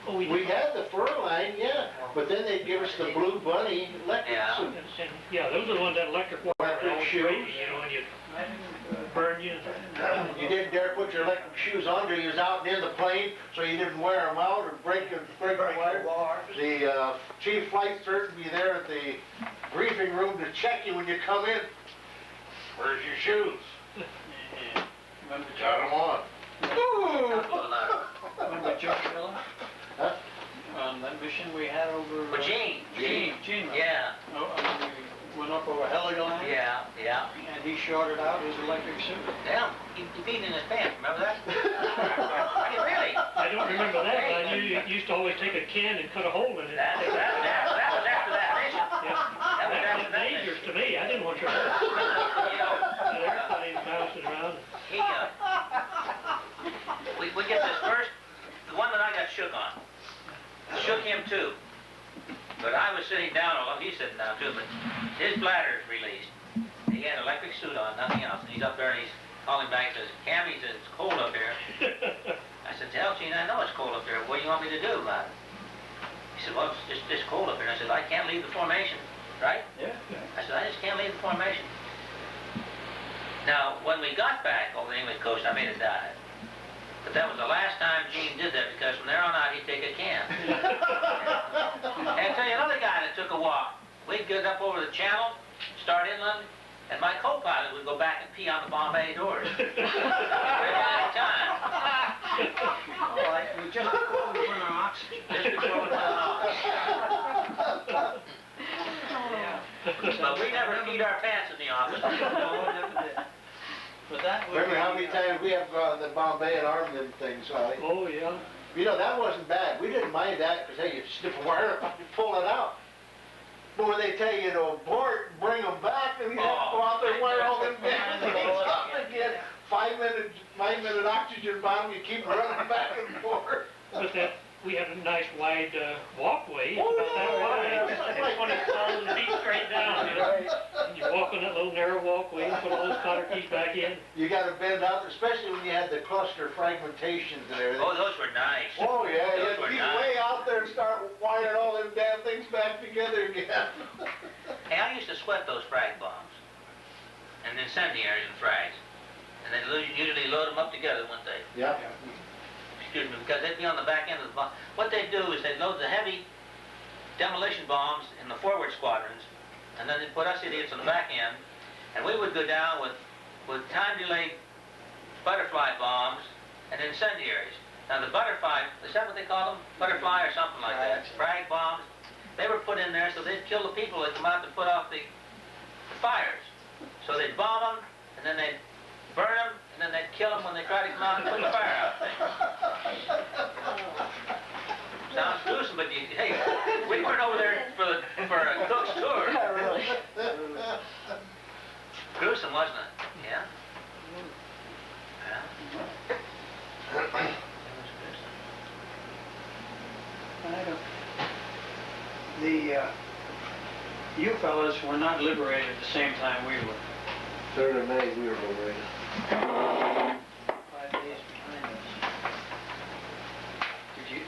Oh, We had the fur line, yeah, but then they'd give us the blue bunny electric suit. And, yeah, those are the ones that electric wire Electric all shoes. crazy, you know, and you burn you. You didn't dare put your electric shoes on till you was out near the plane, so you didn't wear them out or break the wire. The chief flight surgeon would be there at the briefing room to check you when you come in. Where's your shoes? Got them on. Remember Joe Miller? Huh? On that mission we had over... But Gene. Yeah. Oh, we went up over Heligoland. Yeah. And he shorted out his electric suit. Yeah, he peed in his pants, remember that? Really? I don't remember that, but I knew you used to always take a can and cut a hole in it. That was after that mission. Yeah. That was That after was that dangerous mission. to me. I didn't want your everybody bouncing around. We get this first, the one that I got shook on. Shook him too. But I was sitting down, although he's sitting down too, but his bladder's released. He had an electric suit on, nothing else. And he's up there and he's calling back and says, Cam, he says, it's cold up here. I said, tell Gene, I know it's cold up here. What do you want me to do about it? He said, well, it's just cold up here. And I said, I can't leave the formation, right? Yeah. I said, I just can't leave the formation. Now, when we got back over the English coast, I made a dive. But that was the last time Gene did that, because from there on out, he'd take a can. And I'll tell you another guy that took a walk. We'd get up over the channel, start inland, and my co-pilot would go back and pee on the Bombay doors. Every time. Like, we just before we run our oxygen. Just before we went off. But we never peed our pants in the office. No, never did. But that was... Remember how many times we have gone to Bombay and armed them things, Holly? Oh, yeah. You know, that wasn't bad. We didn't mind that, because, hey, you snip a wire up, you pull it out. But when they tell you to abort, bring them back, and you have to go out there and wire all them damn things up again. 5 minute oxygen bomb, you keep running back and forth. But that, we had a nice wide walkway. It's Oh, about that wide. yeah. It's 20,000 feet straight down, you know. And you walk on that little narrow walkway and put all those cotter keys back in. You got to bend out, especially when you had the cluster fragmentations and everything. Oh, those were nice. Oh, yeah, you Those had to were be nice. way out there and start wiring all them damn things back together again. Hey, I used to sweat those frag bombs and incendiaries and frags. And they'd usually load them up together, wouldn't they? Yeah. Excuse me, because they'd be on the back end of the bomb. What they'd do is they'd load the heavy demolition bombs in the forward squadrons, and then they'd put us idiots on the back end, and we would go down with time-delayed butterfly bombs and incendiaries. Now the butterfly, is that what they call them? Butterfly or something like that. Frag bombs. They were put in there so they'd kill the people that come out to put off the fires. So they'd bomb them, and then they'd burn them, and then they'd kill them when they tried to come out and put the fire out. Sounds gruesome, but hey, we weren't over there for a cook's tour. Really? Gruesome, wasn't it? Yeah? Yeah. You fellas were not liberated at the same time we were. 3rd of May, we were liberated. 5 days behind us.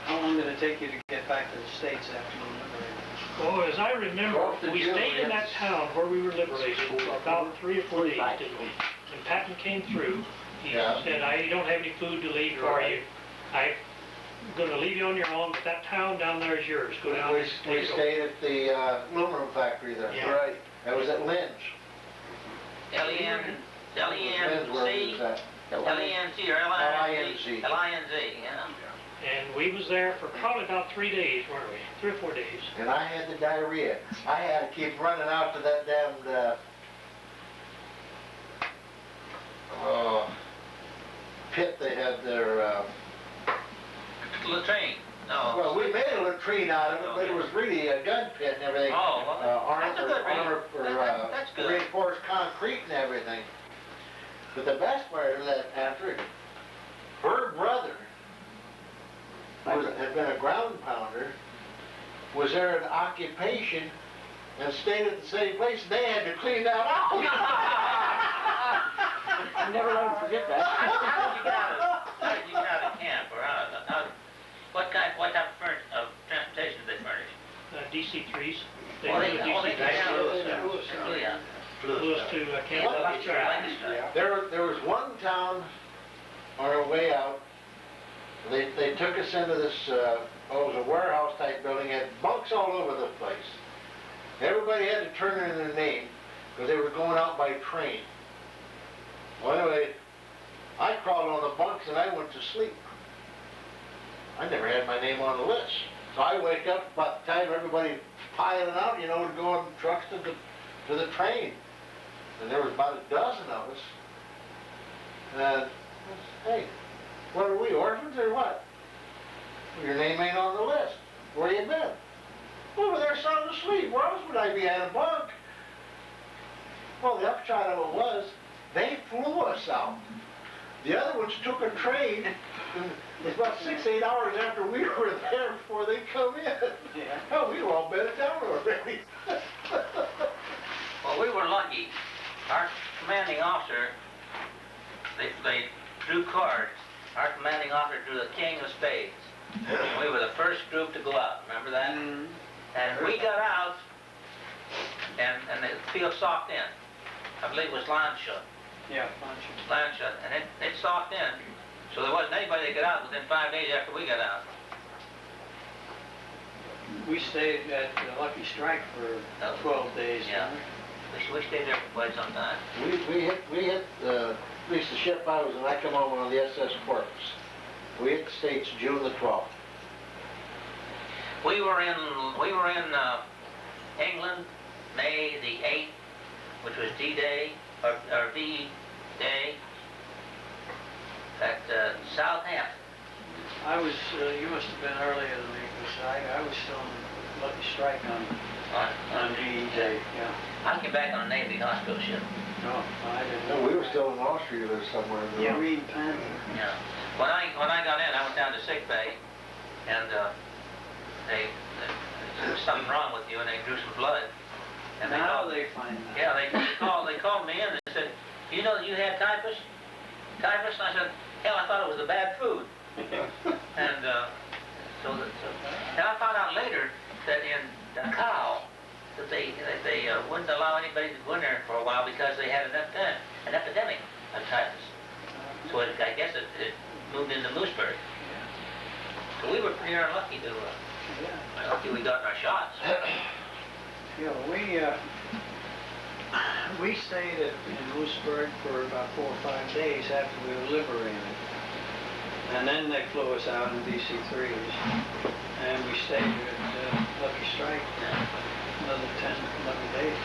How long did it take you to get back to the States after you were liberated? Oh, as I remember, Off the we jail, stayed in that yes. town where we were liberated for about 3 or 4 days, didn't we? And Patton came through. He Yeah. said, you don't have any food to leave, or are you? I'm going to leave you on your own, but that town down there is yours. Go down We and take it over. stayed at the aluminum factory there. Yeah. Right. That was at Lynn's. L-E-N-C, Lynn's where it was at. L-E-N-C or L-I-N-Z? L-I-N-Z. L-I-N-Z, yeah. And we was there for probably about 3 days, weren't we? 3 or 4 days. And I had the diarrhea. I had to keep running out to that damned pit they had their... latrine. No. Well, we made a latrine out of it, but it was really a gun pit and everything. Oh, well, that's a good That's good. Reinforced concrete and everything. But the best part of that, Patrick, her brother, who had been a ground pounder, was there in occupation and stayed at the same place. They had to clean that out. I never let him forget that. How did you get out of camp, or what type of transportation did they furnish? DC-3s. They flew us to Camp. There was one town on our way out. They took us into this, it was a warehouse type building, had bunks all over the place. Everybody had to turn in their name because they were going out by train. Well, anyway, I crawled on the bunks and I went to sleep. I never had my name on the list. So I wake up about the time everybody piling out, you know, to go on trucks to the train. And there was about a dozen of us. And, hey, what are we, orphans or what? Your name ain't on the list. Where you been? Over there sound asleep. Where else would I be at a bunk? Well, the upshot of it was, they flew us out. The other ones took a train. And it was about 6-8 hours after we were there before they come in. Yeah. Hell, we were all bedded down already. Well, we were lucky. Our commanding officer, they drew cards. Our commanding officer drew the king of spades. We were the first group to go out. Remember that? Mm-hmm. And we got out, and the field socked in. I believe it was Lancia. Yeah, Lancia. And it socked in. So there wasn't anybody that got out within 5 days after we got out. We stayed at Lucky Strike for 12 days. Yeah. We stayed there for quite some time. We hit at least the ship I was in, I come over on the SS Corpus. We hit the States June the 12th. We were in England May the 8th, which was D-Day, or V-Day, at Southampton. I was, you must have been earlier than me, because I was still in Lucky Strike on D-Day, yeah. I came back on a Navy hospital ship. No, I didn't. No, we were still in Austria there somewhere. Yeah, Marine Pen. Yeah. When I got in, I went down to sick bay, and there was something wrong with you, and they drew some blood. And now they find that. Yeah, they called me in and said, "You know that you had typhus?" Typhus? And I said, "Hell, I thought it was the bad food." And and I found out later that in Dachau, that they wouldn't allow anybody to go in there for a while because they had an epidemic of typhus. So I guess it moved into Mooseburg. So we were pretty unlucky to. Lucky we got our shots. Yeah, we stayed in Mooseburg for about 4 or 5 days after we were liberated. And then they flew us out in DC-3s. And we stayed at Lucky Strike another 10, 11 days.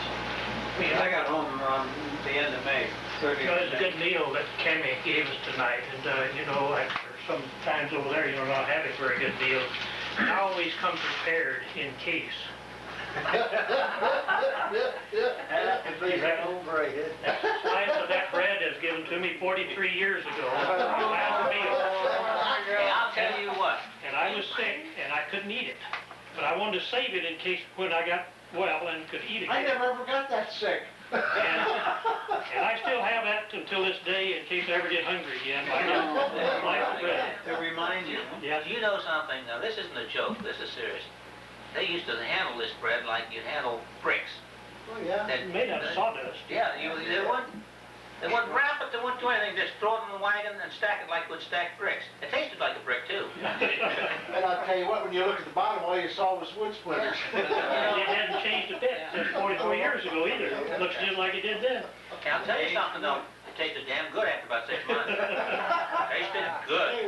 I got home around the end of May. It was a good meal that Cammy gave us tonight. And, you know, sometimes over there, you know, not having very good meals. I always come prepared in case. That's the slice of that bread is given to me 43 years ago. Last meal. Hey, I'll tell you what. And I was sick, and I couldn't eat it. But I wanted to save it in case when I got well and could eat it. I never ever got that sick. And I still have that until this day in case I ever get hungry again. I got a slice of bread. To remind you. Yes. You know something? Now, this isn't a joke. This is serious. They used to handle this bread like you'd handle bricks. Oh, yeah. Made out of sawdust. Yeah, they wouldn't wrap it, they wouldn't do anything, just throw it in the wagon and stack it like we'd stack bricks. It tasted like a brick, too. And I'll tell you what, when you look at the bottom, all you saw was wood splinters. It hadn't changed a bit since 44 years ago either. It looks just like it did then. Okay, I'll tell you something, though. It tasted damn good after about 6 months. It tasted good. Hey,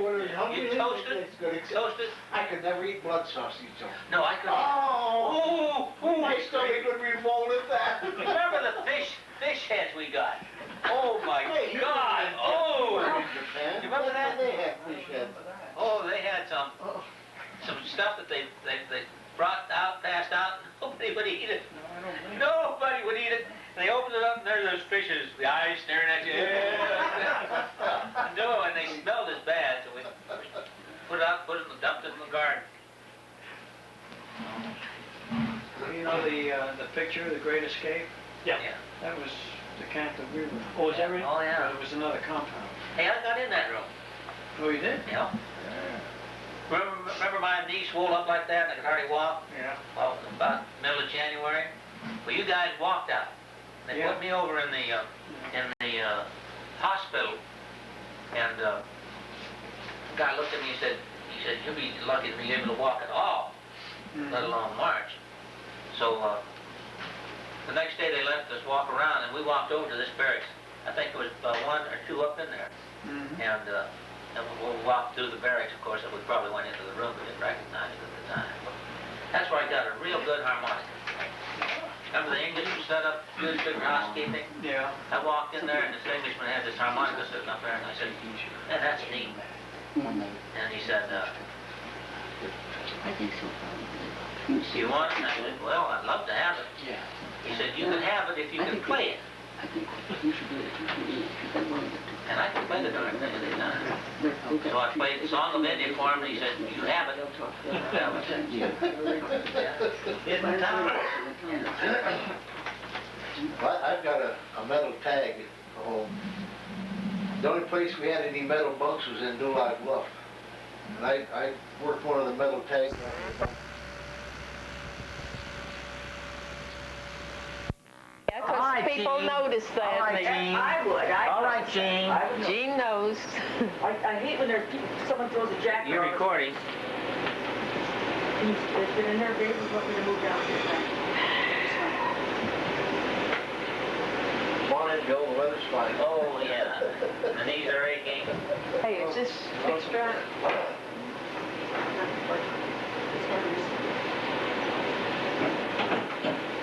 You toast it, Toasted? I could never eat blood sausage, Joe. No, I couldn't. My stomach would revolt at that. Remember the fish heads we got? Oh my God! Oh! You remember that? They had fish heads. Oh, they had some stuff that they brought out, passed out. Nobody would eat it. Nobody would eat it. They opened it up, and there's those fishes, the eyes staring at you. No, and they smelled as bad, so we put it out, dumped it in the garden. You know the picture, The Great Escape? Yeah. That was the camp that we were. Oh, is that right? Oh, yeah. But it was another compound. Hey, I got in that room. Oh, you did? Yeah. Remember my knee swole up like that and I could hardly walk? Yeah. Well, about middle of January. Well, you guys walked out. They put me over in the hospital, and the guy looked at me and said, you'll be lucky to be able to walk at all, let alone march. So the next day they let us walk around, and we walked over to this barracks. I think there was one or two up in there, and we walked through the barracks. Of course, and we probably went into the room, we didn't recognize it at the time. But that's where I got a real good harmonica. Remember the English was set up good for housekeeping? Yeah. I walked in there and this Englishman had this harmonica sitting up there and I said, yeah, that's neat. And he said, I think so, probably. you want it? And I said, well, I'd love to have it. Yeah. He said, you can have it if you can play it. I think you should do it. And I can play the darn thing anytime. So I played the Song of India for him and he said, you have it. Well, I've got a metal tag at home. The only place we had any metal bunks was in Dulag Bluff. And I worked one of the metal tags. Because people notice that. All right, Jean. I would. All right, Jean. Jean knows. I hate when someone throws a jacket. You're recording. It's been in there, Dave. We want me to move down here. Come on in, Joe. The weather's fine. Oh, yeah. The knees are aching. Hey, is this fixed right?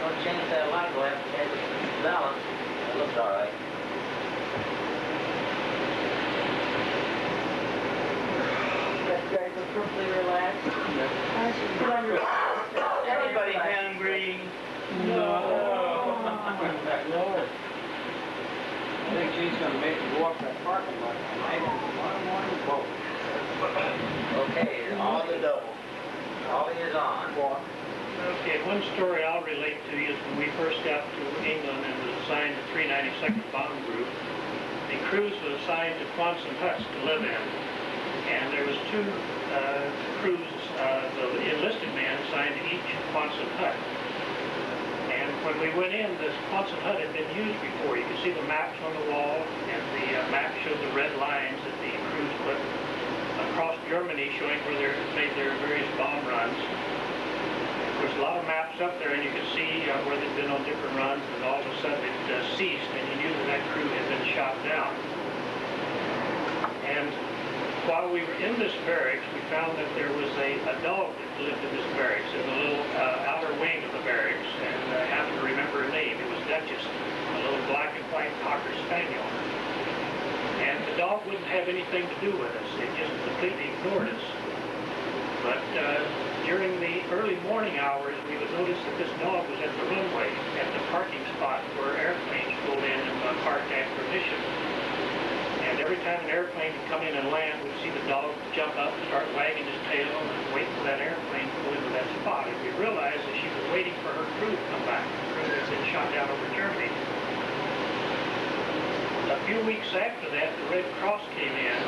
Don't change that light, we'll have to change the balance. It looks all right. You guys are perfectly relaxed. Put on your... Everybody hungry? No. Lord. I think she's going to make me walk that parking lot tonight. Okay, on the double. Ollie is on. Okay, one story I'll relate to you is when we first got to England and was assigned to 392nd Bomb Group, the crews was assigned to Quonset huts to live in. And there was two crews, the enlisted men assigned to each Quonset hut. And when we went in, this Quonset hut had been used before. You could see the maps on the wall, and the map showed the red lines that the crews put across Germany showing where they made their various bomb runs. There's a lot of maps up there, and you could see where they'd been on different runs, and all of a sudden it ceased, and you knew that crew had been shot down. And while we were in this barracks, we found that there was a dog that lived in this barracks, in the little outer wing of the barracks, and I happen to remember her name. It was Duchess, a little black and white Cocker Spaniel. And the dog wouldn't have anything to do with us. It just completely ignored us. But during the early morning hours, we would notice that this dog was at the runway, at the parking spot where airplanes pulled in and parked after mission. And every time an airplane would come in and land, we'd see the dog jump up and start wagging his tail and wait for that airplane to go into that spot. And we realized that she was waiting for her crew to come back, the crew that had been shot down over Germany. A few weeks after that, the Red Cross came in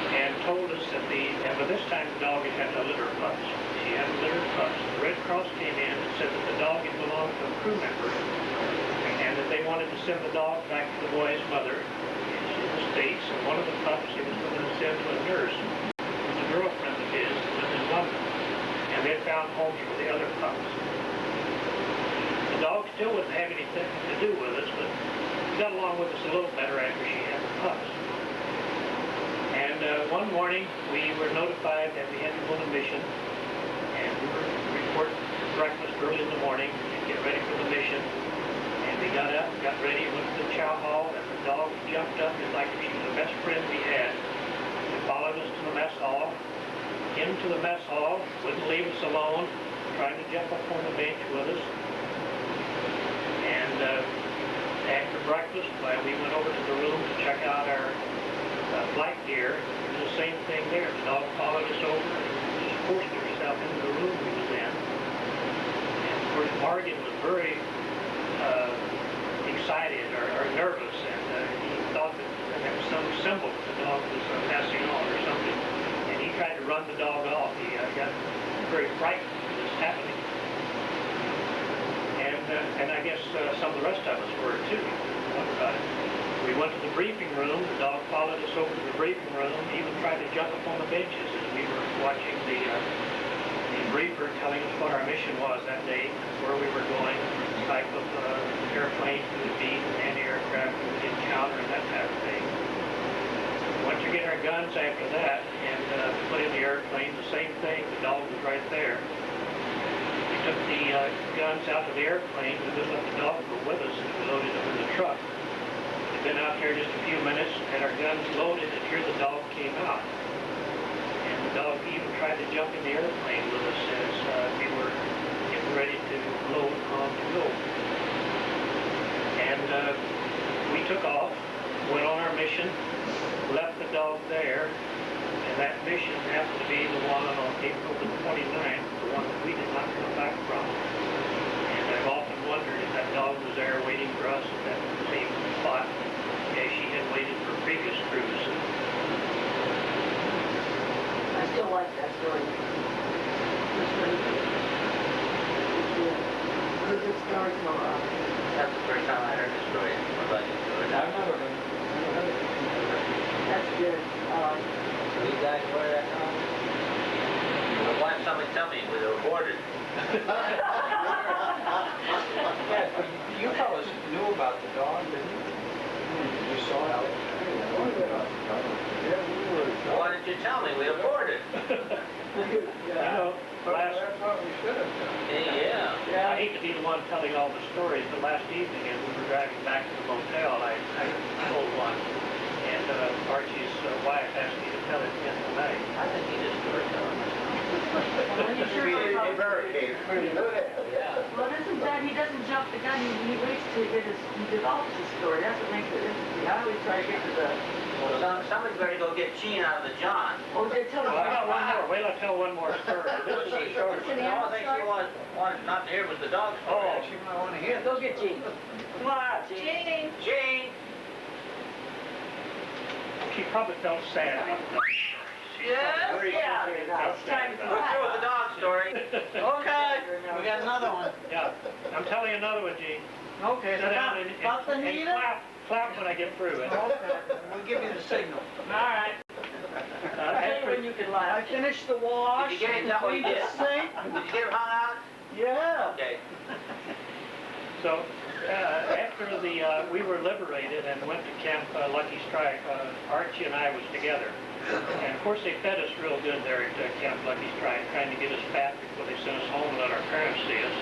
and told us that and by this time the dog had a litter of pups. She had a litter of pups. The Red Cross came in and said that the dog had belonged to a crew member and that they wanted to send the dog back to the boy's mother in the States, and one of the pups he was going to send to a nurse who was a girlfriend of his that lived in London, and they found homes for the other pups. The dog still wouldn't have anything to do with us, but got along with us a little better after she had the pups. And one morning, we were notified that we had to go on a mission, and we were to report breakfast early in the morning and get ready for the mission. And we got up, got ready, went to the chow hall, and the dog jumped up and like she was the best friend we had. It followed us to the mess hall, into the mess hall, wouldn't leave us alone, trying to jump up on the bench with us. And after breakfast, we went over to the room to check out our flight gear. It was the same thing there. The dog followed us over and just forced herself into the room we was in. And of course, Morgan was very excited or nervous, and he thought that there was some symbol that the dog was passing on or something. And he tried to run the dog off. He got very frightened of this happening. And I guess some of the rest of us were too. We went to the briefing room. The dog followed us over to the briefing room. He even tried to jump up on the benches as we were watching the briefer telling us what our mission was that day, where we were going, the type of airplane we would be, anti-aircraft we would encounter, and that type of thing. Once you get our guns after that and put in the airplane, the same thing. The dog was right there. We took the guns out of the airplane. We just let the dog go with us, and we loaded them in the truck. We'd been out there just a few minutes, had our guns loaded, and here the dog came out. And the dog even tried to jump in the airplane with us as we were getting ready to load on to go. And we took off, went on our mission, left the dog there, and that mission happened to be the one on April the 29th, the one that we did not come back from. And I've often wondered if that dog was there waiting for us at that same spot as she had waited for previous crews. I still like that story. It's really good. It's a good story for us. That's the first time I heard the story. I've never heard it. That's good. So you guys were that time? Why didn't somebody tell me we were boarded? Yeah, but you fellas knew about the dog, didn't you? You saw it. Why didn't you tell me we were boarded? You know, That's what we should have done. I hate to be the one telling all the stories, but last evening as we were driving back to the motel, I told one, and Archie's wife asked me to tell it again tonight. I think he just started telling us. Well, isn't that he doesn't jump the gun, he waits till he develops his story. That's what makes it interesting. I always try to get to the... Well, somebody's better go get Gene out of the John. Oh, they tell us. Well, I got one more. Wait till I tell one more story. This is a short one. The only thing she wanted not to hear was the dog story. Oh. She might want to hear. Go get Gene. Come on, Gene. Gene! She probably felt sad. Yes? Yeah. It's time to We're through with the dog story. Okay, we got another one. Yeah. I'm telling you another one, Gene. Okay, Sit down and clap when I get through it. Okay, we'll give you the signal. All right. When you can laugh. I finished the wash. Did you get it done? Cleaned the sink. Did you get her hung out? Yeah. Okay. So after we were liberated and went to Camp Lucky Strike, Archie and I was together. And of course they fed us real good there at Camp Lucky Strike, trying to get us fat before they sent us home and let our parents see us.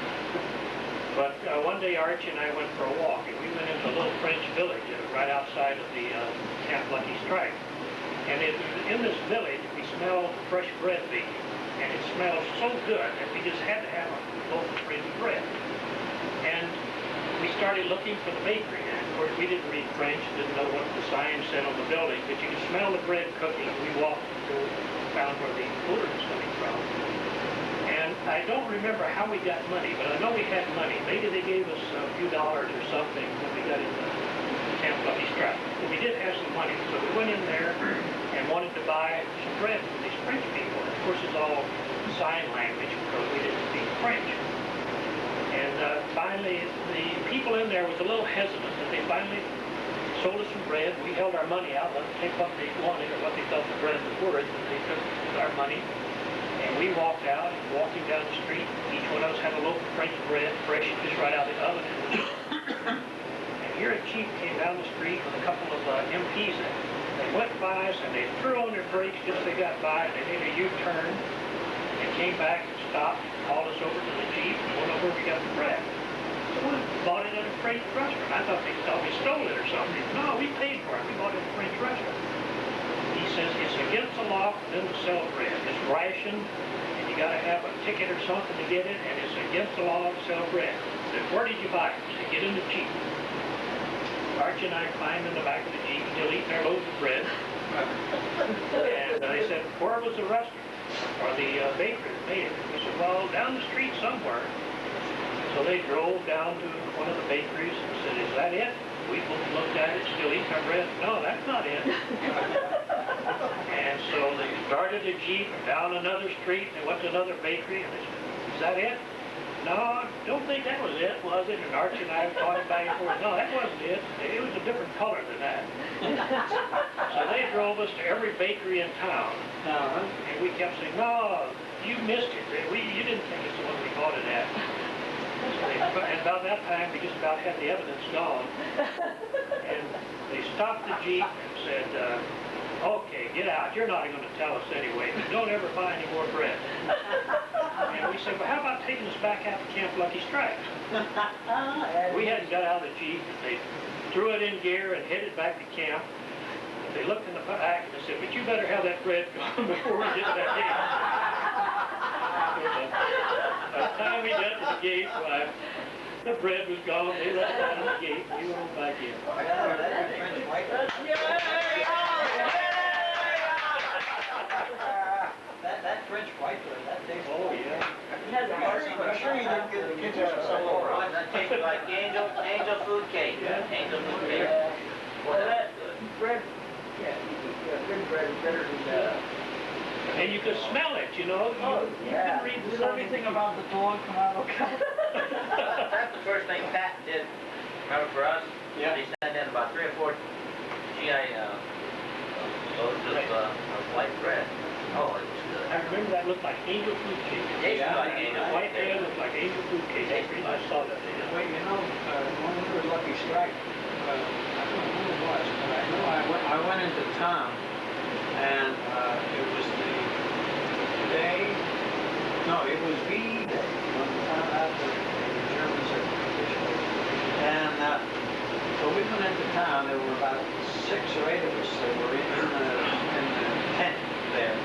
But one day Archie and I went for a walk, and we went into a little French village right outside of the Camp Lucky Strike. And in this village, we smelled fresh bread baking. And it smelled so good that we just had to have a loaf of French bread. And we started looking for the bakery. And of course, we didn't read French, didn't know what the sign said on the building, but you could smell the bread cooking. We walked until we found where the odor was coming from. And I don't remember how we got money, but I know we had money. Maybe they gave us a few dollars or something when we got into Camp Lucky Strike. But we did have some money, so we went in there and wanted to buy some bread from these French people. And of course, it's all sign language because we didn't speak French. And finally, the people in there was a little hesitant, but they finally sold us some bread. We held our money out, let them take what they wanted or what they thought the bread was worth, and they took our money. And we walked out, and walking down the street, each one of us had a loaf of French bread, fresh, just right out of the oven. And here a chief came down the street with a couple of MPs in it. They went by us and they threw on their brakes just as they got by, and they made a U-turn and came back and stopped, called us over to the Jeep and went over where we got the bread. So we bought it at a French restaurant. I thought they thought we stole it or something. No, we paid for it. We bought it at a French restaurant. He says it's against the law for them to sell bread. It's ration, and you got to have a ticket or something to get it, and it's against the law to sell bread. I said, where did you buy it? He said, get in the Jeep. Archie and I climbed in the back of the Jeep, still eating our loaves of bread. And they said, where was the restaurant or the bakery that made it? We said, well, down the street somewhere. So they drove down to one of the bakeries and said, is that it? We both looked at it, still eating our bread. No, that's not it. And so they started the Jeep down another street and went to another bakery and they said, is that it? No, don't think that was it, was it? And Archie and I were talking back and forth. No, that wasn't it. It was a different color than that. So they drove us to every bakery in town. And we kept saying, no, you missed it. You didn't think it's the one we bought it at. And about that time, we just about had the evidence gone. And they stopped the Jeep and said, okay, get out. You're not going to tell us anyway. Don't ever buy any more bread. And we said, well, how about taking us back out to Camp Lucky Strike? We hadn't got out of the Jeep. They threw it in gear and headed back to camp. They looked in the back and they said, but you better have that bread gone before we get to that gate. By the time we got to the gate, well, the bread was gone. They let us out of the gate. We went back in. That French white bread, that tastes. Oh, yeah. I'm sure you didn't get that somewhere. That tastes like angel food cake. Angel food cake. Well, that bread, good bread is better than that. And you could smell it, you know. You can read the everything about the dog come out okay. That's the first thing Pat did. Remember for us? Yeah. He sent in about 3 or 4 GI loads of white bread. Oh, it was good. I remember that looked like angel food cake. It tasted like angel food White cake. bread looked like angel food cake. I saw that. Well, you know, when we were Lucky Strike, I don't know who it was, but I know I went into town, and it was the day, no, it was the day when we found out that the Germans had capitulated. And so we went into town. There were about 6 or 8 of us that were in the tent there.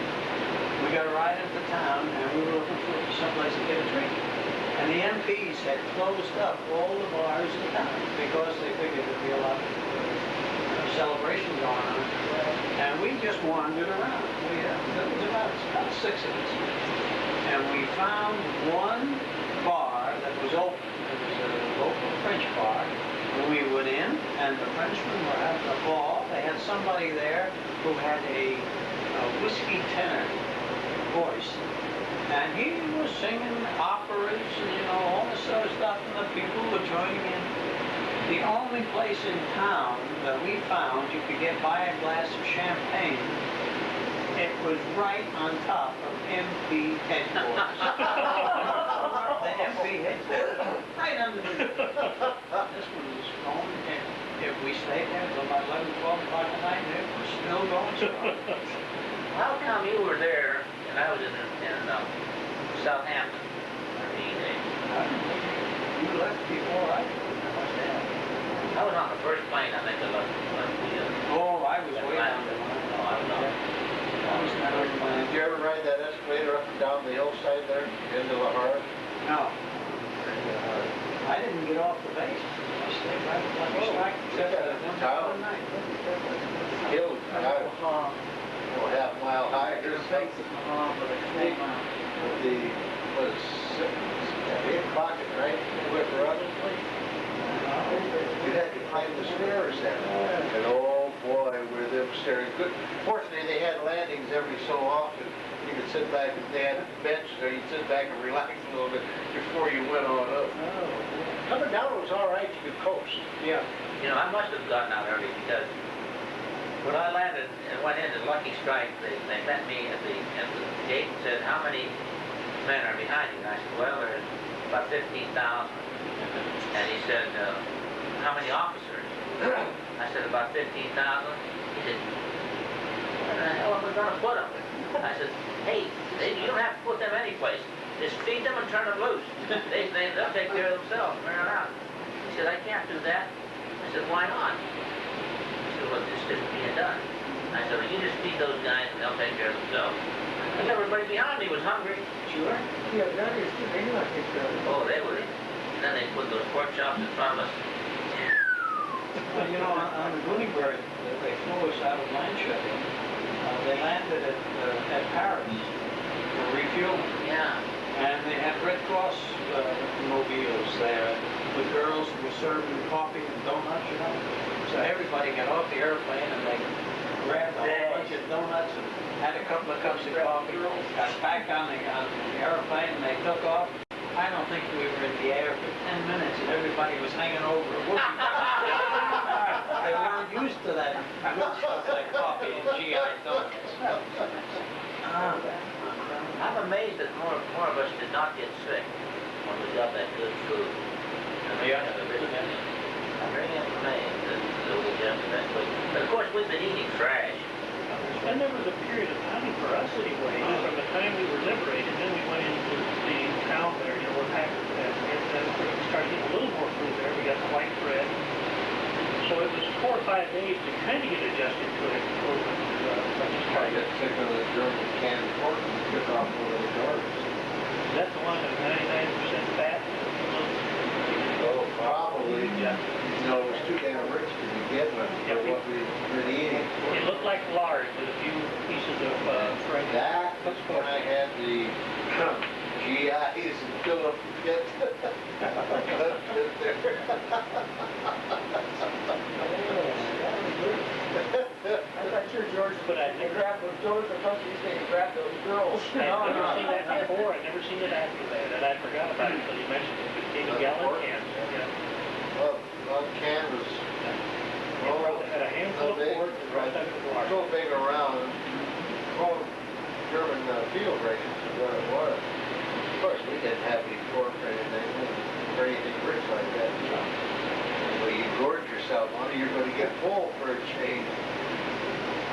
We got a ride into town, and we were looking for someplace to get a drink. And the MPs had closed up all the bars in town because they figured there'd be a lot of celebration going on. And we just wandered around. There was about 6 of us. And we found one bar that was open. It was a local French bar. And we went in, and the Frenchmen were having a ball. They had somebody there who had a whiskey tenor voice. And he was singing operas and, all this sort of stuff, and the people were joining in. The only place in town that we found you could get buy a glass of champagne, it was right on top of MP headquarters. The MP headquarters, right underneath. This one was going, and if we stayed there until about 11, 12 o'clock at night, it was still going strong. How come you were there and I was in Southampton? You left before I did. I was on the first plane, I think, that left the... Oh, I was way down there. No, I was on. Did you ever ride that escalator up and down the hillside there into La Harve? No. I didn't get off the base. I stayed right at Lucky Strike except for one night. Hill, half-mile high. Here's the was 8 o'clock at night. Went running. You had to climb the stairs there. And oh boy, were them stairs good. Fortunately, they had landings every so often. You could sit back and they had benches there. You'd sit back and relax a little bit before you went on up. Coming down was all right. You could coast. Yeah. I must have gotten out early because when I landed and went into Lucky Strike, they met me at the gate and said, how many men are behind you? And I said, well, there's about 15,000. And he said, how many officers? I said, about 15,000. He said, Where the hell am I going to put them? I said, hey, you don't have to put them anyplace. Just feed them and turn them loose. They'll take care of themselves from here on out. He said, I can't do that. I said, why not? He said, well, this isn't being done. I said, well, you just feed those guys and they'll take care of themselves. And everybody behind me was hungry. Sure. Yeah, that is too. They knew I take care of it. Oh, they would. And then they put those pork chops in front of us. Well, you know, on the Bluebird, they flew us out of Manchester. They landed at Paris for refueling. Yeah. And they had Red Cross mobiles there. The girls were serving coffee and donuts, you know. So everybody got off the airplane and they grabbed a whole bunch of donuts and had a couple of cups of coffee, got back on the airplane and they took off. I don't think we were in the air for 10 minutes and everybody was hanging over a whoopee. They weren't used to that good stuff like coffee and GI donuts. I'm amazed that more of us did not get sick when we got that good food. I mean, I'm very amazed that we got that way. But of course, we've been eating trash. And there was a period of time for us anyway, from the time we were liberated, then we went into the town there, you know, where Packers and then we started getting a little more food there. We got the white bread. So it was 4 or 5 days to kind of get adjusted to it. I get sick of the German canned pork and took off one of the garbage. Is that the one that's 99% fat? Oh, probably. Yeah. No, it was too damn rich to begin with for what we've been eating. It looked like lard with a few pieces of fried. That was when I had the GIs and Philip get I thought you're George, but I grabbed those George. I thought you were saying grab those girls. I've never seen that before. I've never seen it after that, and I forgot about it until you mentioned it. It came in gallon cans. Yeah. Well, can was Had a handful of pork and the rest of it was lard. so big around. Called German field rations is what it was. Of course, we didn't have any pork or anything rich like that. Well, you gorge yourself on it, you're going to get full for a change.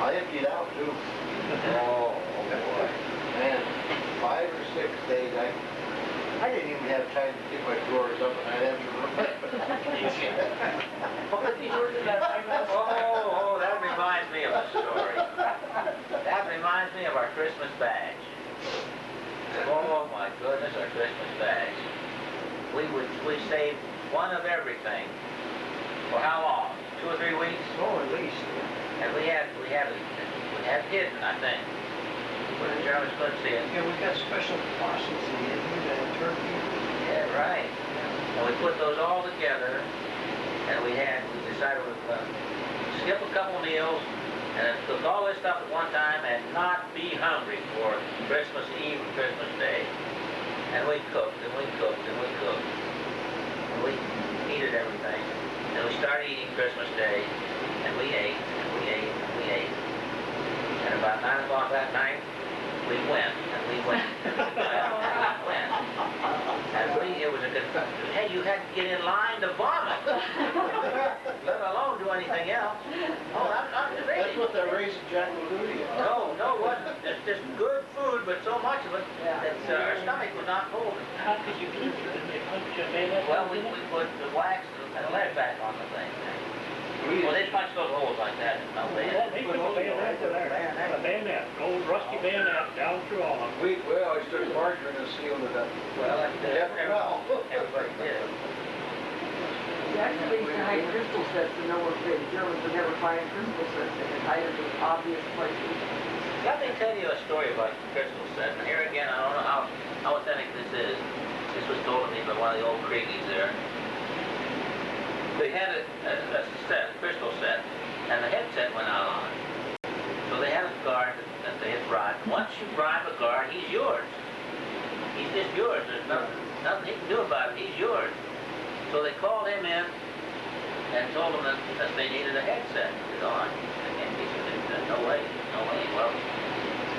I emptied out too. Oh boy. Man, 5 or 6 days, I didn't even have time to get my drawers up and I'd have to Oh, that reminds me of a story. That reminds me of our Christmas badge. Oh my goodness, our Christmas badge. We saved one of everything. For how long? 2 or 3 weeks? Oh, at least. And we had it hidden, I think, where the Germans couldn't see it. Yeah, we got special parcels in here that turkey. Yeah, right. And we put those all together, and we decided we'd skip a couple meals, and then cook all this stuff at one time, and not be hungry for Christmas Eve and Christmas Day. And we cooked, and we cooked, and we cooked. And we heated everything. And we started eating Christmas Day, and we ate, and we ate, and we ate. And about 9 o'clock that night, we went, and we went, and we went. And it was a good, hey, you had to get in line to vomit, let alone do anything else. Oh, I'm crazy. That's what that raisin Jack will do to you. No, it wasn't. It's just good food, but so much of it that our stomach was not full. How could you keep it? Did they punch a bayonet? Well, we put the wax and lead back on the thing. Well, they punch those holes like that. No, Yeah, they put a bayonet in there. A bayonet, an old rusty bayonet down through all of them. We always took margarine and sealed it up. Well, everybody did. We actually used to hide crystal sets and no one the Germans would never find crystal sets. They could hide it in obvious places. Let me tell you a story about the crystal set. And here again, I don't know how authentic this is. This was told to me by one of the old Krejcis there. They had a crystal set, and the headset went out on it. So they had a guard that they had bribed. Once you bribe a guard, he's yours. He's just yours. There's nothing he can do about it. He's yours. So they called him in and told him that they needed a headset. He said, oh, I can't get you a headset. No way. Well,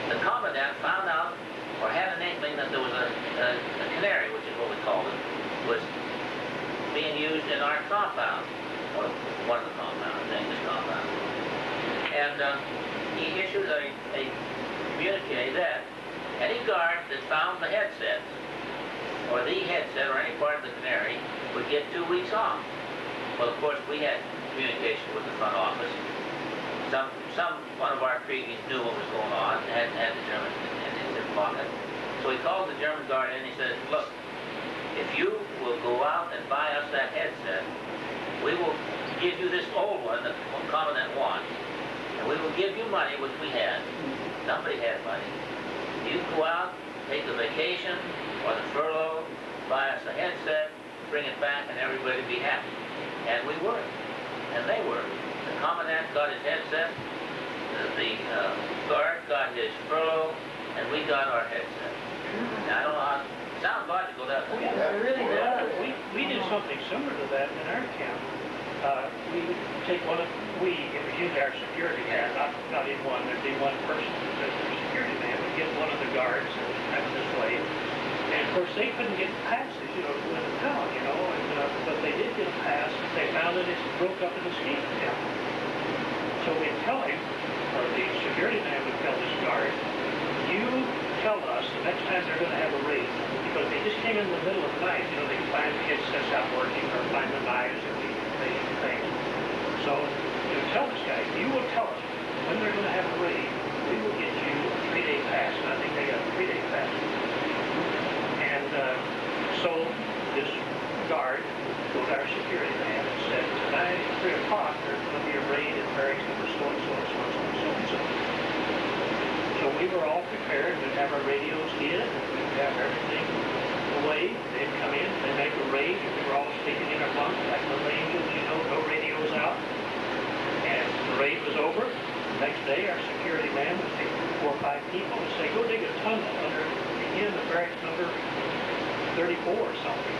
the commandant found out, or had an inkling, that there was a canary, which is what we called it, was being used in our compound, one of the compounds, the English compound. And he he issued a communique that any guard that found the headset, or the headset, or any part of the canary, would get 2 weeks off. Well, of course, we had communication with the front office. One of our Krejcis knew what was going on, had the German in his pocket. So he called the German guard in and he said, look, if you will go out and buy us that headset, we will give you this old one, the Commandant wants, and we will give you money, which we had. Somebody had money. You go out, take the vacation or the furlough, buy us a headset, bring it back, and everybody would be happy. And we were. And they were. The Commandant got his headset, the guard got his furlough, and we got our headset. Now, I don't know how, it sounds logical that way. Yeah, it really does. We did something similar to that in our camp. We would take it was usually our security man, not in one, there'd be one person, the security man would get one of the guards that was kind of this way. And of course, they couldn't get passes, to go in the town, but they did get a pass. They found that it broke up an escape attempt. So we'd tell him, or the security man would tell this guard, you tell us the next time they're going to have a raid, because they just came in the middle of the night, they could find the headsets out working, or find the knives and the things. So you tell this guy, you will tell us when they're going to have a raid, we will get you a 3-day pass, and I think they got a 3-day pass. And so this guard goes to our security man and said, tonight at 3 o'clock there's going to be a raid at barracks number so-and-so and so-and-so and so-and-so. So we were all prepared. We'd have our radios in, and we'd have everything away. They'd come in, they'd make a raid, and we were all sleeping in our bunks like little angels, no radios out. And the raid was over. The next day, our security man would take 4 or 5 people and say, go dig a tunnel under the end of barracks number 34 or something.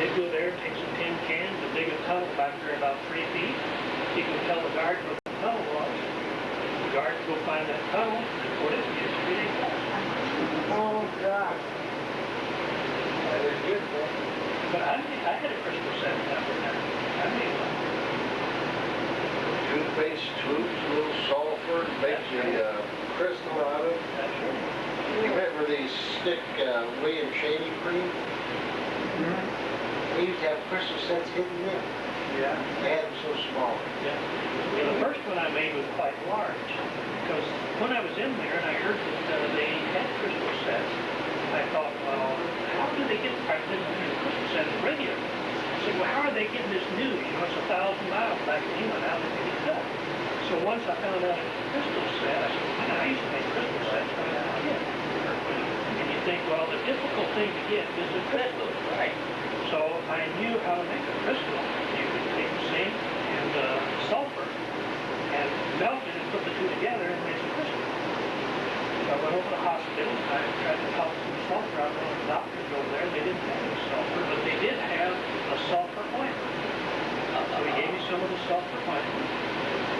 They'd go there, take some tin cans, and dig a tunnel back there about 3 feet. He would tell the guard where the tunnel was. The guard would go find that tunnel, report it, and get a 3-day pass. Oh, God. That is beautiful. But I had a Christmas set after that. I made one. Toothpaste tubes, a little sulfur, make a crystal out of it. That's right. You remember these stick William Shady cream? We used to have Christmas sets hidden in. Yeah. They had them so small. Yeah. The first one I made was quite large, because when I was in there and I heard that they had Christmas sets, I thought, well, how do they get the Christmas set on the radio? I said, well, how are they getting this news? It's 1,000 miles back in England. How did they get that? So once I found out it was a Christmas set, I said, man, I used to make Christmas sets when I was a kid. And you think, well, the difficult thing to get is a crystal, right? So I knew how to make a crystal. You could take zinc and sulfur and melt it and put the two together and make a crystal. So I went over to the hospital and I tried to pop some sulfur out. One of the doctors over there, they didn't have any sulfur, but they did have a sulfur ointment. So he gave me some of the sulfur ointment,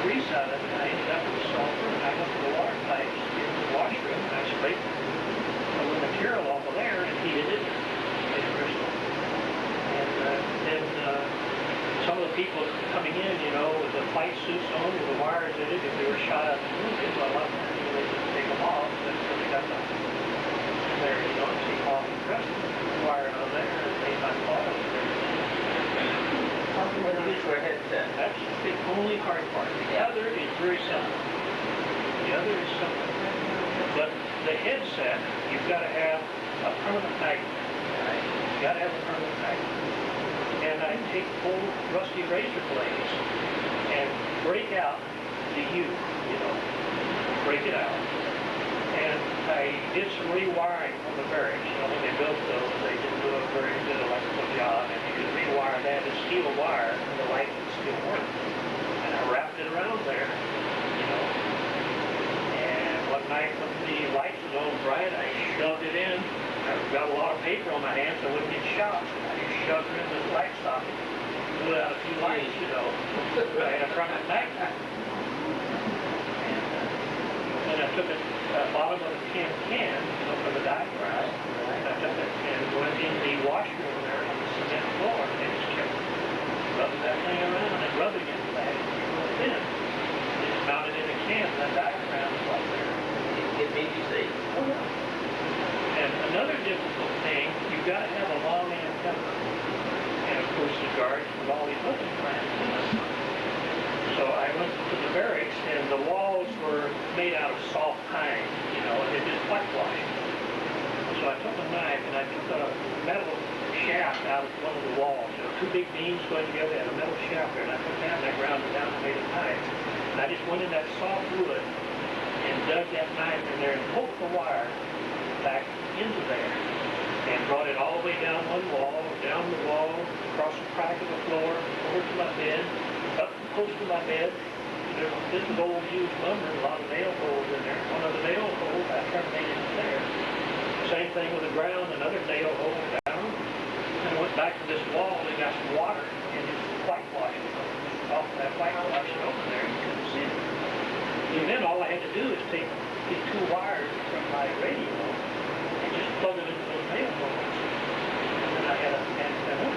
grease out of it, and I ended up with the sulfur, and I went to the water pipes in the washroom, and I scraped the material off of there and heated it and made a crystal. And then some of the people coming in, with the flight suits on, with the wires in it, if they were shot out and wounded, well, a lot of times they just take them off, and then they got them there, and take off the crystal, wire on there, and they might fall. What do you use for a headset? That's the only hard part. The other is very simple. The other is simple. But the headset, you've got to have a permanent magnet. Right? You've got to have a permanent magnet. And I take old rusty razor blades and break out the U, break it out. And I did some rewiring on the barracks. When they built those, they didn't do a very good electrical job. And you could rewire that as steel wire, and the light would still work. And I wrapped it around there, And one night when the lights was all bright, I shoved it in. I got a lot of paper on my hands so I wouldn't get shot. I just shoved it in the light socket. Blew out a few lights, right in front of the magnet. And I took it bottom of a tin can, from the diaphragm, and I took it and went in the washroom there on the cement floor, and they just kept rubbing that thing around and rubbing it back real thin. Just mounted in a can, that diaphragm made out of soft pine, you know, and it just whitewashed. So I took a knife and I took a metal shaft out of one of the walls. You know, two big beams going together and a metal shaft there. And I took that and I ground it down and made a knife. And I just went in that soft wood and dug that knife in there and poked the wire back into there. And brought it all the way down one wall, down the wall, across the crack of the floor, over to my bed, up close to my bed. This is old used lumber, a lot of nail holes in there. One of the nail holes I terminated in there. Same thing with the ground, another nail hole down. And I went back to this wall and got some water and just whitewashed it. Off that whitewash over there, you couldn't see it. And then all I had to do is take these two wires from my radio and just plug them into those nail holes. And then I had a hook.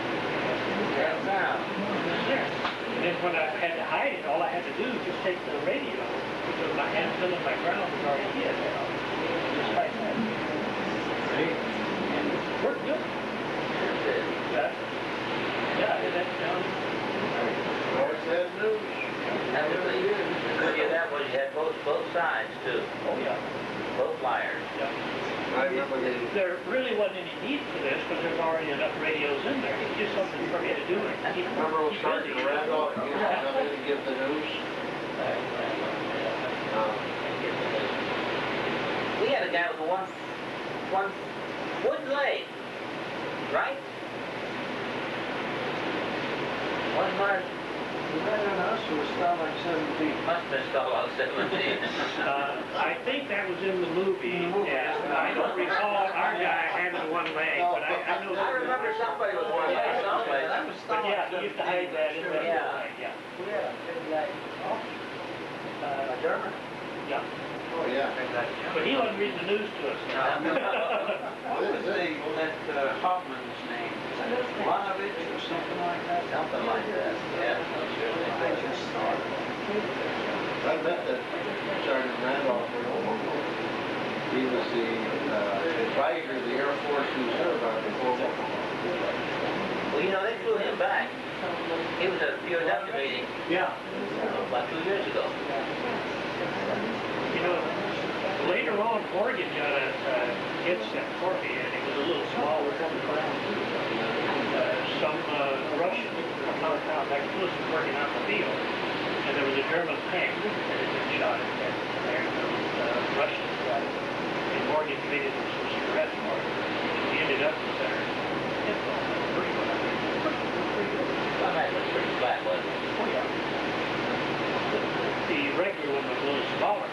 And then when I had to hide it, all I had to do was just take the radio, because my antenna and my ground was already hid. Just like that. And it worked good. Yeah, I did that down. Always had news. That was you had both sides too. Oh yeah. Both wires. Yeah. I remember There really wasn't any need for this because there's already enough radios in there. It's just something for me to do and keep Remember busy. Sergeant Randolph used to come in to give the news? We had a guy with one wood leg, right? One mark. You better than us, who was still like 17. Must have been still about 17. I think that was in the movie. Yes. I don't recall our guy having one leg, but I know. I remember somebody with one leg someplace. But yeah, he used to hide that in that leg, yeah. Yeah, big guy. German? Yeah. Oh, yeah. But he wasn't reading the news to us. What was that Hoffman's name? Bonovich or something like that? Something like that, yeah. I just thought. I met that Sergeant Randolph. He was the advisor of the Air Force Reserve on the War. Well, you know, they flew him back. He was at a POW meeting. Yeah. About 2 years ago. You know, later on, Morgan got a hit set for me, and it was a little small with some Russian from another town next to us was working out in the field, and there was a German tank that had been shot at there. Russians got it, and Morgan committed some cigarettes for it. He ended up with their headphones. Pretty good. Well, that was pretty flat, wasn't it? Oh, yeah. The regular one was a little smaller.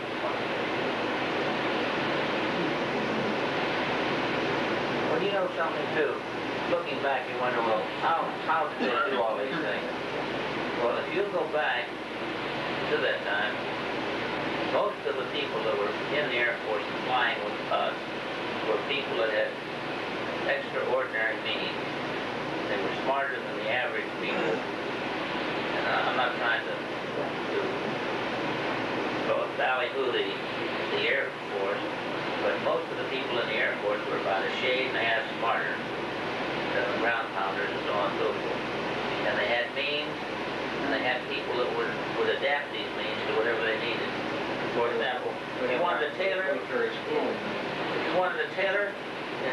Well, you know something too. Looking back, you wonder, well, how did they do all these things? Well, if you go back to that time, most of the people that were in the Air Force and flying with us were people that had extraordinary means. They were smarter than the average people. And I'm not trying to ballyhoo the Air Force, but most of the people in the Air Force were about a shade and a half smarter than the ground pounders and so on and so forth. And they had means, and they had people that would adapt these means to whatever they needed. For example, if you wanted a tailor, in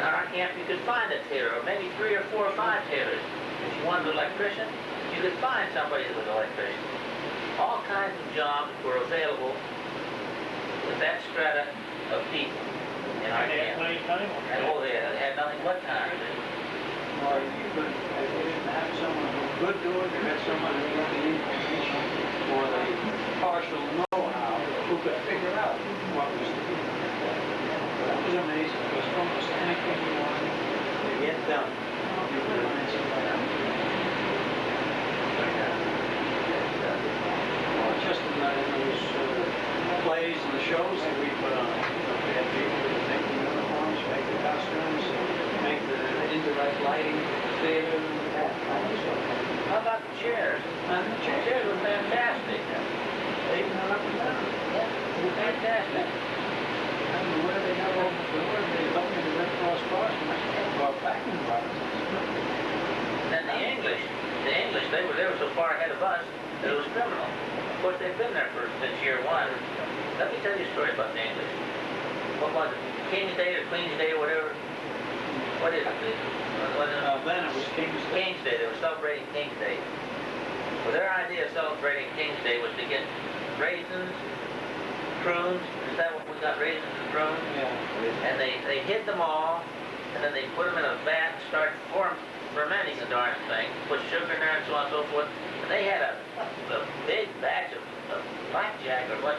our camp you could find a tailor, or maybe 3 or 4 or 5 tailors. If you wanted an electrician, you could find somebody that was an electrician. All kinds of jobs were available with that strata of people in our camp. Oh, they had nothing but time. Or you didn't have someone who could do it, you had someone who had the information or the partial know-how who could figure out what was to be done. That was amazing, because almost anything you wanted to get done, you could find somebody else. Well, just in those plays and the shows that we put on, we had people who would make the uniforms, make the costumes, make the indirect lighting, theater, How about the chairs? The chairs were fantastic. they even went up and down. Yeah, they were fantastic. I don't know where they got all the doors, they told me the Red Cross bars, and I said, well, packing boxes. And the English, they were so far ahead of us that it was criminal. Of course, they've been there since year 1. Let me tell you a story about the English. What was it? King's Day or Queen's Day or whatever? What is it, please? Then it was King's Day. King's Day. They were celebrating King's Day. Well, their idea of celebrating King's Day was to get raisins, prunes. Is that what we got, raisins and prunes? Yeah. And they hid them all, and then they put them in a vat and started fermenting the darn thing, put sugar in there and so on and so forth. And they had a big batch of blackjack or what,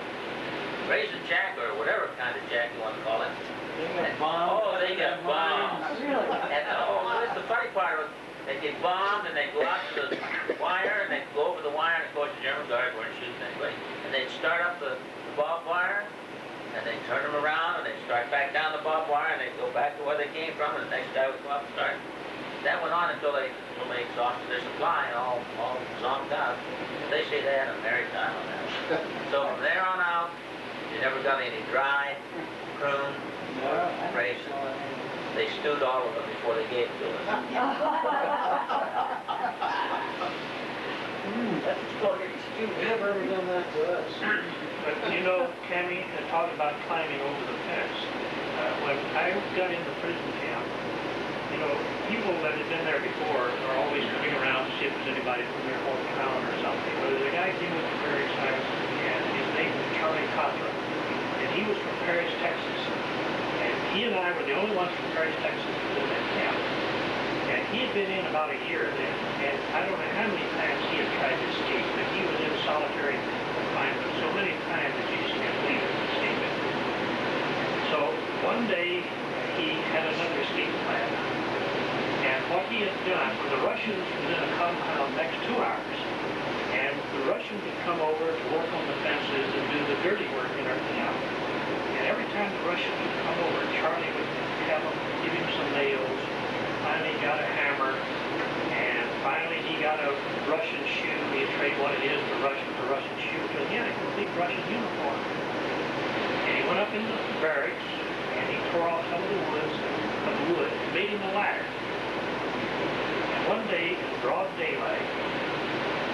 raisin jack or whatever kind of jack you want to call it. They got bombed. Oh, they got bombed. Really? And that's the funny part was they get bombed and they go out to the wire and they go over the wire, and of course the German guards weren't shooting anybody. And they'd start up the barbed wire and they'd turn them around and they'd start back down the barbed wire and they'd go back to where they came from, and the next guy would come up and start. That went on until they exhausted their supply and all zonked out. They say they had a merry time on that. So from there on out, you never got any dry prune raisins. They stewed all of them before they gave it to us. That's spaghetti stew. Never ever done that to us. But you know, Cammy, talking about climbing over the fence, when I got into prison camp, you know, people that had been there before are always coming around to see if there's anybody from their hometown or something. But there's a guy came with the very silence and his name was Charlie Cotter. And he was from Paris, Texas. And he and I were the only ones from Paris, Texas who lived in camp. And he had been in about a year then. And I don't know how many times he had tried to escape, but he was in solitary confinement so many times that you just can't believe it, escaping. So one day he had another escape plan. And what he had done, the Russians was in a compound next to ours, and the Russians would come over to work on the fences and do the dirty work in our camp. And every time the Russians would come over, Charlie would have them give him some nails. Finally he got a hammer, and finally he got a Russian shoe. He had traded what it is for Russian shoe, because he had a complete Russian uniform. And he went up into the barracks, and he tore off some of the wood, and made him a ladder. One day, in broad daylight,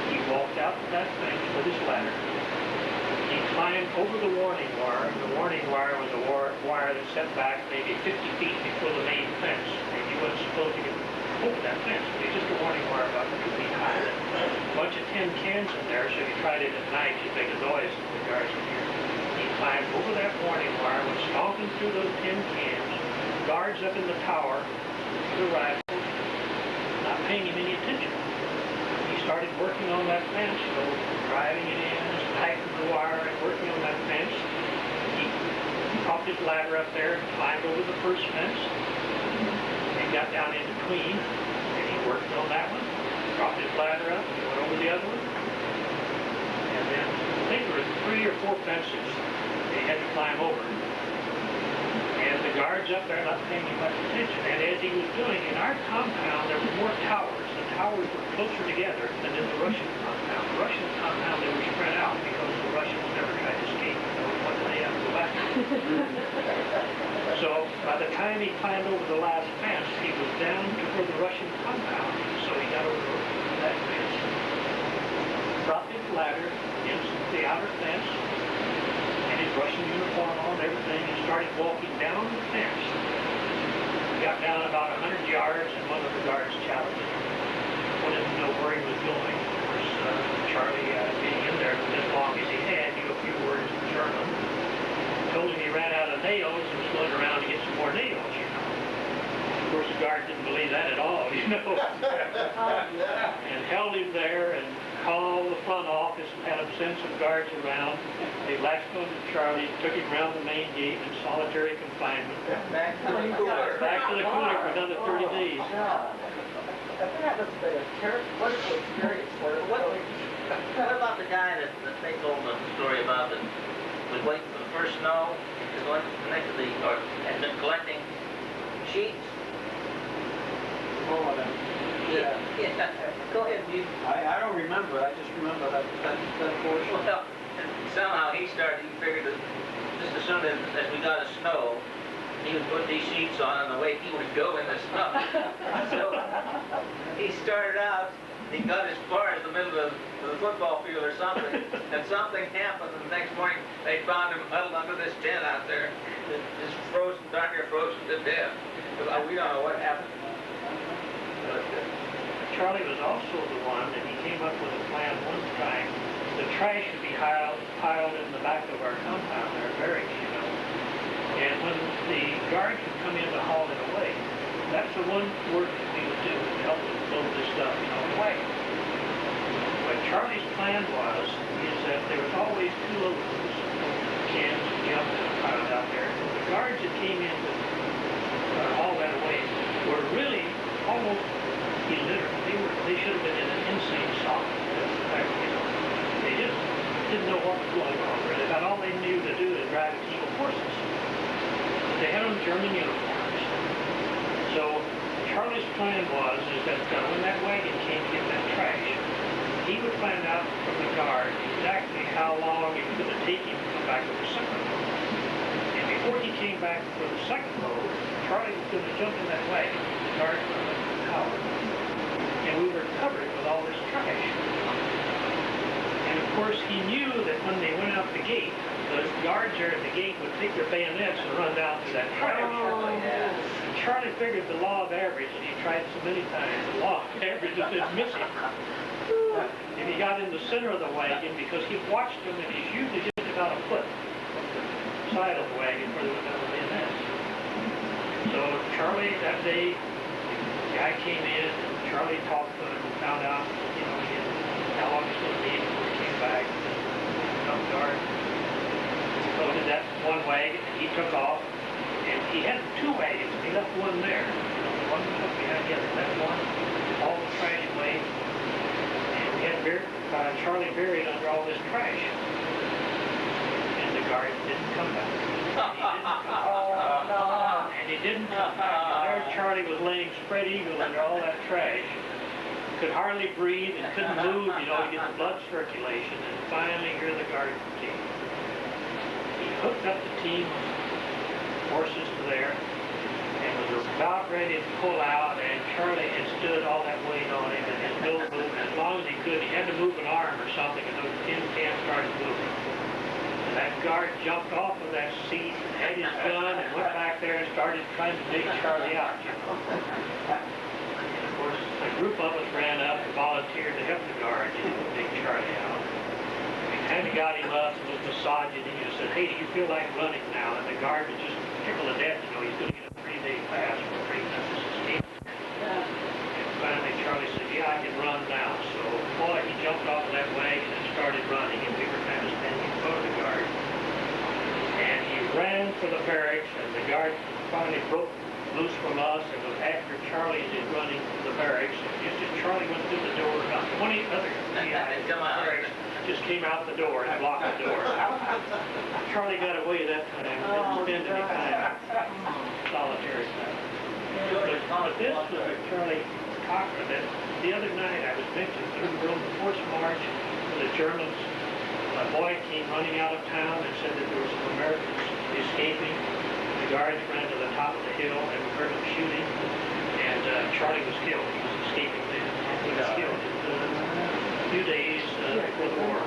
he walked out to that fence with his ladder. He climbed over the warning wire, and the warning wire was a wire that set back maybe 50 feet before the main fence. And you wasn't supposed to get over that fence. It was just a warning wire about 2 feet high. A bunch of tin cans in there, so if you tried it at night, you'd make a noise that the guards would hear. He climbed over that warning wire, went stomping through those tin cans, guards up in the tower, to the rifles, not paying him any attention. He started working on that fence, so driving it in, tightening the wire, and working on that fence. He popped his ladder up there and climbed over the first fence, and got down in between, and he worked on that one, dropped his ladder up, and went over the other one. And then, I think there were 3 or 4 fences that he had to climb over. And the guards up there not paying him much attention. And as he was doing, in our compound, there were more towers. The towers were closer together than in the Russian compound. The Russian compound, they were spread out because the Russians never tried to escape. So what did they have to go back to? So by the time he climbed over the last fence, he was down toward the Russian compound. So he got over that fence, dropped his ladder against the outer fence, his Russian uniform on, everything, and started walking down the fence. He got down about 100 yards, and one of the guards challenged him. Wanted to know where he was going. Of course, Charlie, being in there as long as he had, knew a few words in German. Told him he ran out of nails and was going around to get some more nails, you know. Of course, the guard didn't believe that at all, you know. And held him there and called the front office and had them send some guards around. They latched on to Charlie, took him around the main gate in solitary confinement. Back to the cooler. Back to the cooler for another 30 days. That must have been a terrible, wonderful experience for him. What about the guy that they told the story about that was waiting for the first snow, was going to connect to or had been collecting sheets? Oh, yeah. Go ahead, you. I don't remember. I just remember that portion. Well, somehow he figured that just as soon as we got a snow, he would put these sheets on and away he would go in the snow. So he started out he got as far as the middle of the football field or something, and something happened, and the next morning they found him huddled under this tent out there, just frozen, darn near frozen to death. We don't know what happened. But, Charlie was also the one that he came up with a plan one time. The trash should be piled in the back of our compound, our barracks, you know. And when the guards would come in to haul it away, that's the one work that we would do to help them load this stuff, you know, away. What Charlie's plan was, is that there was always two loads, cans of junk that were piled out there. The guards that came in to haul that away were really almost illiterate. They should have been in an insane asylum. You know, they just didn't know what was going on, really. About all they knew to do is drive evil horses. They had on German uniforms. So Charlie's plan was that when that wagon came to get that trash, he would find out from the guard exactly how long it was going to take him to come back with the second load. And before he came back for the second load, Charlie was going to jump in that wagon. The guard was going to cover. And we were covered with all this trash. And of course he knew that when they went out the gate, the guards there at the gate would take their bayonets and run down to that trash. Oh, yeah. Charlie figured the law of average, and he tried so many times, the law of average is missing. If he got in the center of the wagon, because he watched them, and he's usually just about a foot from the side of the wagon where there was no bayonets. So Charlie, that day, the guy came in, and Charlie talked to him and found out, you know, how long it's going to be before he came back. Some guard loaded that one wagon, and he took off. And he had two wagons. He left one there. One took behind the other. Left one, all the trash away. And we had Charlie buried under all this trash. And the guard didn't come back. And he didn't come back. And there Charlie was laying spread eagle under all that trash. Could hardly breathe and couldn't move, you know, to get the blood circulation. And finally, here the guard came. He hooked up the team horses to there, and was about ready to pull out, and Charlie had stood all that weight on him, and his nose moved as long as he could. He had to move an arm or something, and those tin cans started moving. And that guard jumped off of that seat, and had his gun, and went back there and started trying to dig Charlie out, you know. And of course, a group of us ran up and volunteered to help the guard, you know, dig Charlie out. And he got him up and was massaging him and said, "Hey, do you feel like running now?" And the guard was just tickled to death, you know, he's going to get a 3-day pass for treatment. And finally Charlie said, "Yeah, I can run now." So, boy, he jumped off of that wagon and started running, and we were kind of standing in front of the guard. And he ran for the barracks, and the guard finally broke loose from us and was after Charlie as he was running to the barracks. And just as Charlie went through the door, about 20 other barracks just came out the door and blocked the door. Charlie got away that time. Didn't spend any time solitary time. But this was a Charlie Cochran that the other night I was mentioned through the forced march with the Germans. A boy came running out of town and said that there were some Americans escaping. The guards ran to the top of the hill and we heard them shooting. And Charlie was killed. He was escaping then. He was killed. A few days before the war.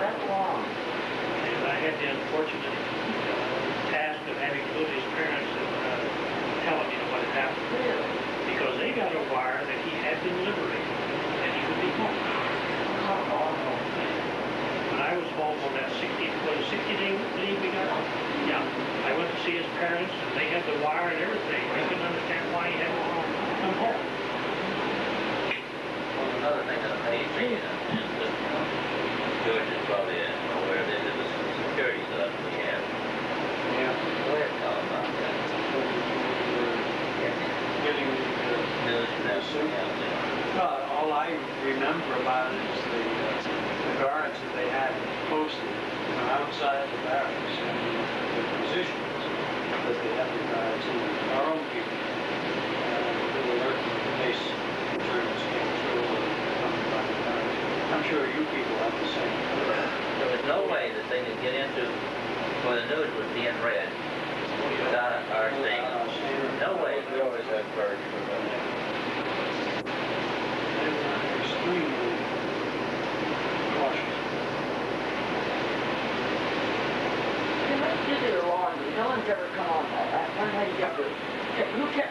And I had the unfortunate task of having to go to his parents and tell them, you know, what had happened. Because they got a wire that he had been liberated and he would be home. When I was home on that 60-day leave we got, yeah, I went to see his parents and they had the wire and everything. They couldn't understand why he had to come home. Well, another thing that amazed me is George is probably aware that it was security stuff we had. Yeah. Go ahead and tell him about that. Getting News and everything else, yeah. all I remember about it is the guards that they had posted, you know, outside the barracks and the positions that they had the guards and our own people. They were lurking in case the Germans came through or coming by the guards. I'm sure you people have the same. There was no way that they could get into where the news was being read without our seeing it. No way. We always had guards for that. They were extremely ever come on that? One lady kept her.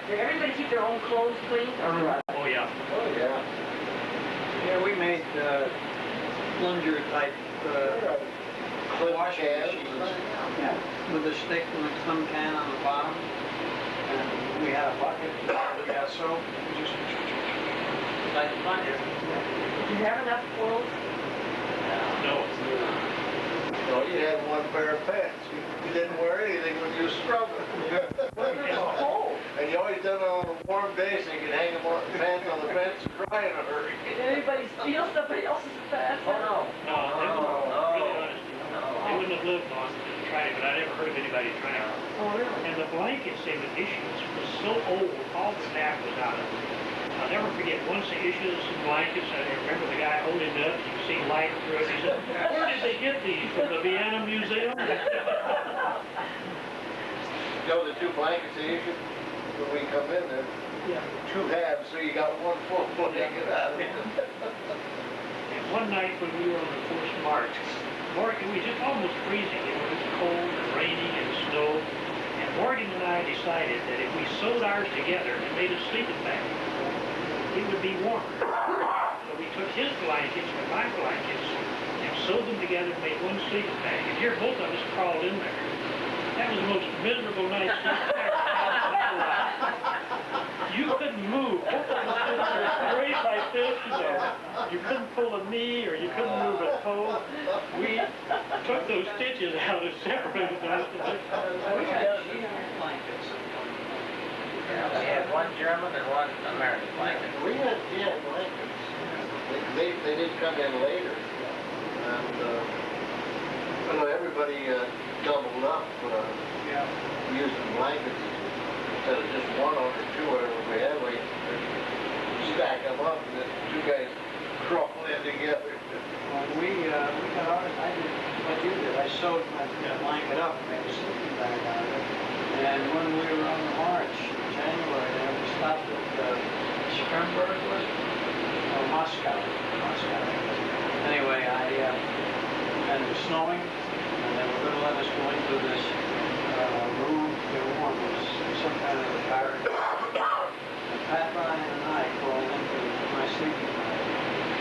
Did everybody keep their own clothes clean? Or Oh, yeah. Oh, yeah. Yeah, we made plunger type wash machines. Yeah, with a stick and a sun can on the bottom. And we had a bucket. We got soap. Just like a plunger. did you have enough clothes? No. So you had one pair of pants. You didn't wear anything when you were scrubbing. And you always done it on a warm day so you could hang them on pants on the fence and dry in a hurry. Did anybody steal somebody else's pants? No, they wouldn't. They wouldn't have lived long to try it, but I never heard of anybody trying it. Oh, really? And the blankets they would issue was so old, all the tap was out of it. I'll never forget, once they issued us some blankets, I remember the guy holding it up, you could see light through it. He said, where did they get these? From the Vienna Museum? You know the 2 blankets they issued when we come in there? Yeah. 2 halves, so you got 1 full blanket out of it. And one night when we were on the first march, Morgan, we was just almost freezing. It was cold and raining and snow. And Morgan and I decided that if we sewed ours together and made a sleeping bag, it would be warmer. So we took his blankets and my blankets and sewed them together and made one sleeping bag. And here both of us crawled in there. That was the most miserable night sleep I've ever had in my life. You couldn't move. Both of us stood there straight like this, you know. You couldn't pull a knee or you couldn't move a toe. We took those stitches out and separated us. We had blankets. Yeah, we had one German and one American blanket. We had blankets. They did come in later. And, you know, everybody doubled up using blankets instead of just 1 or 2, whatever we had. We stack them up and then 2 guys crawl in together. Well, we got ours. I did what you did. I sewed my blanket up and made a sleeping bag out of it. And when we were on the march in January, we stopped at Schönberg, was it? Or Moscow. Anyway, and it was snowing, and they were going to let us go into this room. It was some kind of a barrack. And Pat Ryan and I crawled into my sleeping bag.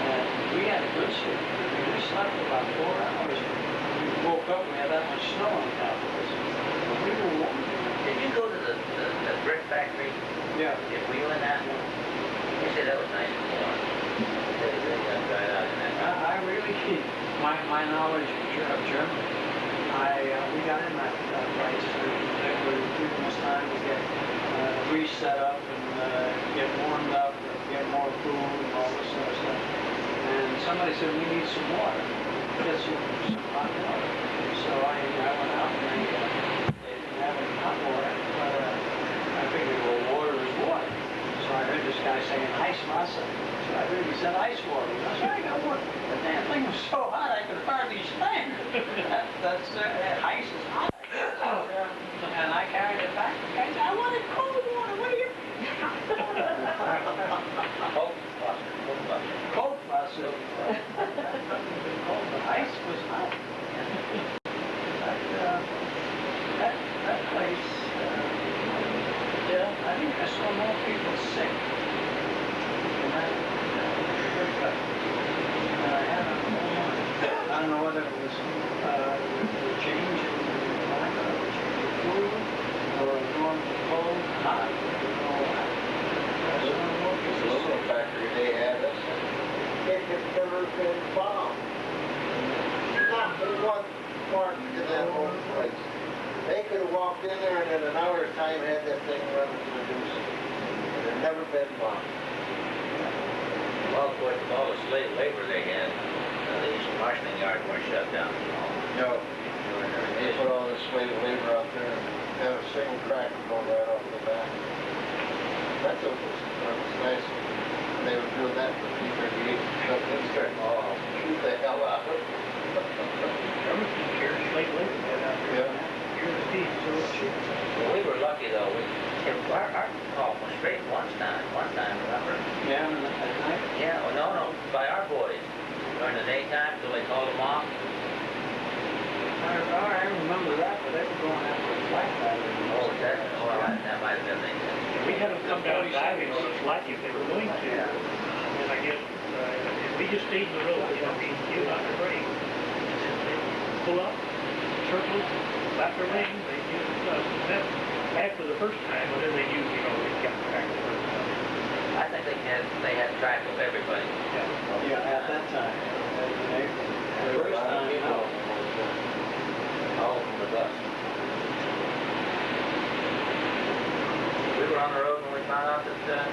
And we had a good sleep. We slept for about 4 hours. We woke up and we had that much snow on top of us. But we were warm. Did you go to the brick factory? Yeah. Were you in that one? They said that was nice and warm. They got dried out in that. I really keep my knowledge of Germany. We got in that place. It was giving us time to get reset up and get warmed up, and get more food and all this sort of stuff. And somebody said, we need some water. Get some hot water. So I went out and they didn't have any hot water. But I figured, well, water is water. So I heard this guy saying ice Wasser. So I heard he said ice water. I said, I got water. The damn thing was so hot I could hardly stand. Ice is hot. And I carried it back. The guy said, I wanted cold water. What are you? Cold Wasser. The ice was hot. That place, I think I saw more people sick in that trip. I don't know whether it was the change in the climate, or the change in food, or going from cold to hot. The little factory they had us Hickenberg and bomb. Not one part to that whole place. They could have walked in there and in an hour's time had that thing running to the deuce. It had never been bombed. Well, with all the slave labor they had, these marshalling yards weren't shut down. No. They put all this slave labor out there and had a single crack going right off the back. That was nice. They were doing that for P-38 stuff in there. Oh, shoot the hell out of it. Everything here is slave labor. Yeah. Well, we were lucky though. Our call was straight one time, remember? Yeah, at night? Yeah, well, no, by our boys. During the daytime, till they called them off. I remember that, but they were going after a flight battery. We had them come down diving like if they were going to. And I guess we just stayed in the road, you know, being cute on the brake. They pull up, circle, flap their wings, they use that after the first time, but then they knew, you know, they got track the first time. I think they had track of everybody. Yeah, at that time. The first time, you know. All from the bus. We were on the road when we found out that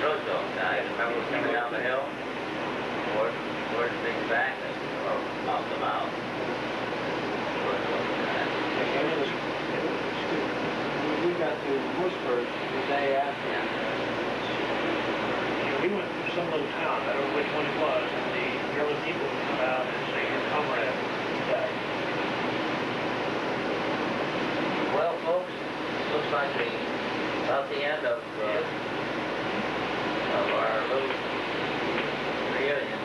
Roosevelt died. Remember we were coming down the hill? Towards the big back and off the mouth. We got to Moosburg the day after. We went through some little town, I don't know which one it was, and the German people would come out and say, your comrade died. Well, folks, looks like about the end of our little reunion.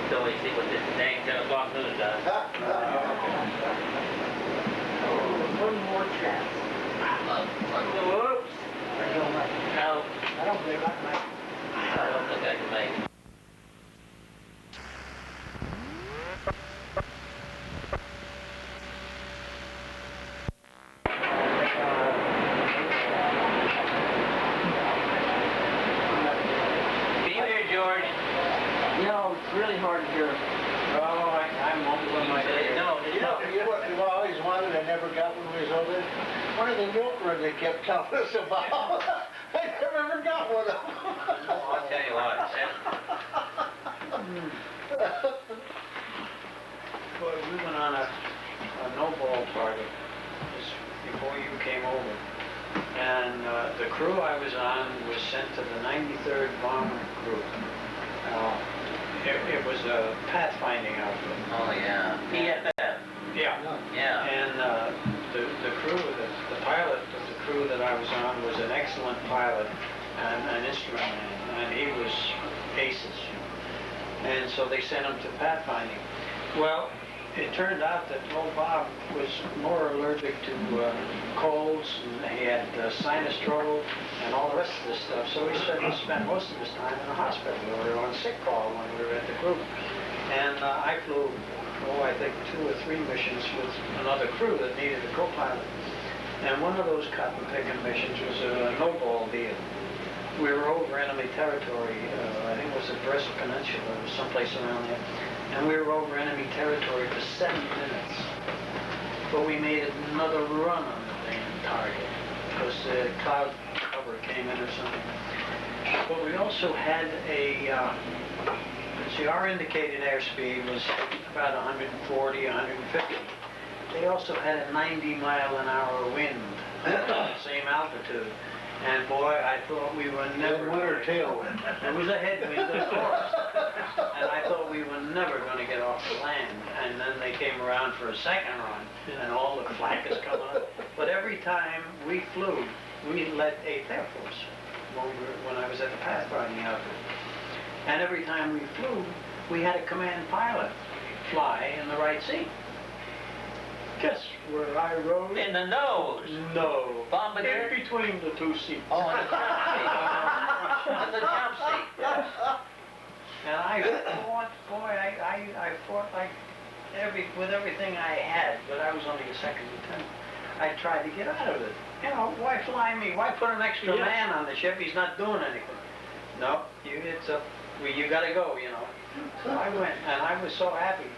Until we see what this dang 10 o'clock news does. One more chance. Whoops. No. I don't believe I can make it. I don't think I can make it. Can you hear George? You know, it's really hard to hear. Oh, I'm mumbling my head. No, You know what we've always wanted and never got when we was over there? One of the milk runs they kept telling us about. I never ever got one of them. I'll tell you what. Boy, we went on a no-ball party just before you came over. And the crew I was on was sent to the 93rd Bomber Group. It was a pathfinding outfit. Oh, yeah. PFF. Yeah. Yeah. And the crew, the pilot of the crew that I was on was an excellent pilot and an instrument man, and he was aces. And so they sent him to pathfinding. Well, it turned out that old Bob was more allergic to colds, and he had sinus trouble and all the rest of this stuff. So he spent most of his time in the hospital or on sick call when we were at the group. And I flew, I think 2 or 3 missions with another crew that needed a co-pilot. And one of those cotton picking missions was a no-ball deal. We were over enemy territory, I think it was the Brest Peninsula or someplace around there. And we were over enemy territory for 7 minutes. But we made another run on the damn target because the cloud cover came in or something. But we also had see, our indicated airspeed was about 140, 150. They also had a 90-mile-an-hour wind at the same altitude. And boy, I thought we were never... Wind or tailwind? It was a headwind, of course. And I thought we were never going to get off the land. And then they came around for a second run, and all the flak is coming up. But every time we flew, we led 8th Air Force when I was at the pathfinding outfit. And every time we flew, we had a command pilot fly in the right seat. Guess where I rode? In the nose? No. Bombardier? In between the 2 seats. Oh, in the jump seat. In the jump seat. Yes. And I fought, boy, I fought like with everything I had, but I was only a second lieutenant. I tried to get out of it. You know, why fly me? Why put an extra man on the ship? He's not doing anything. No, you gotta go, you know. So I went, and I was so happy.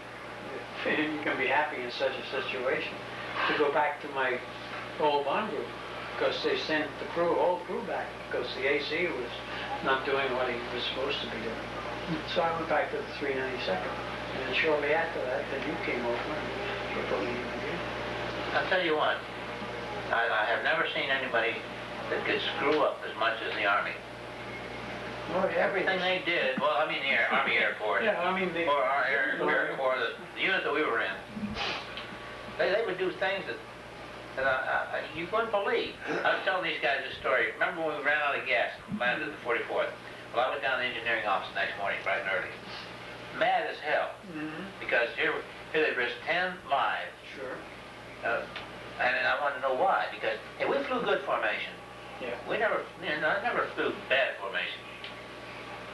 You can be happy in such a situation to go back to my old bond group because they sent the whole crew back because the AC was not doing what he was supposed to be doing. So I went back to the 392nd, and then shortly after that, then you came over and you put me in again. I'll tell you what, I have never seen anybody that could screw up as much as the Army. Oh, yeah, everything they did, well, I mean the Army Air Force. Yeah, I mean or our Air Corps, the unit that we were in. They would do things that you wouldn't believe. I was telling these guys this story. Remember when we ran out of gas, landed at the 44th? Well, I was down in the engineering office the next morning, bright and early. Mad as hell. Because here they risked 10 lives. Sure. And I want to know why. Because, hey, we flew good formation. We never, I never flew bad formation.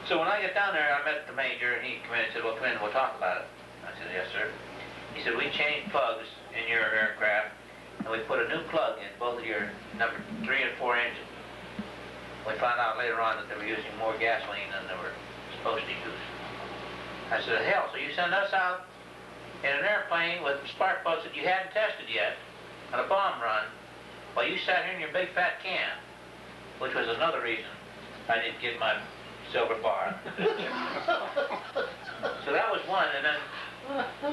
So when I get down there, I met the major, and he came in and said, well, come in, we'll talk about it. I said, yes, sir. He said, we changed plugs in your aircraft, and we put a new plug in both of your number 3 and 4 engines. We found out later on that they were using more gasoline than they were supposed to use. I said, hell, so you send us out in an airplane with spark plugs that you hadn't tested yet on a bomb run, while you sat here in your big fat can, which was another reason I didn't get my silver bar. So that was one, and then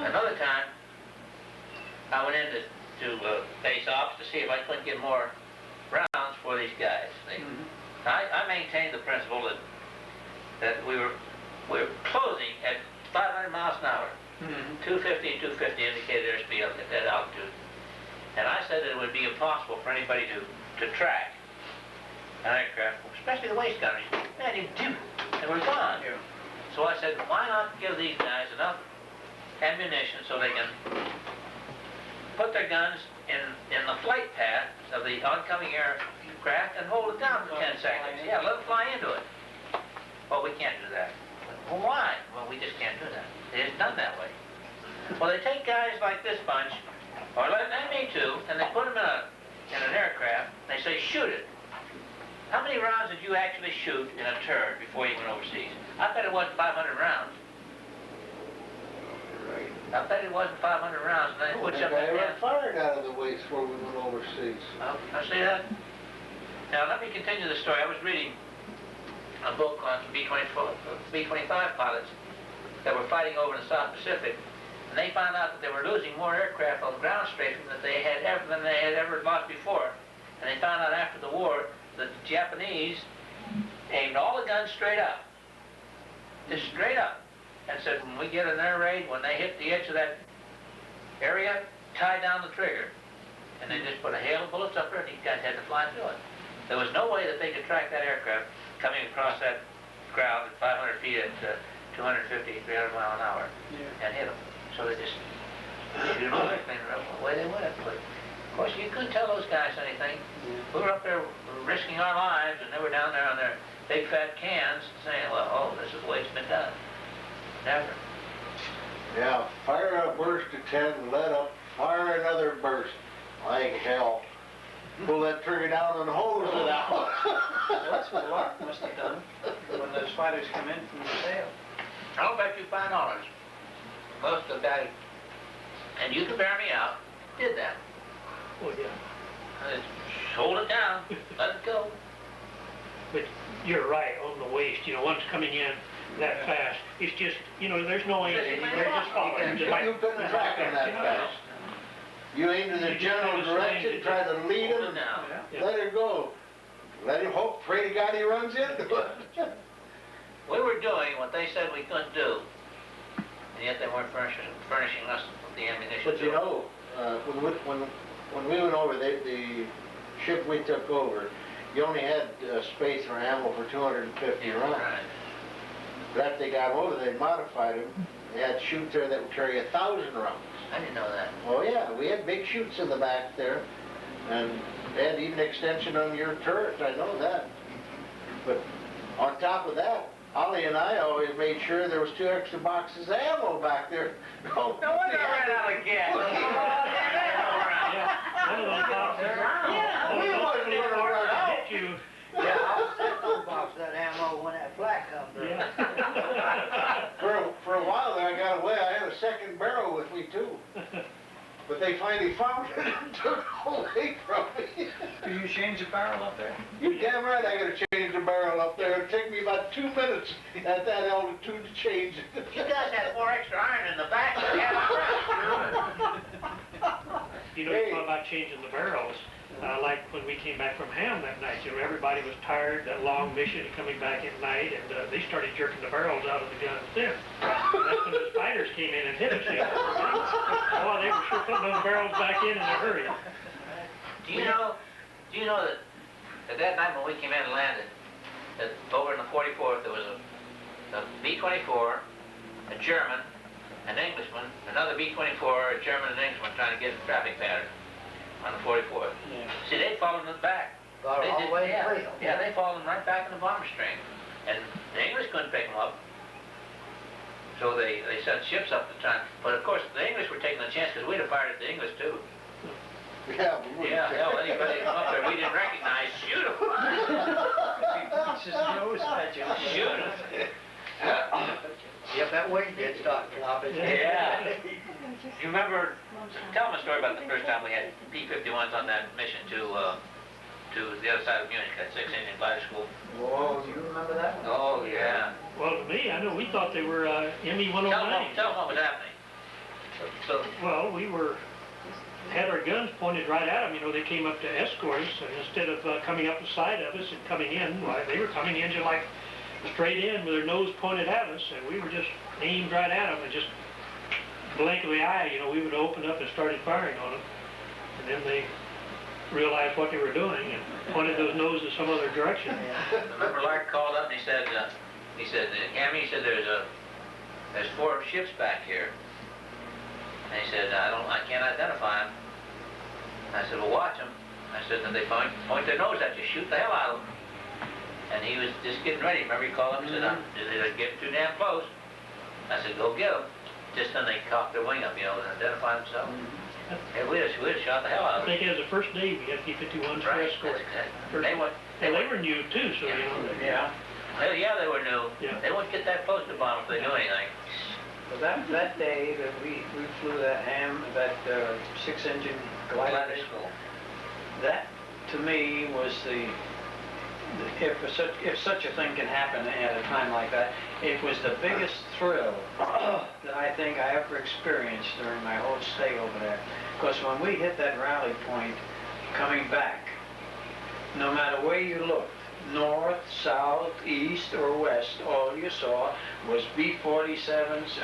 another time I went into base ops to see if I couldn't get more rounds for these guys. I maintained the principle that we were closing at 500 miles an hour. 250 and 250 indicated airspeed at that altitude. And I said that it would be impossible for anybody to track an aircraft, especially the waste gunners. Man, you do. They were gone. So I said, why not give these guys enough ammunition so they can put their guns in the flight path of the oncoming aircraft and hold it down for 10 seconds. Yeah, let them fly into it. Well, we can't do that. Well, why? Well, we just can't do that. It's done that way. Well, they take guys like this bunch, or me too, and they put them in an aircraft, and they say, shoot it. How many rounds did you actually shoot in a turret before you went overseas? I bet it wasn't 500 rounds. I bet it wasn't 500 rounds. And they put something down. Fired out of the waste before we went overseas. I see that. Now, let me continue the story. I was reading a book on B-25 pilots that were fighting over in the South Pacific, and they found out that they were losing more aircraft on the ground strafing than they had ever lost before. And they found out after the war that the Japanese aimed all the guns straight up, just straight up, and said, when we get an air raid, when they hit the edge of that area, tie down the trigger. And they just put a hail of bullets up there, and these guys had to fly through it. There was no way that they could track that aircraft coming across that ground at 500 feet at 250, 300 mile an hour and hit them. So they just shoot them away they went. But of course, you couldn't tell those guys anything. We were up there risking our lives, and they were down there on their big fat cans saying, well, oh, this is the way it's been done. Never. Yeah, fire a burst of 10, let up, fire another burst. Like hell. Pull that trigger down and hose it out. Well, that's what Lark must have done when those fighters come in from the tail. I'll bet you $5. Most of the guys, and you can bear me out, did that. Oh, yeah. Hold it down, let it go. But you're right on the waste. You know, once coming in that fast, it's just, you know, there's no aiming. They're just following. You couldn't track them that fast. You aim in the general direction, try to lead him, let it go. Let him hope, pray to God he runs into it. We were doing what they said we couldn't do, and yet they weren't furnishing us with the ammunition. But you know, when we went over, the ship we took over, you only had space for ammo for 250 rounds. Right. But after they got over, they modified them. They had chutes there that would carry 1,000 rounds. I didn't know that. Oh yeah, we had big chutes in the back there, and they had even extension on your turret, I know that. But on top of that, Ollie and I always made sure there was 2 extra boxes of ammo back there. No wonder I ran out of gas. We wasn't going to run out. Yeah, I'll set those boxes of that ammo when that flag comes through. For a while there, I got away. I had a second barrel with me too. But they finally found it and took it away from me. Do you change the barrel up there? You damn right I gotta change the barrel up there. It'd take me about 2 minutes at that altitude to change it. You guys had more extra iron in the back than you had on front. You know, you thought about changing the barrels. Like when we came back from Ham that night, you know, everybody was tired, that long mission coming back at night, and they started jerking the barrels out of the guns then. That's when the spiders came in and hit us. Oh, they were sure putting those barrels back in a hurry. Do you know that at that night when we came in and landed, that over in the 44th there was a B-24, a German, an Englishman, another B-24, a German and an Englishman trying to get a traffic pattern on the 44th. Yeah. See, they followed us back. Got They all did, the way yeah, to Freedom. yeah, they followed them right back in the bomber stream. And the English couldn't pick them up. So they sent ships up to try. But of course, the English were taking a chance because we'd have fired at the English too. Yeah, Yeah, hell, anybody come up there we didn't recognize, shoot them. He just knows that you Shoot them. Yep, that wing did start flopping. Yeah. You remember, tell them a story about the first time we had P-51s on that mission to the other side of Munich, that 6-engine glider school. Whoa, do you remember that one? Oh, yeah. Well, to me, I know we thought they were ME-109. Tell them what was happening. So, Well, we had our guns pointed right at them. You know, they came up to escort us, and instead of coming up the side of us and coming in, why, they were coming in just like straight in with their nose pointed at us, and we were just aimed right at them and just blankly eye, you know, we would open up and started firing on them. And then they realized what they were doing and pointed those noses some other direction. remember Lark called up and he said, Cammy, he said, there's 4 ships back here. And he said, I can't identify them. I said, well, watch them. I said, and they point their nose at you, shoot the hell out of them. And he was just getting ready. Remember he called up and said, they're getting too damn close. I said, go get them. Just then they cocked their wing up, you know, and identify themselves. And we'd have shot the hell out of them. I think it was the first day we had P-51s for escort. They were new too, so you know. Yeah. Well, yeah, they were new. Yeah. They wouldn't get that close to bomb if they knew anything. But that day that we flew that 6-engine glider, that to me was if such a thing can happen at a time like that, it was the biggest thrill that I think I ever experienced during my whole stay over there. Because when we hit that rally point coming back, no matter where you looked, north, south, east, or west, all you saw was P-47s,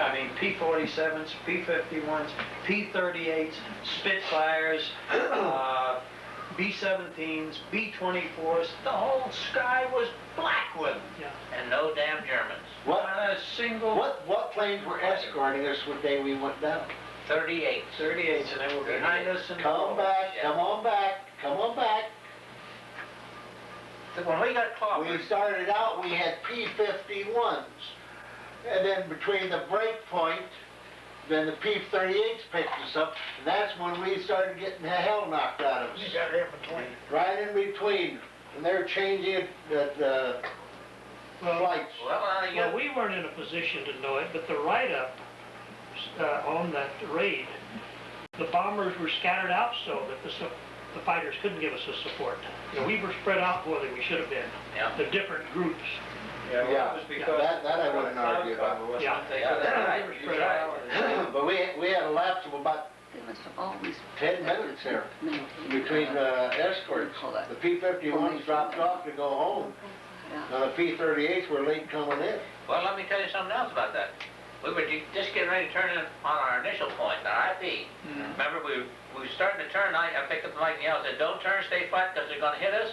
P-51s, P-38s, Spitfires, B-17s, B-24s. The whole sky was black with them. Yeah. And no damn Germans. What planes were escorting us the day we went down? 38. 38s, and they were behind us. And Come back, come on back, come on back. When we got clobbered, We started out, we had P-51s. And then between the break point, then the P-38s picked us up. And that's when we started getting the hell knocked out of us. You got in between. Right in between. And they're changing the flights. Well, we weren't in a position to know it, but the write-up on that raid, the bombers were scattered out so that the fighters couldn't give us the support. You know, we were spread out more than we should have been. Yeah. The different groups. Yeah, well, Yeah, that was because that I wouldn't argue about. Yeah. that's They were spread out. But we had a lapse of about They must have always 10 minutes there between escorts. The P-51s dropped off to go home. Now the P-38s were late coming in. Well, let me tell you something else about that. We were just getting ready to turn in on our initial point, our IP. Remember, we were starting to turn. I picked up the mic and yelled, said, don't turn, stay flat, because they're going to hit us.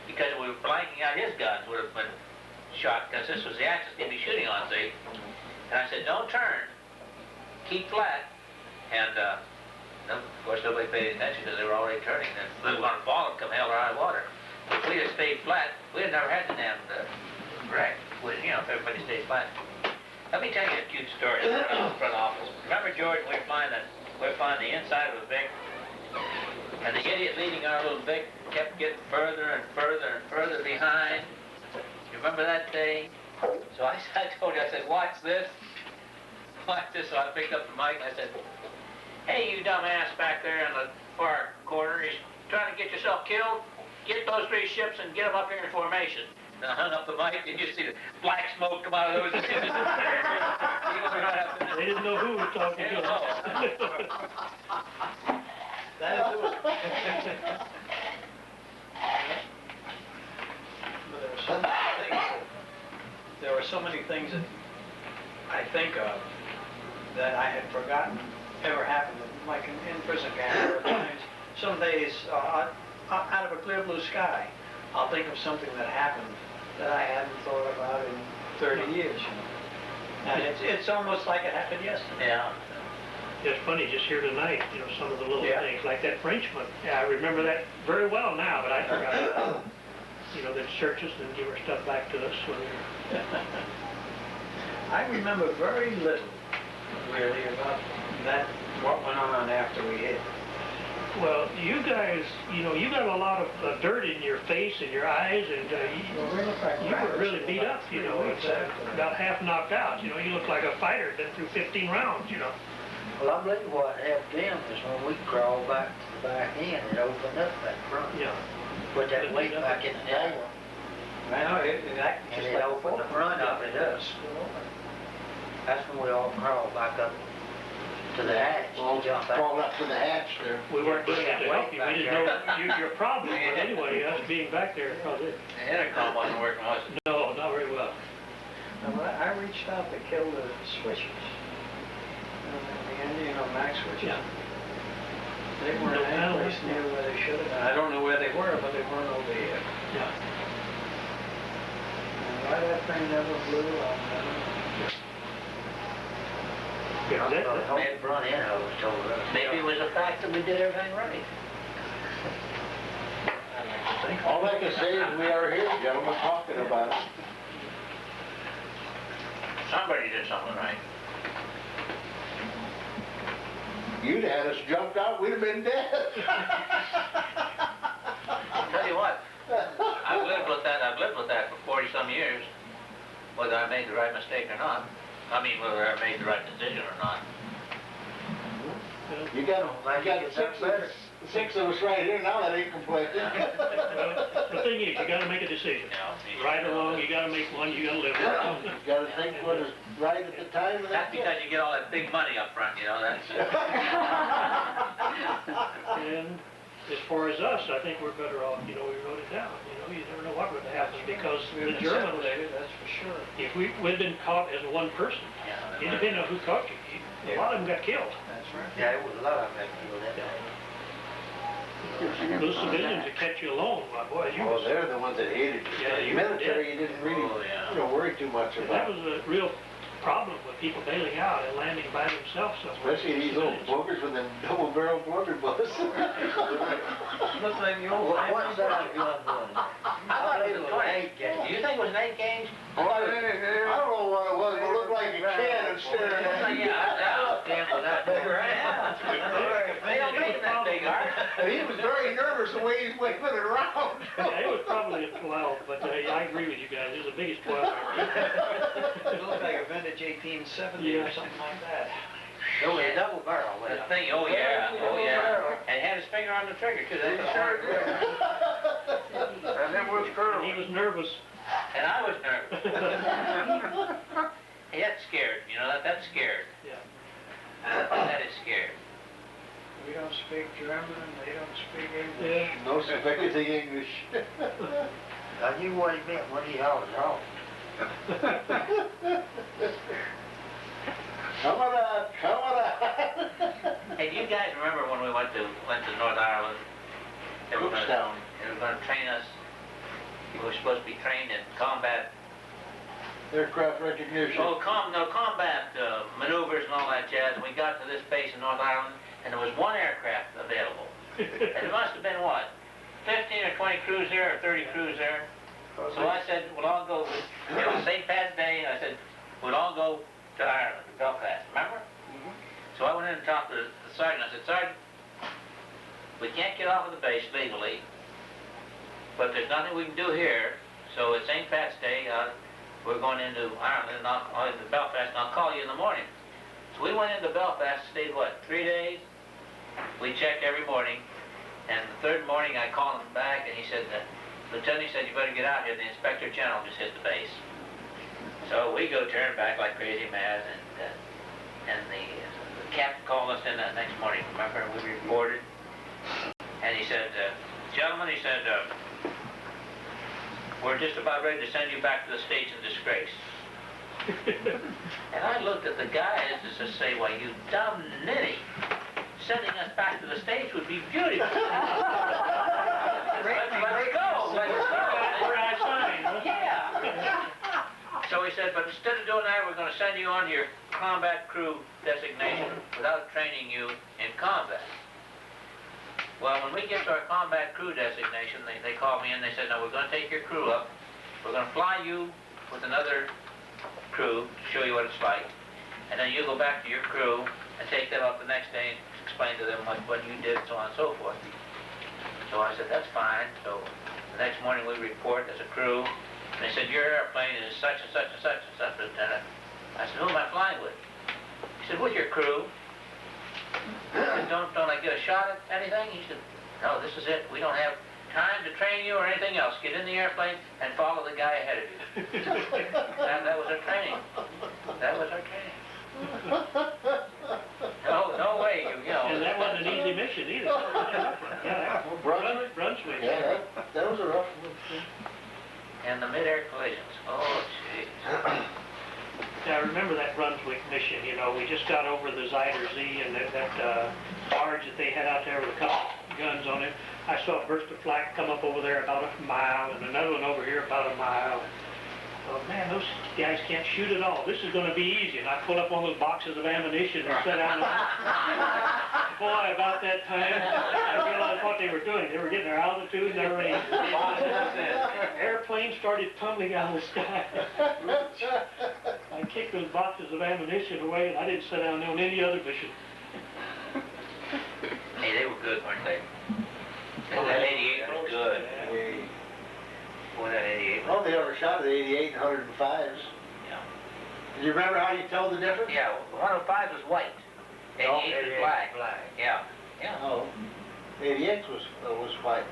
Because we were blanking out his guns would have been shot, because this was the axis he'd be shooting on, see? And I said, don't turn, keep flat. And, of course, nobody paid attention because they were already turning. And we were going to fall and come hell or high water. If we'd have stayed flat, we'd have never had the damn wreck. You know, if everybody stayed flat. Let me tell you a cute story from the front office. Remember, George, we were flying the inside of a Vic, and the idiot leading our little Vic kept getting further and further and further behind. You remember that day? So I told you, I said, watch this. Watch this. So I picked up the mic and I said, hey, you dumbass back there in the far corner, you're trying to get yourself killed? Get those 3 ships and get them up here in formation. And I hung up the mic, and you see the black smoke come out of those. They didn't know who was talking to them. There were so many things that I think of that I had forgotten ever happened. Like in prison camp, there were times, some days, out of a clear blue sky, I'll think of something that happened that I hadn't thought about in 30 years, you know. And it's almost like it happened yesterday. Yeah. It's funny, just here tonight, you know, some of the little things, like that Frenchman. Yeah, I remember that very well now, but I forgot about it. You know, they'd search us and give our stuff back to us when we were... I remember very little, really, about that, what went on after we hit. Well, you guys, you know, you got a lot of dirt in your face and your eyes, and you were really beat up, you know, about half knocked out. You know, you look like a fighter been through 15 rounds, you know. Well, I believe what helped them is when we crawled back to the back end, it opened up that front. Yeah. Put that weight back in the table. Well, And it opened the front of it up. That's when we all crawled back up to the hatch. All crawled up to the hatch there. We weren't doing it to help you. We didn't know your problem, but anyway, us being back there caused it. The intercom wasn't working, was it? No, not very well. Well, I reached out to kill the switches. The Indian or Max switches. Yeah. They weren't any place near where they should have been. I don't know where they were, but they weren't over here. Yeah. And why that thing never blew, I don't know. Yeah, The whole front end, I was told. Maybe it was the fact that we did everything right. All I can say is we are here, gentlemen, talking about it. Somebody did something right. You'd had us jumped out, we'd have been dead. I'll tell you what, I've lived with that for 40-some years, whether I made the right mistake or not. I mean, whether I made the right decision or not. You got six of us right here now that ain't complaining. The thing is, you gotta make a decision. Right or wrong, you gotta make one, you gotta live with it. You gotta think what is right at the time. That's because you get all that big money up front, you know, that's... And as far as us, I think we're better off, you know, we wrote it down. You know, you never know what would happen because the Germans, that's for sure. if we'd been caught as one person, it depended on who caught you. A lot of them got killed. That's right. Yeah, it was a lot of them that killed that day. Those civilians that kept you alone, my boy, you Oh, was... they're the ones that hated you. Yeah, The you were military, dead. you didn't really, you know, worry too much That about. was a real problem with people bailing out and landing by themselves somewhere. Especially these little boogers with them double-barrel blunderbuss. Looks like the old... What's that gun doing? I thought it was an 8 gauge. Do you think it was an 8 gauge? I don't know what it was, but it looked like a cannon staring at me. They don't make them that big, Art. And he was very nervous the way he's waving it around. Yeah, it was probably a 12, but I agree with you guys. It was the biggest 12 It looked like a vintage 1870 or something like that. It was a double barrel. The thing, oh yeah. And he had his finger on the trigger, too. That's for sure. And then was curling. He was nervous. And I was nervous. Hey, that's scared, you know, that's scared. Yeah. That is scared. We don't speak German, and they don't speak English. Yeah. No spaghetti English. I knew what he meant when he held it off. Come on out, come on out. Hey, do you guys remember when we went to North Ireland? They were going to train us. We were supposed to be trained in combat. Aircraft recognition. Oh, combat maneuvers and all that jazz. We got to this base in North Ireland, and there was one aircraft available. And it must have been what, 15 or 20 crews there, or 30 crews there. So I said, we'll all go. It was St. Pat's Day, and I said, we'll all go to Ireland, to Belfast. Remember? So I went in and talked to the sergeant. I said, Sergeant, we can't get off of the base legally, but there's nothing we can do here. So it's St. Pat's Day. We're going into Ireland, into Belfast, and I'll call you in the morning. So we went into Belfast, stayed, what, 3 days? We checked every morning, and the third morning I called him back, and he said, Lieutenant, he said, you better get out here. The Inspector General just hit the base. So we go turn back like crazy mad, and the captain called us in that next morning, remember, we reported. And he said, gentlemen, he said, we're just about ready to send you back to the States in disgrace. And I looked at the guys just to say, well, you dumb nitty. Sending us back to the States would be beautiful. Let's go. Where I signed. Yeah. So he said, but instead of doing that, we're going to send you on your combat crew designation without training you in combat. Well, when we get to our combat crew designation, they called me in, they said, no, we're going to take your crew up, we're going to fly you with another crew to show you what it's like, and then you go back to your crew and take them up the next day and explain to them what you did, so on and so forth. So I said, that's fine. So the next morning we report as a crew, and they said, your airplane is such and such and such and such, Lieutenant. I said, who am I flying with? He said, with your crew. I said, don't I get a shot at anything? He said, no, this is it. We don't have time to train you or anything else. Get in the airplane and follow the guy ahead of you. That was our training. That was our training. No way, you know. And that wasn't an easy mission either. Yeah, Brunswick. Yeah, that was a rough one. And the mid-air collisions. Oh, jeez. Yeah, I remember that Brunswick mission, you know, we just got over the Zyder Z and that barge that they had out there with a couple guns on it. I saw a burst of flak come up over there about a mile and another one over here about a mile. Oh man, those guys can't shoot at all. This is going to be easy. And I pulled up one of those boxes of ammunition and sat down. Boy, about that time, I realized what they were doing. They were getting their altitude and their range. Airplanes started tumbling out of the sky. I kicked those boxes of ammunition away, and I didn't sit down on any other mission. Hey, they were good, weren't they? That 88 was good. Boy, that 88. Oh, they overshot at 88 and 105s. Yeah. Do you remember how you told the difference? Yeah, 105 was white. 88 was black. Yeah. Yeah. Oh, 88 was white.